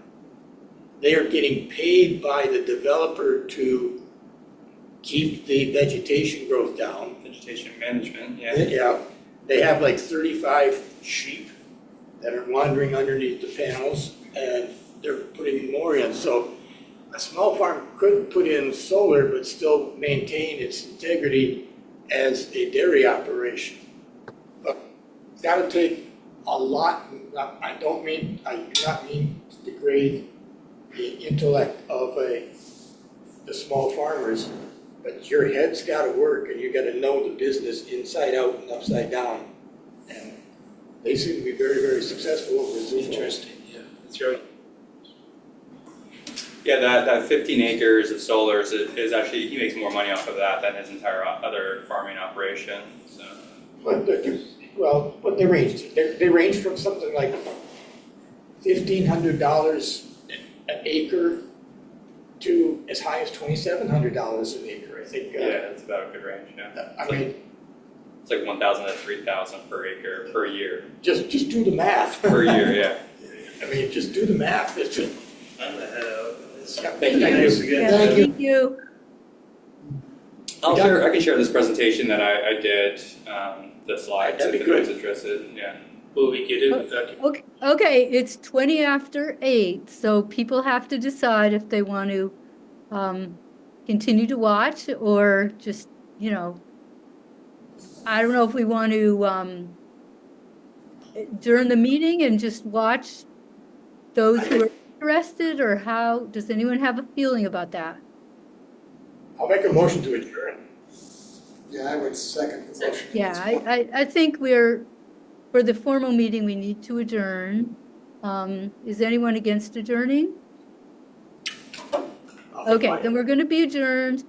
Speaker 5: They are getting paid by the developer to keep the vegetation growth down.
Speaker 2: Vegetation management, yeah.
Speaker 5: Yeah, they have 35 sheep that are wandering underneath the panels, and they're putting more in. So a small farm could put in solar but still maintain its integrity as a dairy operation. But it's got to take a lot, I do not mean to degrade the intellect of the small farmers, but your head's gotta work and you gotta know the business inside out and upside down. And they seem to be very, very successful over Zoom.
Speaker 10: Interesting, yeah, that's right.
Speaker 2: Yeah, that 15 acres of solar is actually, he makes more money off of that than his entire other farming operation, so.
Speaker 5: But they range from something like $1,500 an acre to as high as $2,700 an acre, I think.
Speaker 2: Yeah, that's about a good range, yeah.
Speaker 5: I mean,
Speaker 2: It's like 1,000 to 3,000 per acre per year.
Speaker 5: just do the math.
Speaker 2: Per year, yeah.
Speaker 5: I mean, just do the math. It's just,
Speaker 7: I'm the head out.
Speaker 2: Thank you.
Speaker 7: Thanks again.
Speaker 1: Yeah,
Speaker 4: Thank you.
Speaker 1: Thank you.
Speaker 2: I can share this presentation that I did, the slides
Speaker 5: That'd
Speaker 2: if
Speaker 5: be
Speaker 2: anyone's
Speaker 5: good.
Speaker 2: interested, yeah.
Speaker 10: Will we get it without you?
Speaker 1: Okay, it's 20 after 8, so people have to decide if they want to continue to watch or just, you know, I don't know if we want to during the meeting and just watch those who are interested, or how, does anyone have a feeling about that?
Speaker 5: I'll make a motion to adjourn.
Speaker 4: Yeah, I would second the motion.
Speaker 1: Yeah, I think for the formal meeting, we need to adjourn. Is anyone against adjourning? Okay, then we're going to be adjourned.